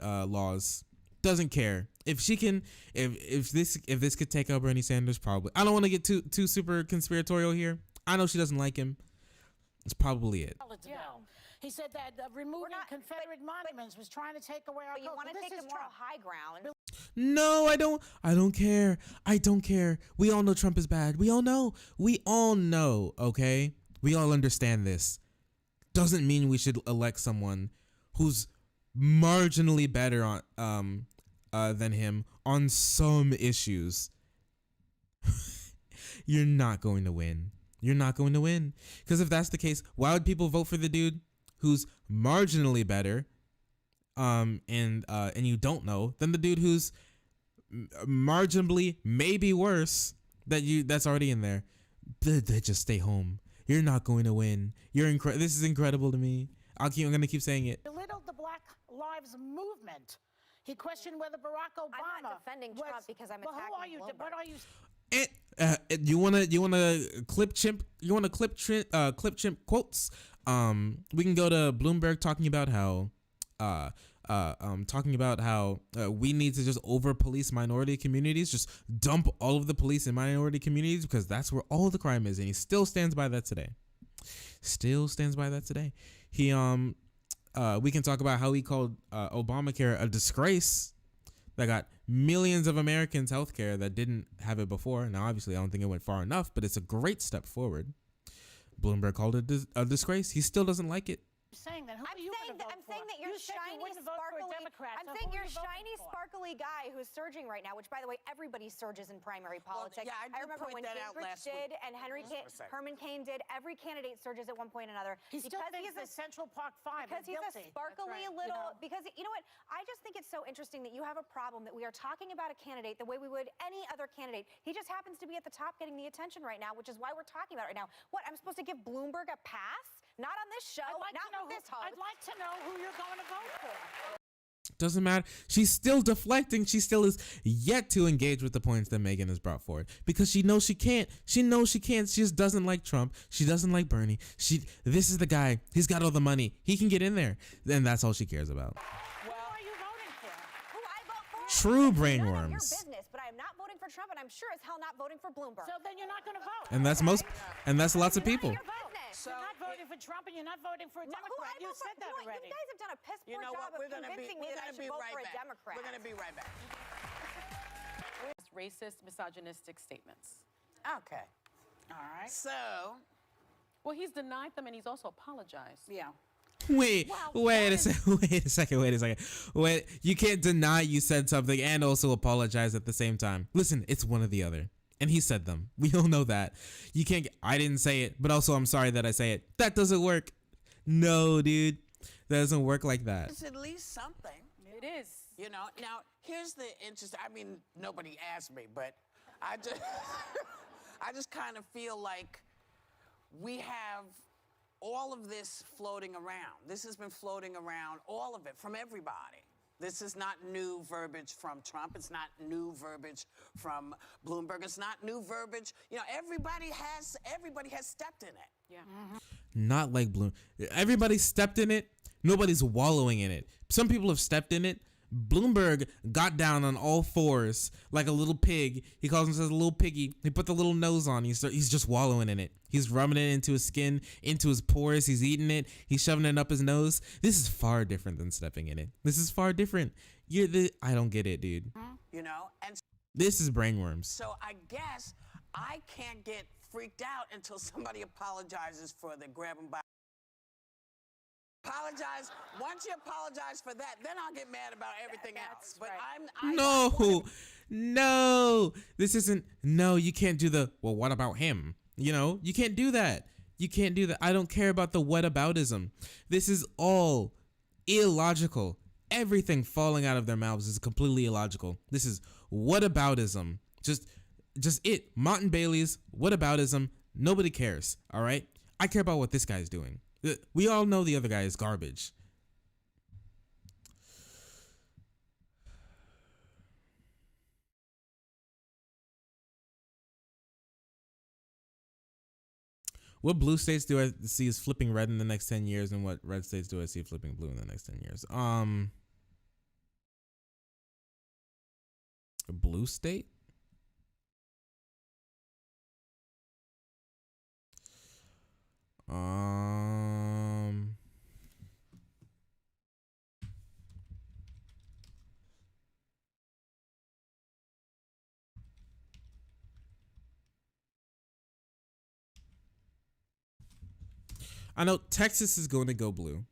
laws. Doesn't care. If she can, if this could take out Bernie Sanders, probably. I don't want to get too super conspiratorial here. I know she doesn't like him. It's probably it. Yeah. He said that removing Confederate monuments was trying to take away our culture. You want to take the moral high ground. No, I don't care. I don't care. We all know Trump is bad. We all know. Okay? We all understand this. Doesn't mean we should elect someone who's marginally better on than him on some issues. You're not going to win. You're not going to win. Because if that's the case, why would people vote for the dude who's marginally better and you don't know than the dude who's marginally maybe worse that's already in there? They just stay home. You're not going to win. This is incredible to me. I'm gonna keep saying it. Belittled the Black Lives Movement. He questioned whether Barack Obama. I'm not defending Trump because I'm attacking who are you? Bloomberg. What are you? You wanna clip chimp? You wanna clip chimp quotes? We can go to Bloomberg talking about how we need to just over police minority communities, just dump all of the police in minority communities because that's where all the crime is, and he still stands by that today. He we can talk about how he called Obamacare a disgrace that got millions of Americans health care that didn't have it before. Now, obviously, I don't think it went far enough, but it's a great step forward. Bloomberg called it a disgrace. He still doesn't like it. Saying that, I'm saying that you're shiny, sparkly guy who's surging right now, which, by the way, everybody surges in primary politics. Well, yeah, I remember when Gingrich did and Herman Cain did. Every candidate surges at one point or another. He still thinks the Central Park Five because he's guilty. A sparkly little. Because you know what? I just think it's so interesting that you have a problem that we are talking about a candidate the way we would any other candidate. He just happens to be at the top getting the attention right now, which is why we're talking about it right now. What? I'm supposed to give Bloomberg a pass? Not on this show. Not with this host. I'd like to know who you're going to vote for. Doesn't matter. She's still deflecting. She still is yet to engage with the points that Megan has brought forward because she knows she can't. She just doesn't like Trump. She doesn't like Bernie. This is the guy. He's got all the money. He can get in there. Then that's all she cares about. Who are you voting for? Who I vote for? True brainworms. None of your business, but I am not voting for Trump, and I'm sure as hell not voting for Bloomberg. So then you're not going to vote. And that's lots of people. You're not voting for Trump, and you're not voting for a Democrat. You said that already. You guys have done a piss poor job of convincing me that I should vote for a Democrat. We're going to be right back. Racist, misogynistic statements. Okay. All right. So. Well, he's denied them, and he's also apologized. Yeah. Wait a second. Wait, you can't deny you said something and also apologize at the same time. Listen, it's one or the other. And he said them. We all know that. You can't, I didn't say it, but also I'm sorry that I say it. That doesn't work. No, dude. That doesn't work like that. It's at least something. It is. You know, now, here's the interesting, I mean, nobody asked me, but I just, I just kind of feel like we have all of this floating around. This has been floating around, all of it, from everybody. This is not new verbiage from Trump. It's not new verbiage from Bloomberg. It's not new verbiage. You know, everybody has stepped in it. Yeah. Mm-hmm. Not like Bloom. Everybody stepped in it. Nobody's wallowing in it. Some people have stepped in it. Bloomberg got down on all fours like a little pig. He calls himself a little piggy. He put the little nose on. He's just wallowing in it. He's rubbing it into his skin, into his pores. He's eating it. He's shoving it up his nose. This is far different than stepping in it. This is far different. I don't get it, dude. you know? And This is brainworms. so I guess I can't get freaked out until somebody apologizes for the grab 'em by. Apologize. Once you apologize for that, then I'll get mad about everything else. But No, this isn't. No, you can't do the. Well, what about him? You know, you can't do that. You can't do that. I don't care about the whataboutism. This is all illogical. Everything falling out of their mouths is completely illogical. This is whataboutism. Just it. Martin Bailey's whataboutism. Nobody cares. All right. I care about what this guy's doing. We all know the other guy is garbage. What blue states do I see is flipping red in the next 10 years, and what red states do I see flipping blue in the next 10 years? A blue state? I know Texas is going to go blue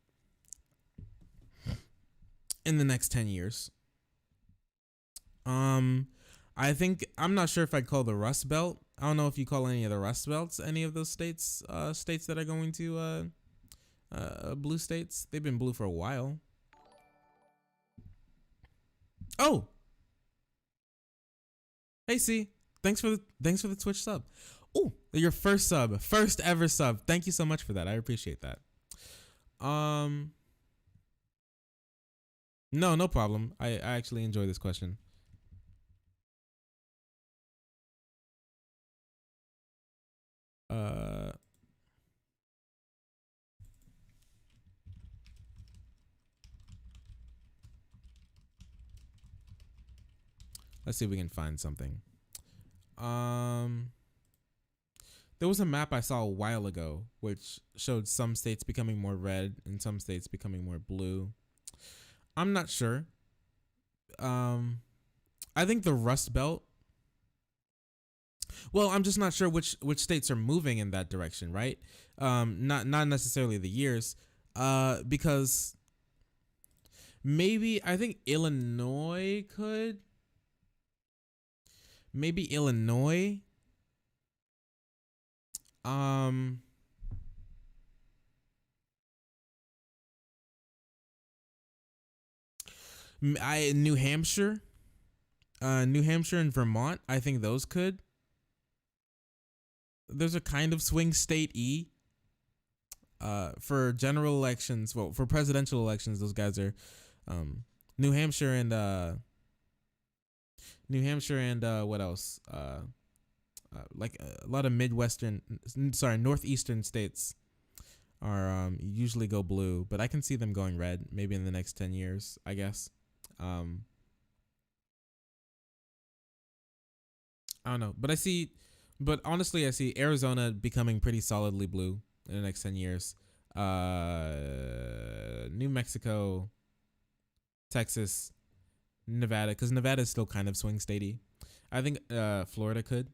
in the next 10 years. I think, I'm not sure if I'd call the Rust Belt. I don't know if you call any of the Rust Belts, any of those states that are going to blue states. They've been blue for a while. Oh, hey, C, thanks for the Twitch sub. Oh, your first ever sub. Thank you so much for that. I appreciate that. No problem. I actually enjoy this question. Let's see if we can find something. There was a map I saw a while ago which showed some states becoming more red and some states becoming more blue. I'm not sure. I think the Rust Belt. Well, I'm just not sure which states are moving in that direction, right? Not necessarily the years, because maybe I think Illinois could. Maybe Illinois. New Hampshire and Vermont. I think those could. There's a kind of swing state E. For general elections, well, for presidential elections, those guys are New Hampshire and what else? Like a lot of northeastern states are usually go blue, but I can see them going red maybe in the next 10 years, I guess. I don't know, but honestly, I see Arizona becoming pretty solidly blue in the next 10 years. New Mexico, Texas, Nevada, because Nevada is still kind of swing statey. I think Florida could.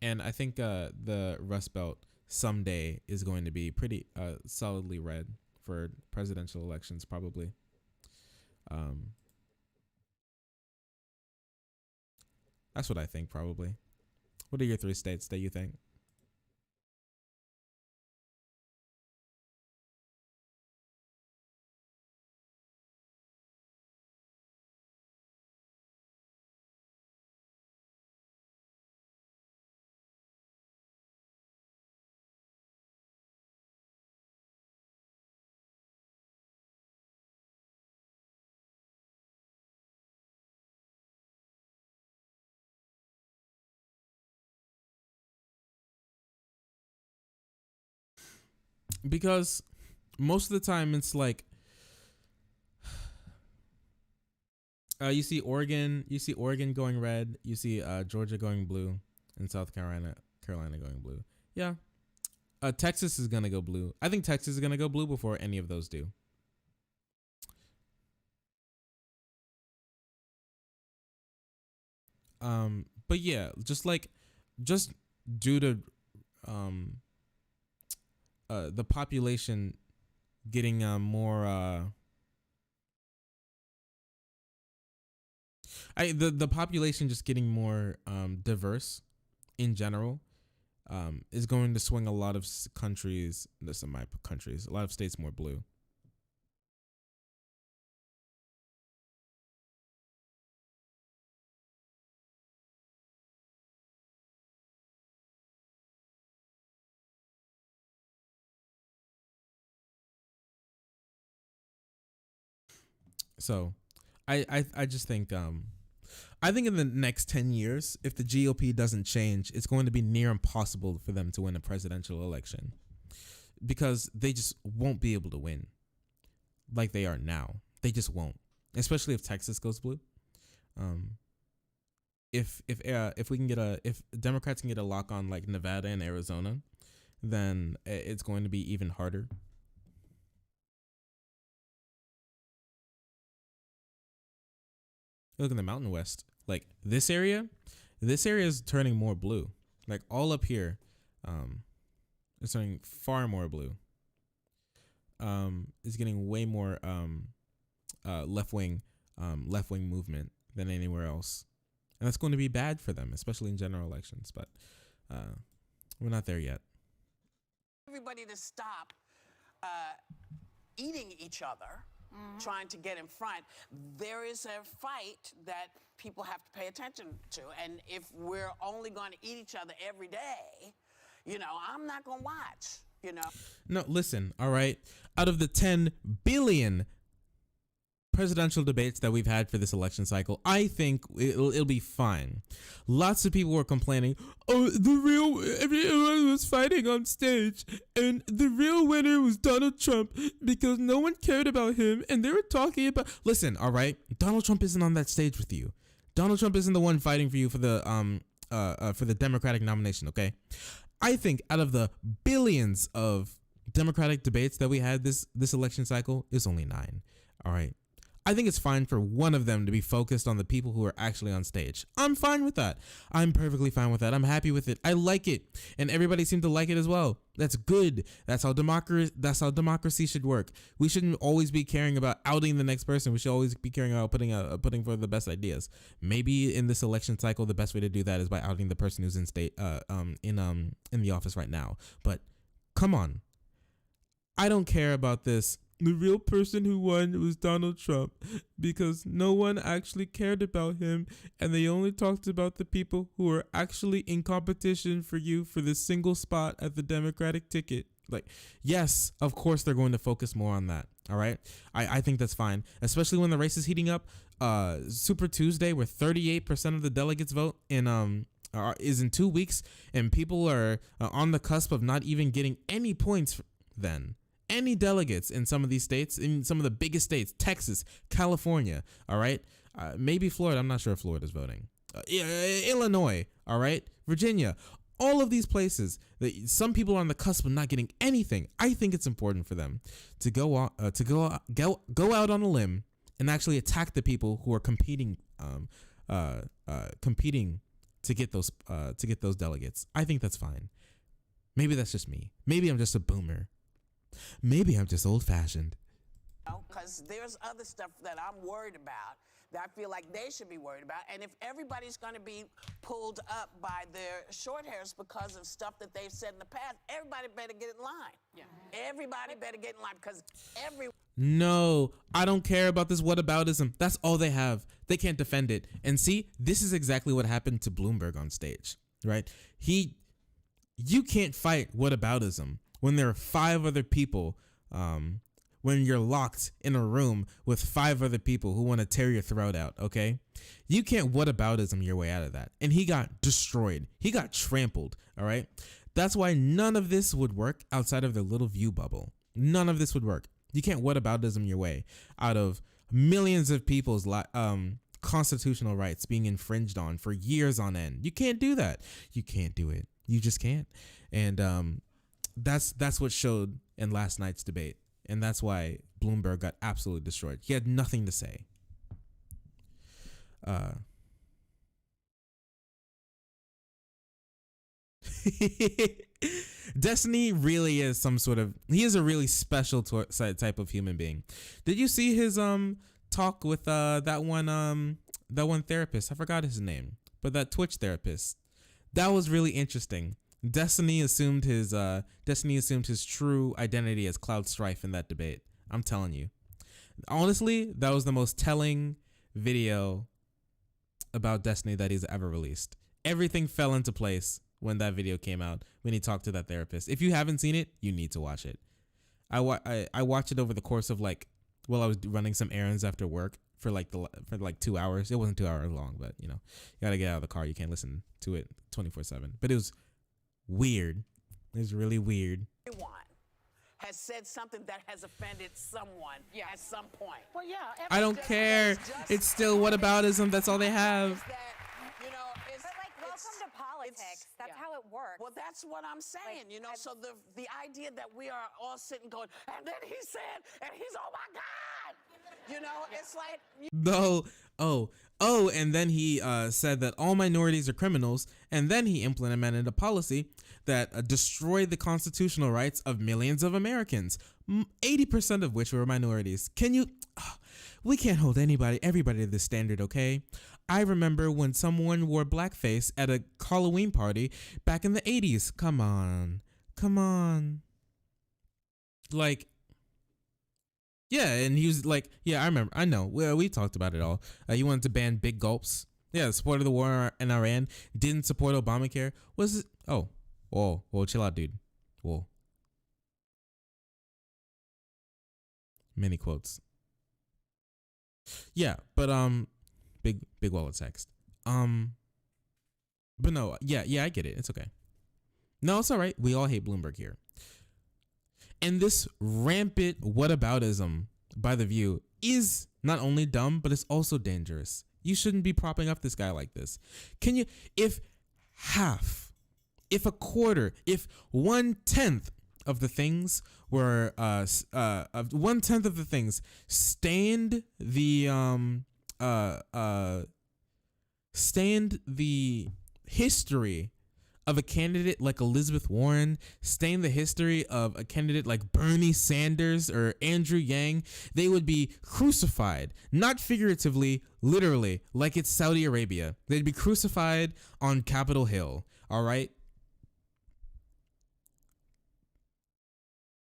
And I think the Rust Belt someday is going to be pretty solidly red for presidential elections, probably. That's what I think, probably. What are your 3 states that you think? Because most of the time it's like you see Oregon going red, you see Georgia going blue, and South Carolina going blue. Yeah. Texas is gonna go blue. I think Texas is gonna go blue before any of those do. But yeah, just due to the population getting more the population just getting more diverse in general is going to swing a lot of countries, this in my countries, a lot of states more blue. So I just think I think in the next 10 years, if the GOP doesn't change, it's going to be near impossible for them to win a presidential election because they just won't be able to win like they are now. They just won't, especially if Texas goes blue. If we can if Democrats can get a lock on like Nevada and Arizona, then it's going to be even harder. Look in the Mountain West, like this area is turning more blue. Like all up here, it's turning far more blue. It's getting way more left wing movement than anywhere else, and that's going to be bad for them, especially in general elections. But we're not there yet. Everybody to stop eating each other. Trying to get in front, there is a fight that people have to pay attention to. And if we're only going to eat each other every day, I'm not going to watch, No, listen, all right. Out of the 10 billion presidential debates that we've had for this election cycle, I think it'll be fine. Lots of people were complaining, everyone was fighting on stage and the real winner was Donald Trump because no one cared about him and they were talking about, listen, all right, Donald Trump isn't on that stage with you. Donald Trump isn't the one fighting for you for the Democratic nomination, okay? I think out of the billions of Democratic debates that we had this election cycle, it's only 9, all right? I think it's fine for one of them to be focused on the people who are actually on stage. I'm fine with that. I'm perfectly fine with that. I'm happy with it. I like it. And everybody seemed to like it as well. That's good. That's how democracy should work. We shouldn't always be caring about outing the next person. We should always be caring about putting for the best ideas. Maybe in this election cycle, the best way to do that is by outing the person who's in the office right now. But come on. I don't care about this. The real person who won was Donald Trump because no one actually cared about him and they only talked about the people who are actually in competition for you for this single spot at the Democratic ticket. Like, yes, of course they're going to focus more on that. All right. I think that's fine, especially when the race is heating up. Super Tuesday, where 38% of the delegates vote is in 2 weeks and people are on the cusp of not even getting any points then. Any delegates in some of these states, in some of the biggest states, Texas, California, all right? Maybe Florida. I'm not sure if Florida's voting. Illinois, all right? Virginia. All of these places, some people are on the cusp of not getting anything. I think it's important for them to go out on a limb and actually attack the people who are competing to get those delegates. I think that's fine. Maybe that's just me. Maybe I'm just a boomer. Maybe I'm just old-fashioned. Because there's other stuff that I'm worried about that I feel like they should be worried about. And if everybody's going to be pulled up by their short hairs because of stuff that they've said in the past, everybody better get in line. Yeah. Everybody better get in line because No, I don't care about this whataboutism. That's all they have. They can't defend it. And see, this is exactly what happened to Bloomberg on stage, right? You can't fight whataboutism when there are 5 other people, when you're locked in a room with 5 other people who want to tear your throat out, okay? You can't whataboutism your way out of that. And he got destroyed. He got trampled, all right? That's why none of this would work outside of their little view bubble. None of this would work. You can't whataboutism your way out of millions of people's constitutional rights being infringed on for years on end. You can't do that. You can't do it. You just can't. And that's what showed in last night's debate. And that's why Bloomberg got absolutely destroyed. He had nothing to say. Destiny really is some sort of, he is a really special type of human being. Did you see his talk with that one therapist? I forgot his name, but that Twitch therapist. That was really interesting. Destiny assumed his true identity as Cloud Strife in that debate. I'm telling you. Honestly, that was the most telling video about Destiny that he's ever released. Everything fell into place when that video came out, when he talked to that therapist. If you haven't seen it, you need to watch it. I watched it over the course of I was running some errands after work for 2 hours. It wasn't 2 hours long, but you gotta get out of the car. You can't listen to it 24/7. But it was weird. It was really weird. Everyone has said something that has offended someone at some point. Well, yeah. I don't care. It's still whataboutism. That's all they have. Welcome to politics. That's how it works. Well, that's what I'm saying, So the idea that we are all sitting going, and then he said, and he's, oh my God, it's like. No. Oh, and then he said that all minorities are criminals, and then he implemented a policy that destroyed the constitutional rights of millions of Americans, 80% of which were minorities. We can't hold everybody to this standard, okay? I remember when someone wore blackface at a Halloween party back in the 80s. Come on. Yeah, and he was like, yeah, I remember. I know. We talked about it all. He wanted to ban big gulps. Yeah, supported the war in Iran. Didn't support Obamacare. Was it? Oh, whoa, chill out, dude. Whoa. Many quotes. Yeah, but big wall of text. But no, yeah, I get it. It's okay. No, it's all right. We all hate Bloomberg here. And this rampant whataboutism by The View is not only dumb, but it's also dangerous. You shouldn't be propping up this guy like this. If a quarter, if 1/10 of the things were, of 1/10 of the things stained the history of a candidate like Elizabeth Warren, stained the history of a candidate like Bernie Sanders or Andrew Yang, they would be crucified, not figuratively, literally, like it's Saudi Arabia. They'd be crucified on Capitol Hill, all right?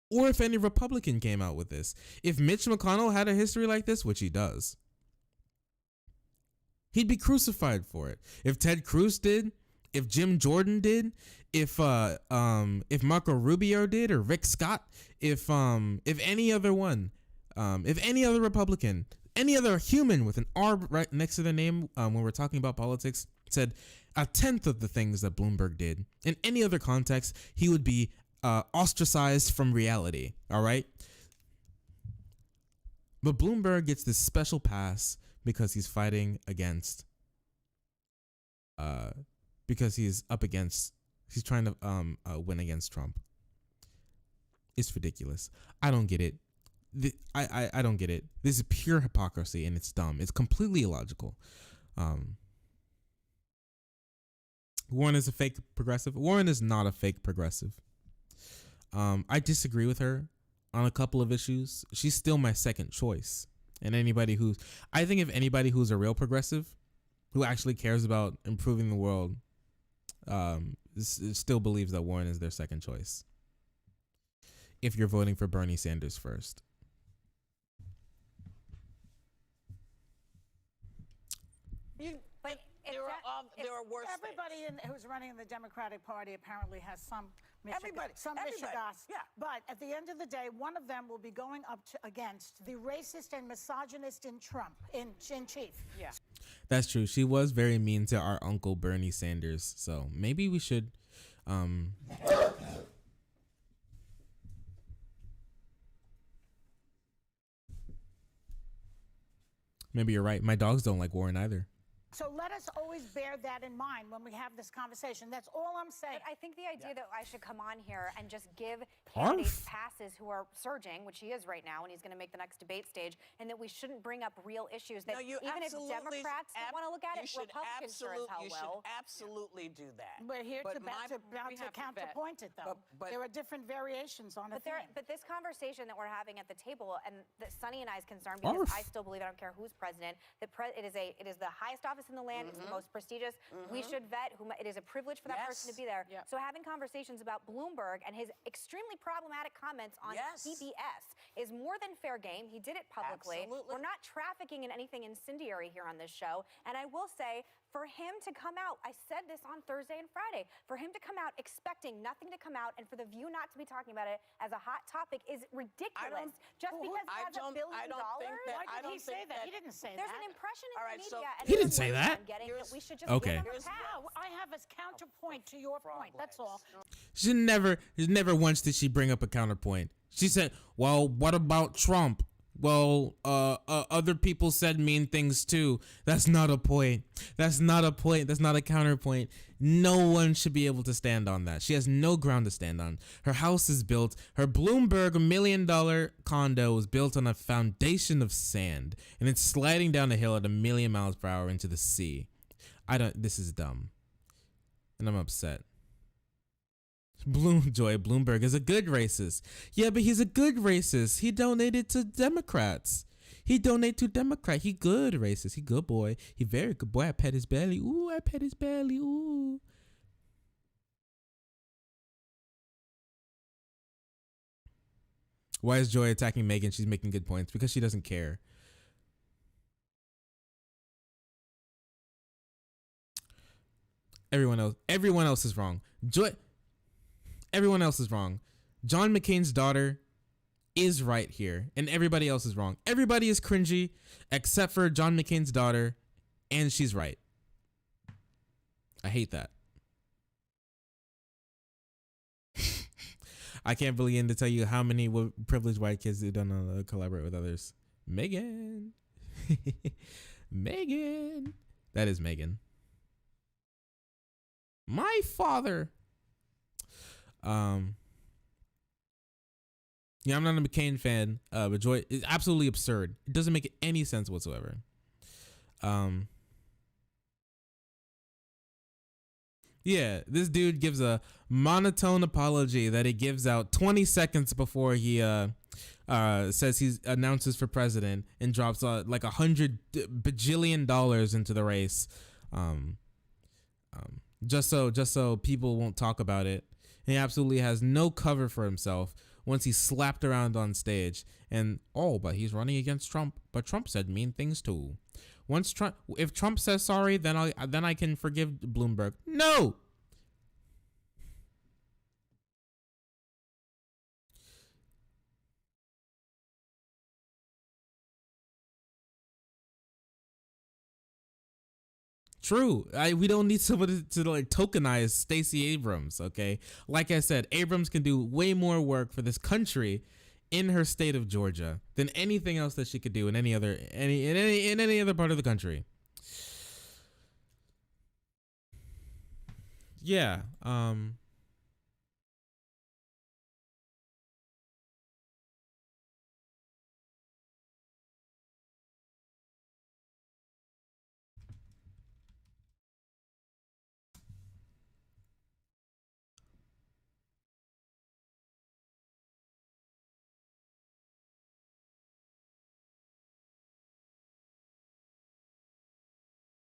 Or if any Republican came out with this. If Mitch McConnell had a history like this, which he does, he'd be crucified for it. If Ted Cruz did, if Jim Jordan did, if Marco Rubio did, or Rick Scott, if any other one, if any other Republican, any other human with an R right next to their name, when we're talking about politics, said 1/10 of the things that Bloomberg did, in any other context, he would be ostracized from reality. All right. But Bloomberg gets this special pass because he's fighting against, because he's trying to win against Trump. It's ridiculous. I don't get it. I don't get it. This is pure hypocrisy and it's dumb. It's completely illogical. Warren is a fake progressive. Warren is not a fake progressive. I disagree with her on a couple of issues. She's still my second choice. And I think if anybody who's a real progressive, who actually cares about improving the world, still believes that Warren is their second choice. If you're voting for Bernie Sanders first. There are worse Everybody who's running in the Democratic Party apparently has some Everybody. Michigas. Yeah. But at the end of the day, one of them will be going up against the racist and misogynist in Trump, in chief. Yeah. That's true. She was very mean to our uncle Bernie Sanders. So maybe we should maybe you're right. My dogs don't like Warren either. So let us always bear that in mind when we have this conversation. That's all I'm saying. But I think the idea that I should come on here and just give candidates passes who are surging, which he is right now, and he's going to make the next debate stage, and that we shouldn't bring up real issues that even if Democrats don't want to look at it, Republicans sure as hell You will. should absolutely do that. We're here to counterpoint it, though. There are different variations on it. But this conversation that we're having at the table, and that Sonny and I's concerned, because I still believe, I don't care who's president, that it is the highest office in the land. It's the most prestigious. We should vet whom. It is a privilege for that person to be there. So having conversations about Bloomberg and his extremely problematic comments on PBS is more than fair game. He did it publicly. We're not trafficking in anything incendiary here on this show. And I will say, for him to come out, I said this on Thursday and Friday, for him to come out expecting nothing to come out and for the View not to be talking about it as a hot topic is ridiculous. Just because he has $1 billion? Why did he say that? He didn't say that. There's an impression in the media. And He didn't say that. We should just Okay. give him a pass. I have a counterpoint to your point. That's all. She never once did she bring up a counterpoint. She said, well, what about Trump? Well, other people said mean things too. That's not a point. That's not a point. That's not a counterpoint. No one should be able to stand on that. She has no ground to stand on. Her house is built. Her Bloomberg $1 million condo is built on a foundation of sand, and it's sliding down a hill at 1,000,000 miles per hour into the sea. This is dumb, and I'm upset. Bloomberg is a good racist. Yeah, but he's a good racist. He donated to Democrats. He good racist. He good boy. He very good boy. I pet his belly. Ooh, I pet his belly. Ooh. Why is Joy attacking Megan? She's making good points because she doesn't care. Everyone else is wrong. Everyone else is wrong. John McCain's daughter is right here, and everybody else is wrong. Everybody is cringy except for John McCain's daughter, and she's right. I hate that. I can't begin to tell you how many privileged white kids who don't collaborate with others. Megan. Megan. That is Megan. My father. Yeah, I'm not a McCain fan, but Joy is absolutely absurd. It doesn't make any sense whatsoever. Yeah, this dude gives a monotone apology that he gives out 20 seconds before he says he announces for president and drops like $100 bajillion into the race, just so people won't talk about it. He absolutely has no cover for himself once he's slapped around on stage. And but he's running against Trump. But Trump said mean things too. If Trump says sorry, then I can forgive Bloomberg. No. True. We don't need somebody to like tokenize Stacey Abrams, okay? Like I said, Abrams can do way more work for this country in her state of Georgia than anything else that she could do in any other part of the country. Yeah.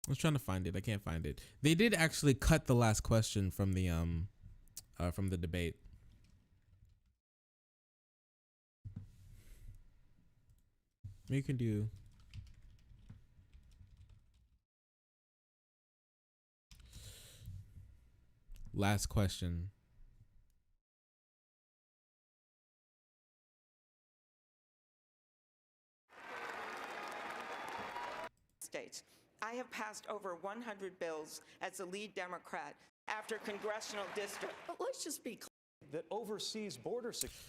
I was trying to find it. I can't find it. They did actually cut the last question from the debate. You can do last question. States. I have passed over 100 bills as the lead Democrat after congressional district. But let's just be clear that overseas border security.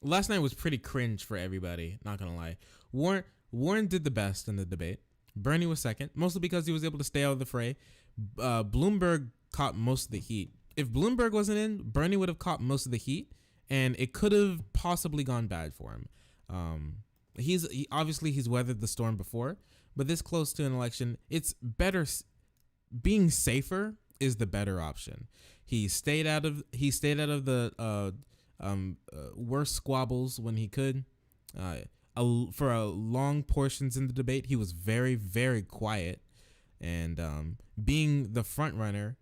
last night was pretty cringe for everybody. Not gonna lie. Warren did the best in the debate. Bernie was second, mostly because he was able to stay out of the fray. Bloomberg caught most of the heat. If Bloomberg wasn't in, Bernie would have caught most of the heat, and it could have possibly gone bad for him. Obviously he's weathered the storm before, but this close to an election, it's better. Being safer is the better option. He stayed out of the worst squabbles when he could. For long portions in the debate, he was very, very quiet, and being the front runner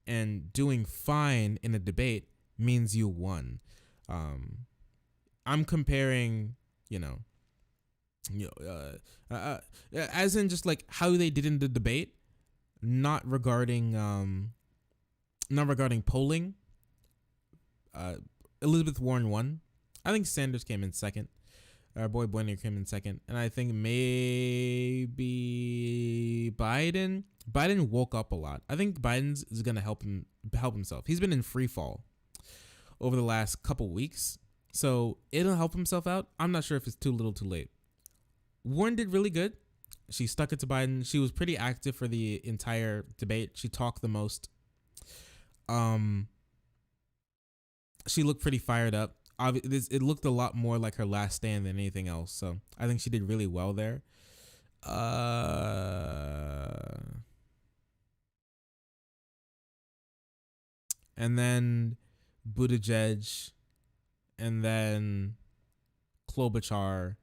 and doing fine in a debate means you won. I'm comparing, as in just like how they did in the debate, not regarding polling. Elizabeth Warren won. I think Sanders came in second. Our boy Bernie came in second, and I think maybe Biden woke up a lot. I think Biden's is gonna help himself. He's been in free fall over the last couple weeks, so it'll help himself out. I'm not sure if it's too little, too late. Warren did really good. She stuck it to Biden. She was pretty active for the entire debate. She talked the most. She looked pretty fired up. It looked a lot more like her last stand than anything else. So I think she did really well there. And then Buttigieg, and then Klobuchar,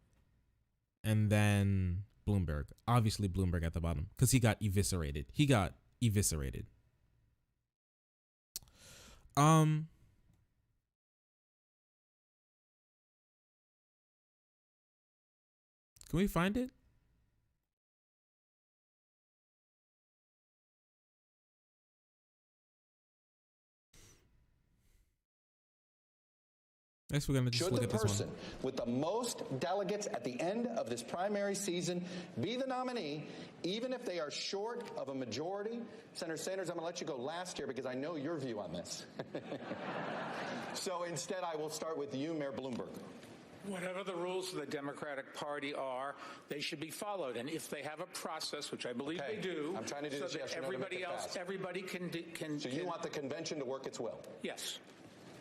and then Bloomberg. Obviously Bloomberg at the bottom because he got eviscerated. Can we find it? Next, we're going to just look at this one. Should the person with the most delegates at the end of this primary season be the nominee, even if they are short of a majority? Senator Sanders, I'm going to let you go last here because I know your view on this. So instead, I will start with you, Mayor Bloomberg. Whatever the rules of the Democratic Party are, they should be followed. And if they have a process, which I believe they do, I'm trying to do so this that yes or no to make everybody it else, fast. everybody can. So you want the convention to work its will? Yes.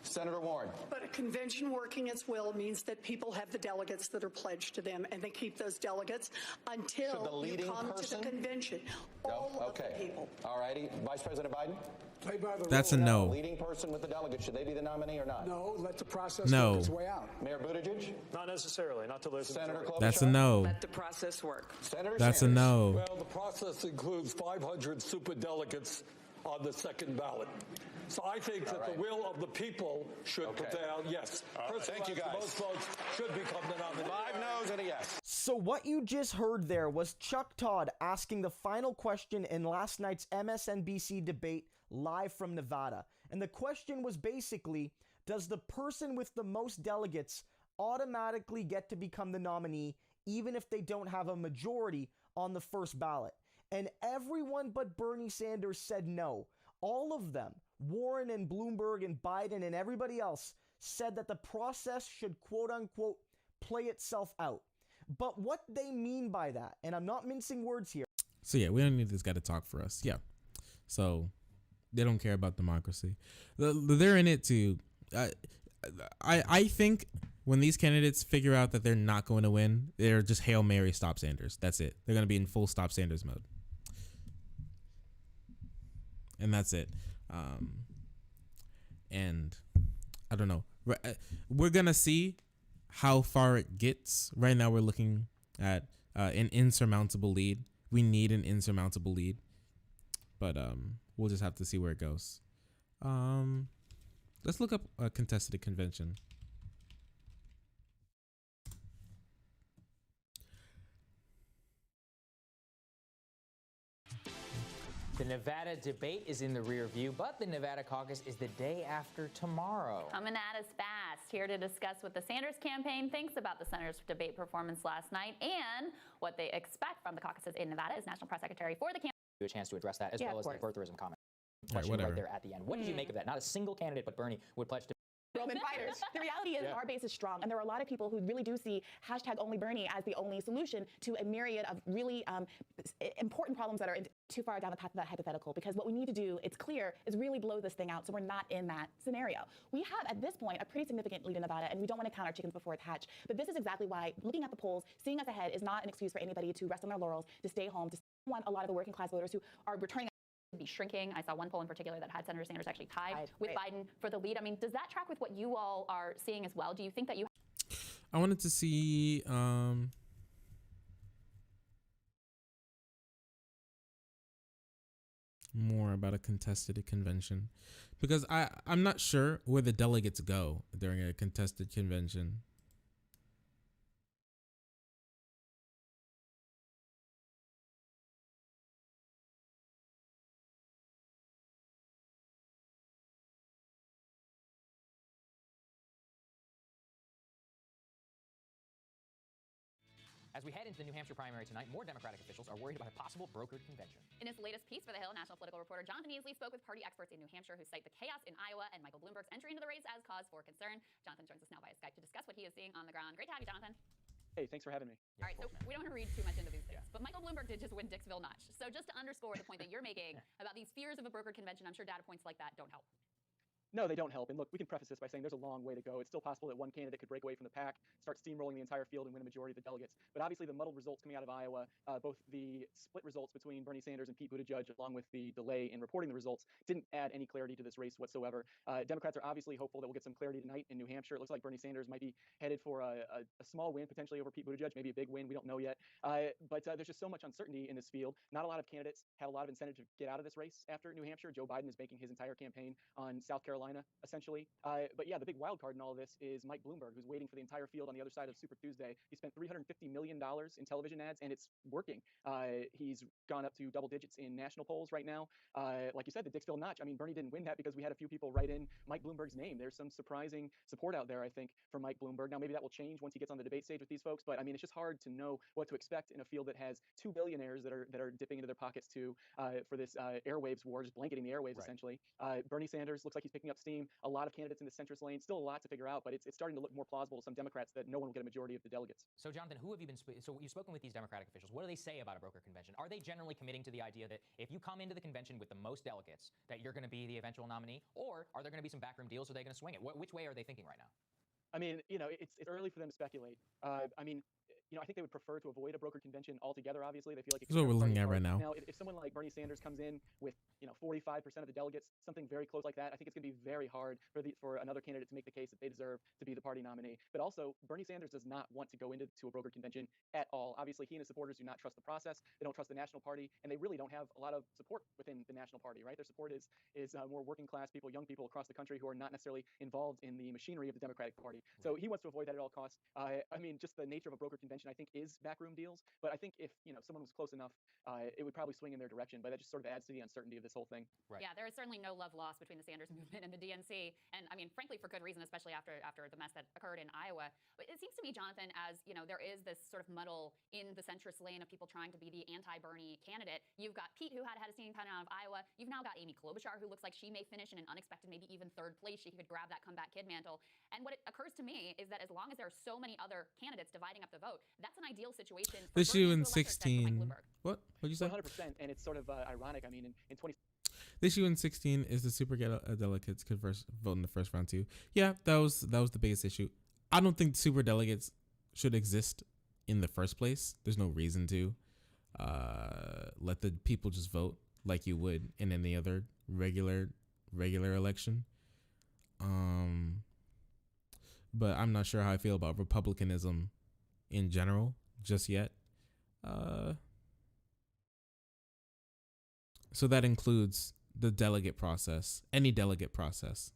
Senator Warren. But a convention working its will means that people have the delegates that are pledged to them, and they keep those delegates until you come to the convention. All of the people. All righty. Vice President Biden? Play by the That's a rules. no. The leading person with the delegates, should they be the nominee or not? No, let the process No. work its way out. Mayor Buttigieg? Not necessarily. Not to listen. Senator Klobuchar? That's a no. Let the process work. Senator That's Sanders? a no. Well, the process includes 500 superdelegates on the second ballot. So I think that the will of the people should prevail. Yes. Thank you, guys. The most votes should become the nominee. 5 no's and a yes. So what you just heard there was Chuck Todd asking the final question in last night's MSNBC debate live from Nevada. And the question was basically, does the person with the most delegates automatically get to become the nominee even if they don't have a majority on the first ballot? And everyone but Bernie Sanders said no. All of them, Warren and Bloomberg and Biden and everybody else, said that the process should quote-unquote play itself out. But what they mean by that, and I'm not mincing words here. So yeah, we don't need this guy to talk for us. Yeah. So they don't care about democracy. They're in it to. I think when these candidates figure out that they're not going to win, they're just Hail Mary stop Sanders. That's it. They're going to be in full stop Sanders mode. And that's it. And I don't know. We're going to see how far it gets. Right now we're looking at an insurmountable lead. We need an insurmountable lead. But we'll just have to see where it goes. Let's look up a contested convention. The Nevada debate is in the rear view, but the Nevada caucus is the day after tomorrow. Coming at us fast. Here to discuss what the Sanders campaign thinks about the Senators' debate performance last night and what they expect from the caucuses in Nevada is National Press Secretary for the campaign. A chance to address that as well as the birtherism comment. All right, whatever. Right there at the end. What did you make of that? Not a single candidate but Bernie would pledge to. than fighters. The reality is our base is strong, and there are a lot of people who really do see #OnlyBernie as the only solution to a myriad of really important problems that are too far down the path of that hypothetical, because what we need to do, it's clear, is really blow this thing out so we're not in that scenario. We have, at this point, a pretty significant lead in Nevada, and we don't want to count our chickens before it's hatched. But this is exactly why looking at the polls, seeing us ahead is not an excuse for anybody to rest on their laurels, to stay home, to want a lot of the working class voters who are returning be shrinking. I saw one poll in particular that had Senator Sanders actually tied with Biden for the lead. I mean, does that track with what you all are seeing as well? Do you think that you... I wanted to see more about a contested convention, because I'm not sure where the delegates go during a contested convention. As we head into the New Hampshire primary tonight, more Democratic officials are worried about a possible brokered convention. In his latest piece for The Hill, national political reporter Jonathan Easley spoke with party experts in New Hampshire who cite the chaos in Iowa and Michael Bloomberg's entry into the race as cause for concern. Jonathan joins us now via Skype to discuss what he is seeing on the ground. Great to have you, Jonathan. Hey, thanks for having me. All right, so we don't want to read too much into these things, but Michael Bloomberg did just win Dixville Notch. So just to underscore the point that you're making about these fears of a brokered convention, I'm sure data points like that don't help. No, they don't help. And look, we can preface this by saying there's a long way to go. It's still possible that one candidate could break away from the pack, start steamrolling the entire field, and win a majority of the delegates. But obviously, the muddled results coming out of Iowa, both the split results between Bernie Sanders and Pete Buttigieg, along with the delay in reporting the results, didn't add any clarity to this race whatsoever. Democrats are obviously hopeful that we'll get some clarity tonight in New Hampshire. It looks like Bernie Sanders might be headed for a small win, potentially over Pete Buttigieg, maybe a big win. We don't know yet. But there's just so much uncertainty in this field. Not a lot of candidates have a lot of incentive to get out of this race after New Hampshire. Joe Biden is banking his entire campaign on South Carolina, essentially. But yeah, the big wild card in all of this is Mike Bloomberg, who's waiting for the entire field on the other side of Super Tuesday. He spent $350 million in television ads, and it's working. He's gone up to double digits in national polls right now. Like you said, the Dixville Notch. I mean, Bernie didn't win that because we had a few people write in Mike Bloomberg's name. There's some surprising support out there, I think, for Mike Bloomberg. Now, maybe that will change once he gets on the debate stage with these folks, but I mean, it's just hard to know what to expect in a field that has two billionaires that are dipping into their pockets too for this airwaves war, just blanketing the airwaves, essentially. Bernie Sanders looks like he's picking up steam. A lot of candidates in the centrist lane. Still a lot to figure out, but it's starting to look more plausible to some Democrats that no one will get a majority of the delegates. So, Jonathan, who have you been so you've spoken with these Democratic officials. What do they say about a broker convention? Are they generally committing to the idea that if you come into the convention with the most delegates, that you're going to be the eventual nominee, or are there going to be some backroom deals? Or are they going to swing it? Which way are they thinking right now? I mean, you know, it's early for them to speculate. I mean, you know, I think they would prefer to avoid a brokered convention altogether. Obviously, they feel like that's what we're looking at right now. Now, if someone like Bernie Sanders comes in with 45% of the delegates, something very close like that, I think it's going to be very hard for another candidate to make the case that they deserve to be the party nominee. But also, Bernie Sanders does not want to go into a brokered convention at all. Obviously, he and his supporters do not trust the process. They don't trust the national party, and they really don't have a lot of support within the national party. Right? Their support is more working class people, young people across the country who are not necessarily involved in the machinery of the Democratic Party. So he wants to avoid that at all costs. I mean, just the nature of a brokered convention, I think, is backroom deals. But I think if someone was close enough, it would probably swing in their direction. But that just sort of adds to the uncertainty of this whole thing. Right. Yeah, there is certainly no love lost between the Sanders movement and the DNC, and I mean, frankly, for good reason, especially after the mess that occurred in Iowa. But it seems to me, Jonathan, as there is this sort of muddle in the centrist lane of people trying to be the anti-Bernie candidate. You've got Pete, who had a steam coming out of Iowa. You've now got Amy Klobuchar, who looks like she may finish in an unexpected, maybe even third place. She could grab that comeback kid mantle. And what it occurs to me is that as long as there are so many other candidates dividing up the vote, that's an ideal situation. For This year in 16. What? What'd you say? 100%, and it's sort of ironic. I mean, in 20. The issue in 16 is the super delegates could first vote in the first round too. Yeah, that was the biggest issue. I don't think super delegates should exist in the first place. There's no reason to. Let the people just vote like you would in any other regular election. But I'm not sure how I feel about republicanism in general just yet. So that includes the delegate process, any delegate process,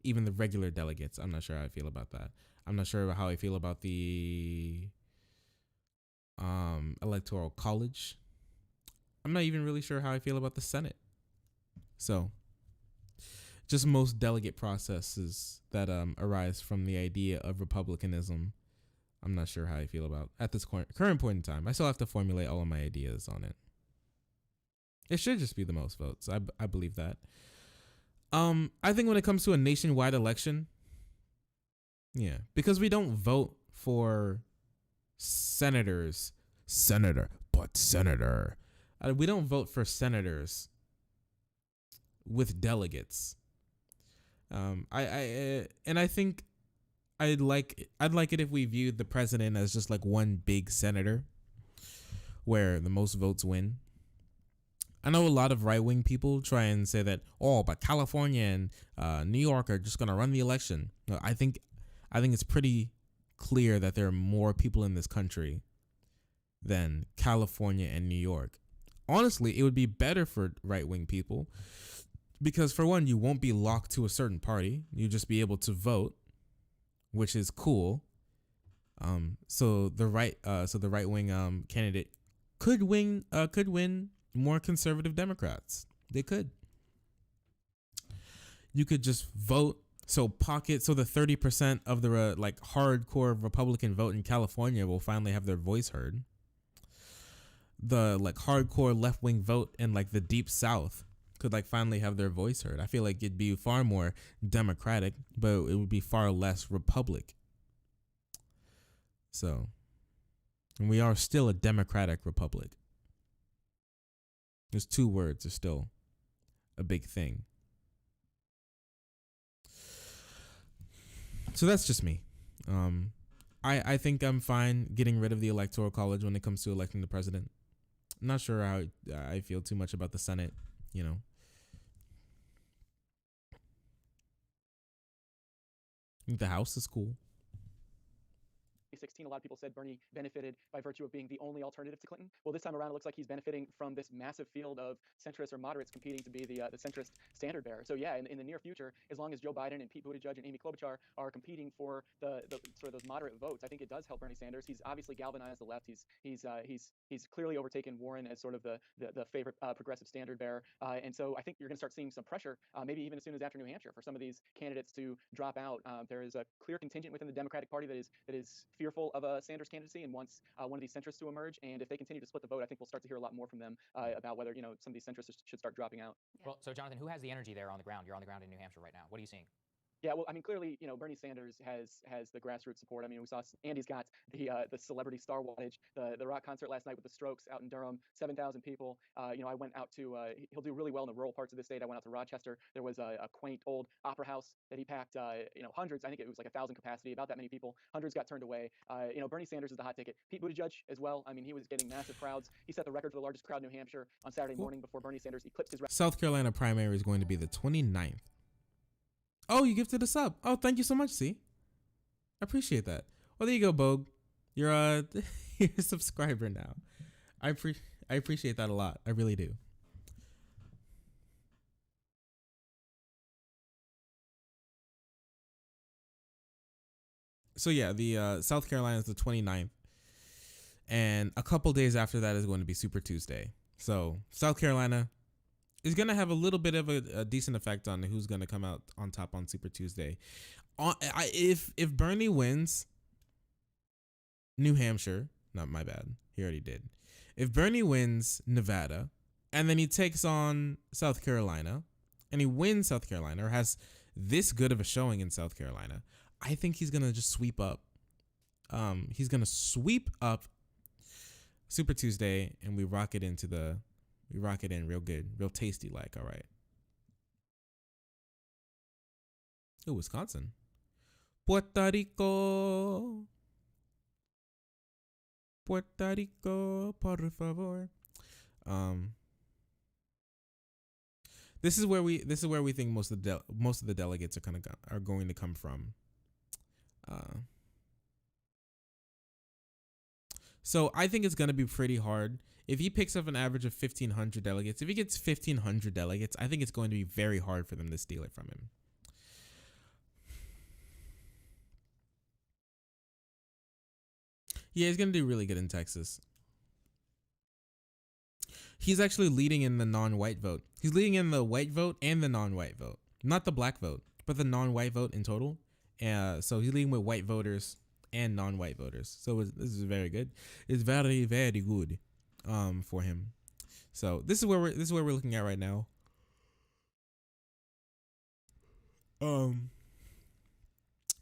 even the regular delegates. I'm not sure how I feel about that. I'm not sure how I feel about the electoral college. I'm not even really sure how I feel about the Senate. So just most delegate processes that arise from the idea of republicanism, I'm not sure how I feel about at this current point in time. I still have to formulate all of my ideas on it. It should just be the most votes. I believe that. I think when it comes to a nationwide election, yeah, because we don't vote for senators, senator. We don't vote for senators with delegates. I think I'd like it if we viewed the president as just like one big senator, where the most votes win. I know a lot of right-wing people try and say that, oh, but California and New York are just going to run the election. No, I think it's pretty clear that there are more people in this country than California and New York. Honestly, it would be better for right-wing people because, for one, you won't be locked to a certain party. You'll just be able to vote, which is cool. So the right-wing candidate could win more conservative Democrats. They could. You could just vote. So the 30% of the hardcore Republican vote in California will finally have their voice heard. The hardcore left-wing vote in the deep South could finally have their voice heard. I feel like it'd be far more Democratic, but it would be far less Republic. So, and we are still a democratic republic. Those two words are still a big thing. So that's just me. I think I'm fine getting rid of the Electoral College when it comes to electing the president. I'm not sure how I feel too much about the Senate, I think the House is cool. 2016, a lot of people said Bernie benefited by virtue of being the only alternative to Clinton. Well, this time around, it looks like he's benefiting from this massive field of centrists or moderates competing to be the centrist standard bearer. So yeah, in the near future, as long as Joe Biden and Pete Buttigieg and Amy Klobuchar are competing for the sort of those moderate votes, I think it does help Bernie Sanders. He's obviously galvanized the left. He's clearly overtaken Warren as sort of the favorite progressive standard bearer. And so I think you're going to start seeing some pressure, maybe even as soon as after New Hampshire, for some of these candidates to drop out. There is a clear contingent within the Democratic Party that is fearful of a Sanders candidacy and wants one of these centrists to emerge. And if they continue to split the vote, I think we'll start to hear a lot more from them about whether some of these centrists should start dropping out. Well, so Jonathan, who has the energy there on the ground? You're on the ground in New Hampshire right now. What are you seeing? Yeah, well, I mean, clearly, Bernie Sanders has the grassroots support. I mean, we saw Andy's got the celebrity star wattage, the rock concert last night with the Strokes out in Durham, 7,000 people. I went out to he'll do really well in the rural parts of the state. I went out to Rochester. There was a quaint old opera house that he packed. Hundreds. I think it was 1,000 capacity, about that many people. Hundreds got turned away. Bernie Sanders is the hot ticket. Pete Buttigieg as well. I mean, he was getting massive crowds. He set the record for the largest crowd in New Hampshire on Saturday morning before Bernie Sanders eclipsed his record. South Carolina primary is going to be the 29th. Oh, you gifted a sub. Oh, thank you so much, C. I appreciate that. Well, there you go, Bogue. You're a subscriber now. I appreciate that a lot. I really do. So yeah, the South Carolina is the 29th. And a couple days after that is going to be Super Tuesday. So South Carolina is going to have a little bit of a decent effect on who's going to come out on top on Super Tuesday. If Bernie wins New Hampshire, not my bad, he already did. If Bernie wins Nevada, and then he takes on South Carolina, and he wins South Carolina, or has this good of a showing in South Carolina, I think he's going to just sweep up. He's going to sweep up Super Tuesday, and we rock it in real good, real tasty like, all right. Oh, Wisconsin. Puerto Rico, por favor. This is where we think most of the delegates are going to come from. So I think it's going to be pretty hard. If he picks up an average of 1,500 delegates, if he gets 1,500 delegates, I think it's going to be very hard for them to steal it from him. Yeah, he's going to do really good in Texas. He's actually leading in the non-white vote. He's leading in the white vote and the non-white vote. Not the black vote, but the non-white vote in total. So he's leading with white voters and non-white voters. So this is very good. It's very, very good for him. So this is where we're looking at right now. So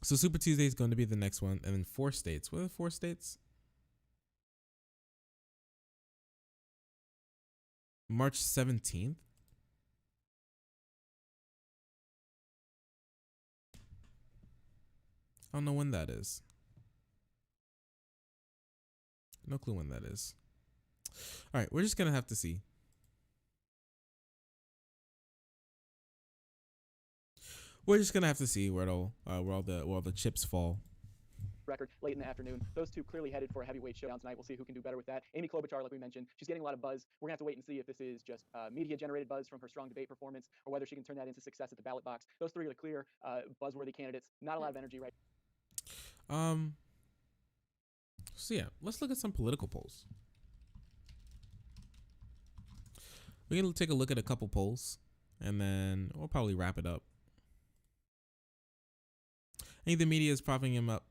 Super Tuesday is going to be the next one, and then 4 states. What are the 4 states? March 17th. I don't know when that is. No clue when that is. All right, we're just gonna have to see. We're just gonna have to see where all the chips fall. Record late in the afternoon. Those two clearly headed for a heavyweight showdown tonight. We'll see who can do better with that. Amy Klobuchar, like we mentioned, she's getting a lot of buzz. We're gonna have to wait and see if this is just media-generated buzz from her strong debate performance, or whether she can turn that into success at the ballot box. Those three are the clear buzzworthy candidates. Not a lot of energy right. So yeah, let's look at some political polls. We're gonna take a look at a couple polls, and then we'll probably wrap it up. I think the media is propping him up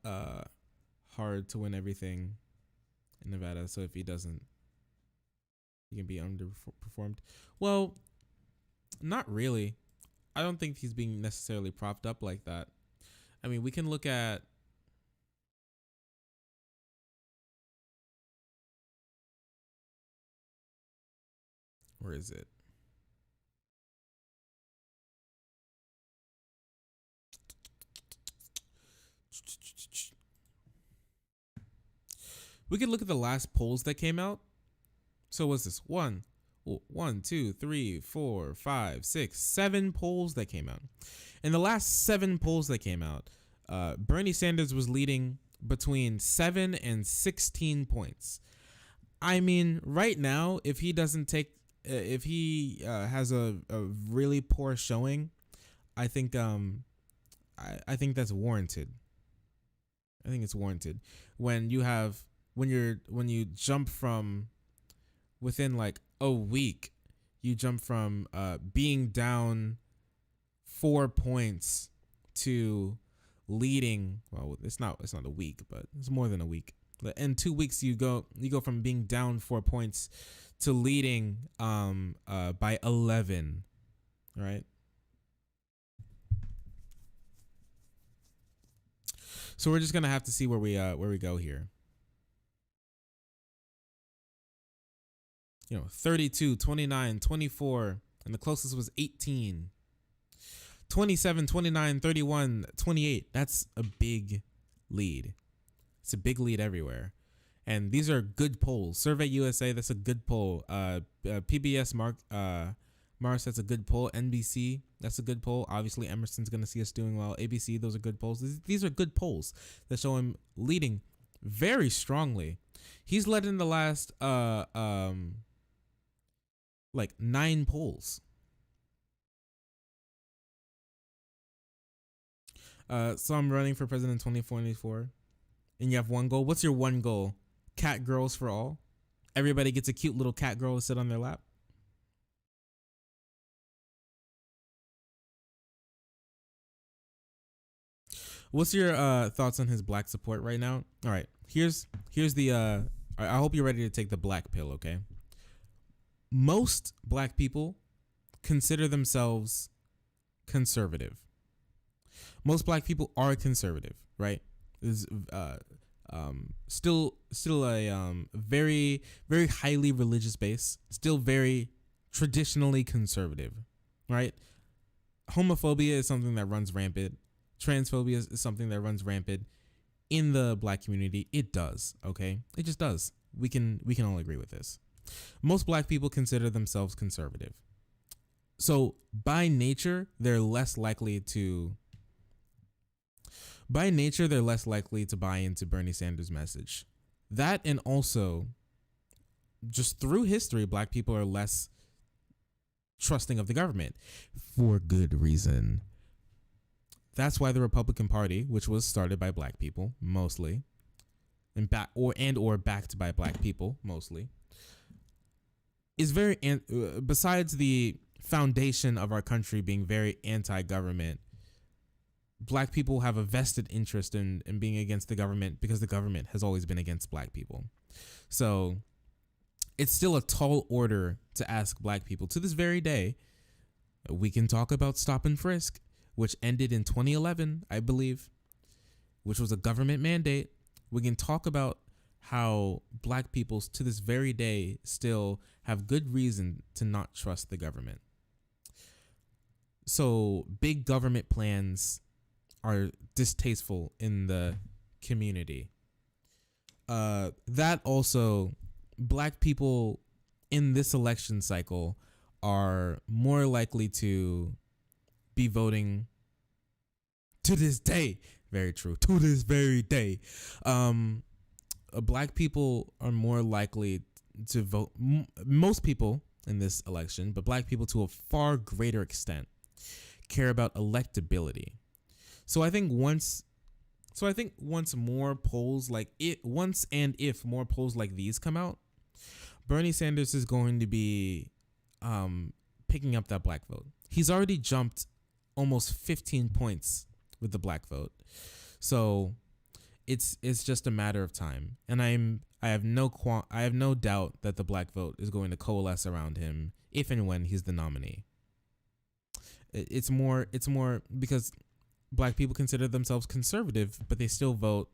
hard to win everything in Nevada. So if he doesn't, he can be underperformed. Well, not really. I don't think he's being necessarily propped up like that. I mean, we can look at where is it? We could look at the last polls that came out. So what's this? 1, 2, 3, 4, 5, 6, 7 polls that came out. In the last 7 polls that came out, Bernie Sanders was leading between 7 and 16 points. I mean, right now, if he doesn't take, if he has a really poor showing, I think I think that's warranted. I think it's warranted when you jump from within like a week, you jump from being down 4 points to leading. Well, it's not a week, but it's more than a week. In 2 weeks, you go from being down 4 points to leading by 11, right? So we're just gonna have to see where we go here. 32, 29, 24, and the closest was 18. 27, 29, 31, 28. That's a big lead. It's a big lead everywhere. And these are good polls. Survey USA, that's a good poll. PBS Mars, that's a good poll. NBC, that's a good poll. Obviously, Emerson's going to see us doing well. ABC, those are good polls. These are good polls that show him leading very strongly. He's led in the last like 9 polls. So I'm running for president 2024, and you have one goal. What's your one goal? Cat girls for all. Everybody gets a cute little cat girl to sit on their lap. What's your thoughts on his black support right now? All right, here's the I hope you're ready to take the black pill, okay? Most black people consider themselves conservative. Most black people are conservative, right? Is still a very, very highly religious base, still very traditionally conservative, right? Homophobia is something that runs rampant. Transphobia is something that runs rampant in the black community. It does, okay? It just does. We can all agree with this. Most black people consider themselves conservative. So by nature, they're less likely to buy into Bernie Sanders' message. That, and also just through history, black people are less trusting of the government for good reason. That's why the Republican Party, which was started by black people mostly, and backed by black people mostly, is very besides the foundation of our country being very anti-government, black people have a vested interest in being against the government because the government has always been against black people. So it's still a tall order to ask black people to this very day. We can talk about stop and frisk. which ended in 2011, I believe, which was a government mandate. We can talk about how black people to this very day still have good reason to not trust the government. So big government plans are distasteful in the community. That also, black people in this election cycle are more likely to be voting to this day. Very true. To this very day. Black people are more likely to vote. Most people in this election, but black people to a far greater extent care about electability. So I think once more polls like it, once and if more polls like these come out, Bernie Sanders is going to be picking up that black vote. He's already jumped almost 15 points with the black vote. So it's just a matter of time. And I have no doubt that the black vote is going to coalesce around him if and when he's the nominee. It's more because black people consider themselves conservative, but they still vote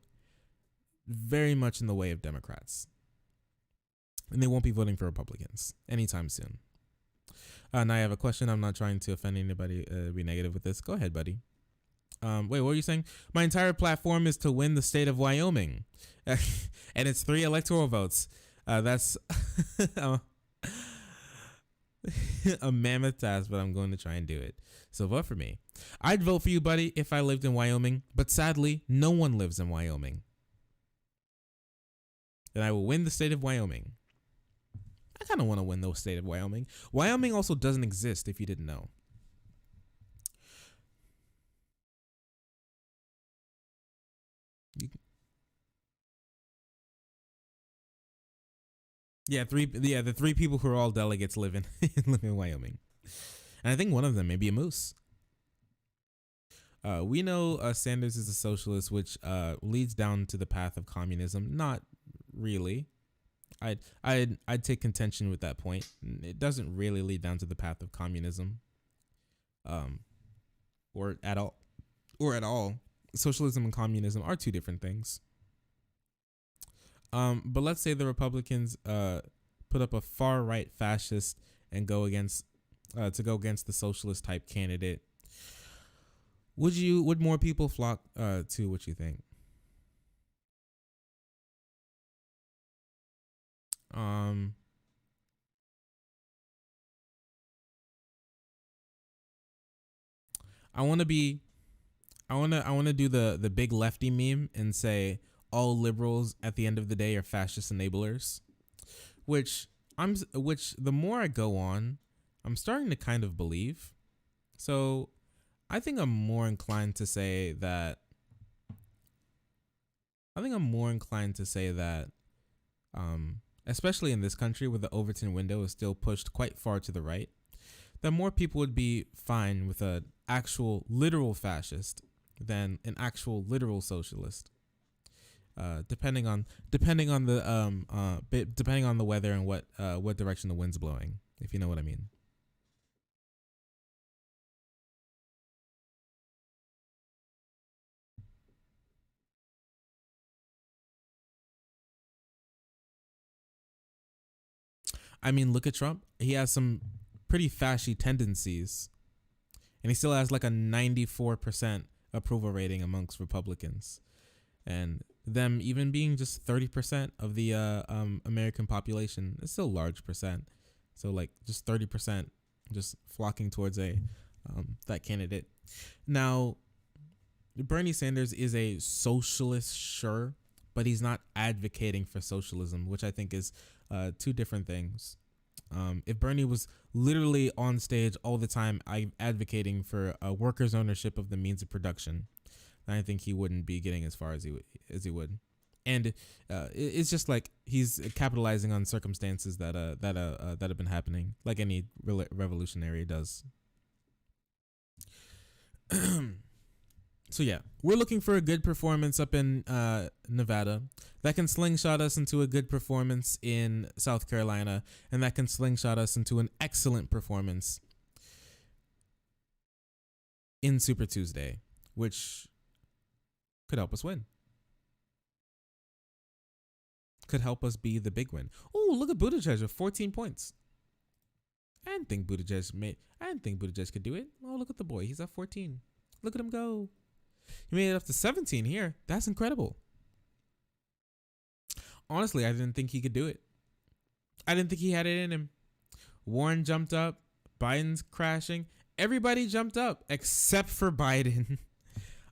very much in the way of Democrats. And they won't be voting for Republicans anytime soon. Now I have a question. I'm not trying to offend anybody, be negative with this. Go ahead, buddy. Wait, what were you saying? My entire platform is to win the state of Wyoming. And it's 3 electoral votes. That's a mammoth task, but I'm going to try and do it. So vote for me. I'd vote for you, buddy, if I lived in Wyoming, but sadly, no one lives in Wyoming. And I will win the state of Wyoming. I kind of want to win the state of Wyoming. Wyoming also doesn't exist, if you didn't know. The 3 people who are all delegates live in Wyoming. And I think one of them may be a moose. We know Sanders is a socialist, which leads down to the path of communism. Not really. I'd take contention with that point. It doesn't really lead down to the path of communism. Or at all. Socialism and communism are 2 different things. But let's say the Republicans put up a far right fascist and go against the socialist type candidate. Would more people flock to what you think? I want to do the big lefty meme and say all liberals at the end of the day are fascist enablers, which the more I go on, I'm starting to kind of believe. So I think I'm more inclined to say that especially in this country where the Overton window is still pushed quite far to the right, that more people would be fine with an actual literal fascist than an actual literal socialist. Depending on the weather and what direction the wind's blowing, if you know what I mean. I mean, look at Trump. He has some pretty fashy tendencies, and he still has like a 94% approval rating amongst Republicans, and them even being just 30% of the American population is still a large percent. So like just 30% just flocking towards that candidate. Now, Bernie Sanders is a socialist, sure, but he's not advocating for socialism, which I think is 2 different things. If Bernie was literally on stage all the time advocating for workers' ownership of the means of production, I think he wouldn't be getting as far as he would. And it's just like he's capitalizing on circumstances that have been happening, like any revolutionary does. So yeah, we're looking for a good performance up in Nevada that can slingshot us into a good performance in South Carolina, and that can slingshot us into an excellent performance in Super Tuesday, which could help us win. Could help us be the big win. Oh, look at Buttigieg with 14 points. I didn't think Buttigieg could do it. Oh, look at the boy. He's at 14. Look at him go. He made it up to 17 here. That's incredible. Honestly, I didn't think he could do it. I didn't think he had it in him. Warren jumped up. Biden's crashing. Everybody jumped up except for Biden.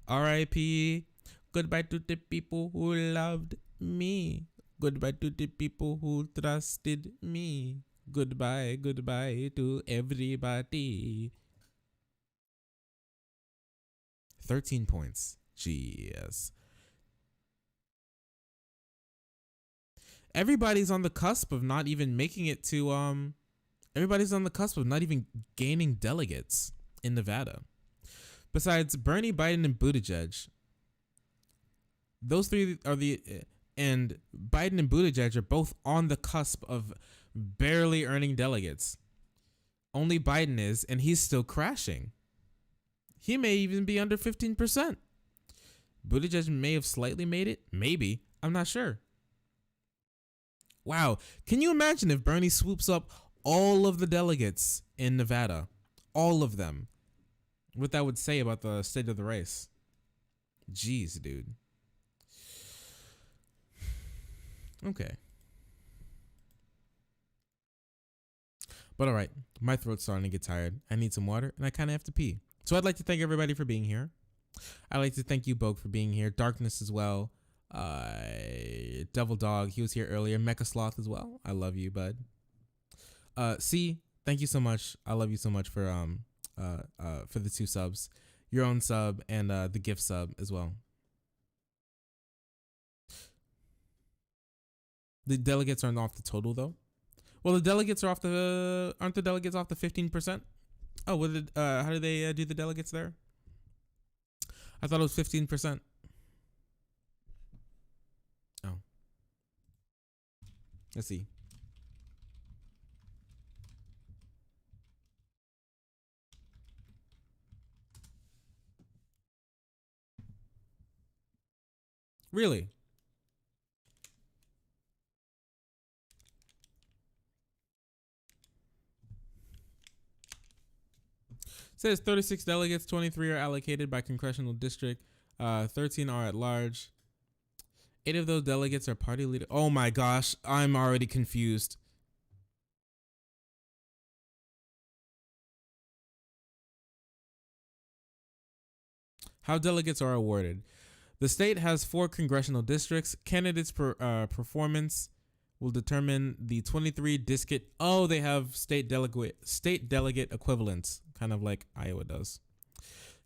R.I.P. Goodbye to the people who loved me. Goodbye to the people who trusted me. Goodbye, goodbye to everybody. 13 points. Jeez. Everybody's on the cusp of not even making it to everybody's on the cusp of not even gaining delegates in Nevada. Besides Bernie, Biden, and Buttigieg, those three are and Biden and Buttigieg are both on the cusp of barely earning delegates. Only Biden is, and he's still crashing. He may even be under 15%. Buttigieg may have slightly made it. Maybe. I'm not sure. Wow. Can you imagine if Bernie swoops up all of the delegates in Nevada? All of them. What that would say about the state of the race. Jeez, dude. Okay. But all right, my throat's starting to get tired. I need some water, and I kind of have to pee. So I'd like to thank everybody for being here. I'd like to thank you, Bogue, for being here. Darkness as well. Devil Dog, he was here earlier. Mecha Sloth as well. I love you, bud. C, thank you so much. I love you so much for the 2 subs, your own sub, and the gift sub as well. The delegates aren't off the total though. Well, the delegates are off the aren't the delegates off the 15%? Oh, what did how do they do the delegates there? I thought it was 15%. Oh. Let's see. Really? Says 36 delegates, 23 are allocated by congressional district, 13 are at large. 8 of those delegates are party leader. Oh my gosh, I'm already confused. How delegates are awarded. The state has 4 congressional districts. Candidates' performance will determine the 23 district. Oh, they have state delegate equivalents, kind of like Iowa does.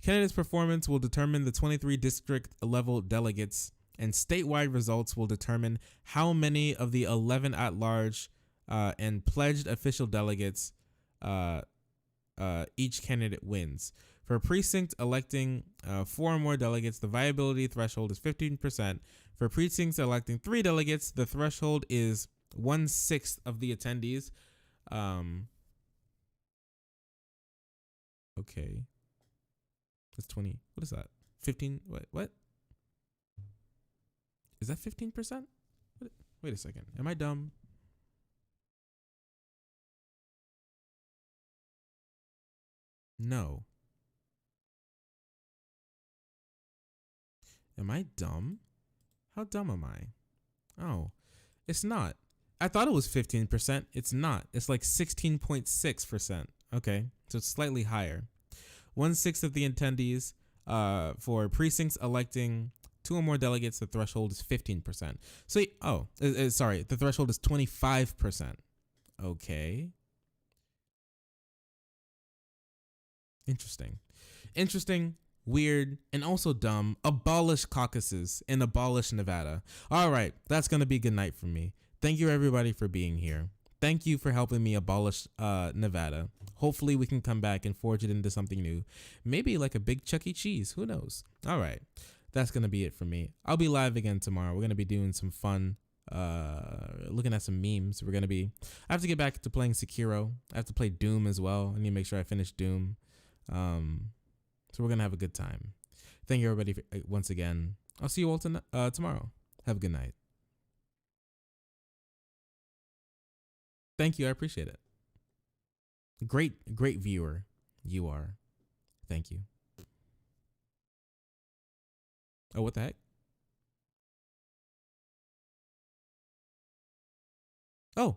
Candidates' performance will determine the 23 district level delegates, and statewide results will determine how many of the 11 at-large and pledged official delegates each candidate wins. For a precinct electing 4 or more delegates, the viability threshold is 15%. For precincts electing 3 delegates, the threshold is 1/6 of the attendees. Okay. That's 20. What is that? 15. What? Is that 15%? Wait a second. Am I dumb? No. Am I dumb? How dumb am I? Oh, it's not. I thought it was 15%. It's not. It's like 16.6%. Okay, so it's slightly higher. 1/6 of the attendees for precincts electing 2 or more delegates, the threshold is 15%. So, sorry, the threshold is 25%. Okay. Interesting, weird, and also dumb. Abolish caucuses and abolish Nevada. All right, that's going to be a good night for me. Thank you, everybody, for being here. Thank you for helping me abolish Nevada. Hopefully, we can come back and forge it into something new. Maybe like a big Chuck E. Cheese. Who knows? All right, that's going to be it for me. I'll be live again tomorrow. We're going to be doing some fun, looking at some memes. I have to get back to playing Sekiro. I have to play Doom as well. I need to make sure I finish Doom. So we're going to have a good time. Thank you, everybody, once again. I'll see you all tomorrow. Have a good night. Thank you. I appreciate it. Great viewer you are. Thank you. Oh, what the heck? Oh,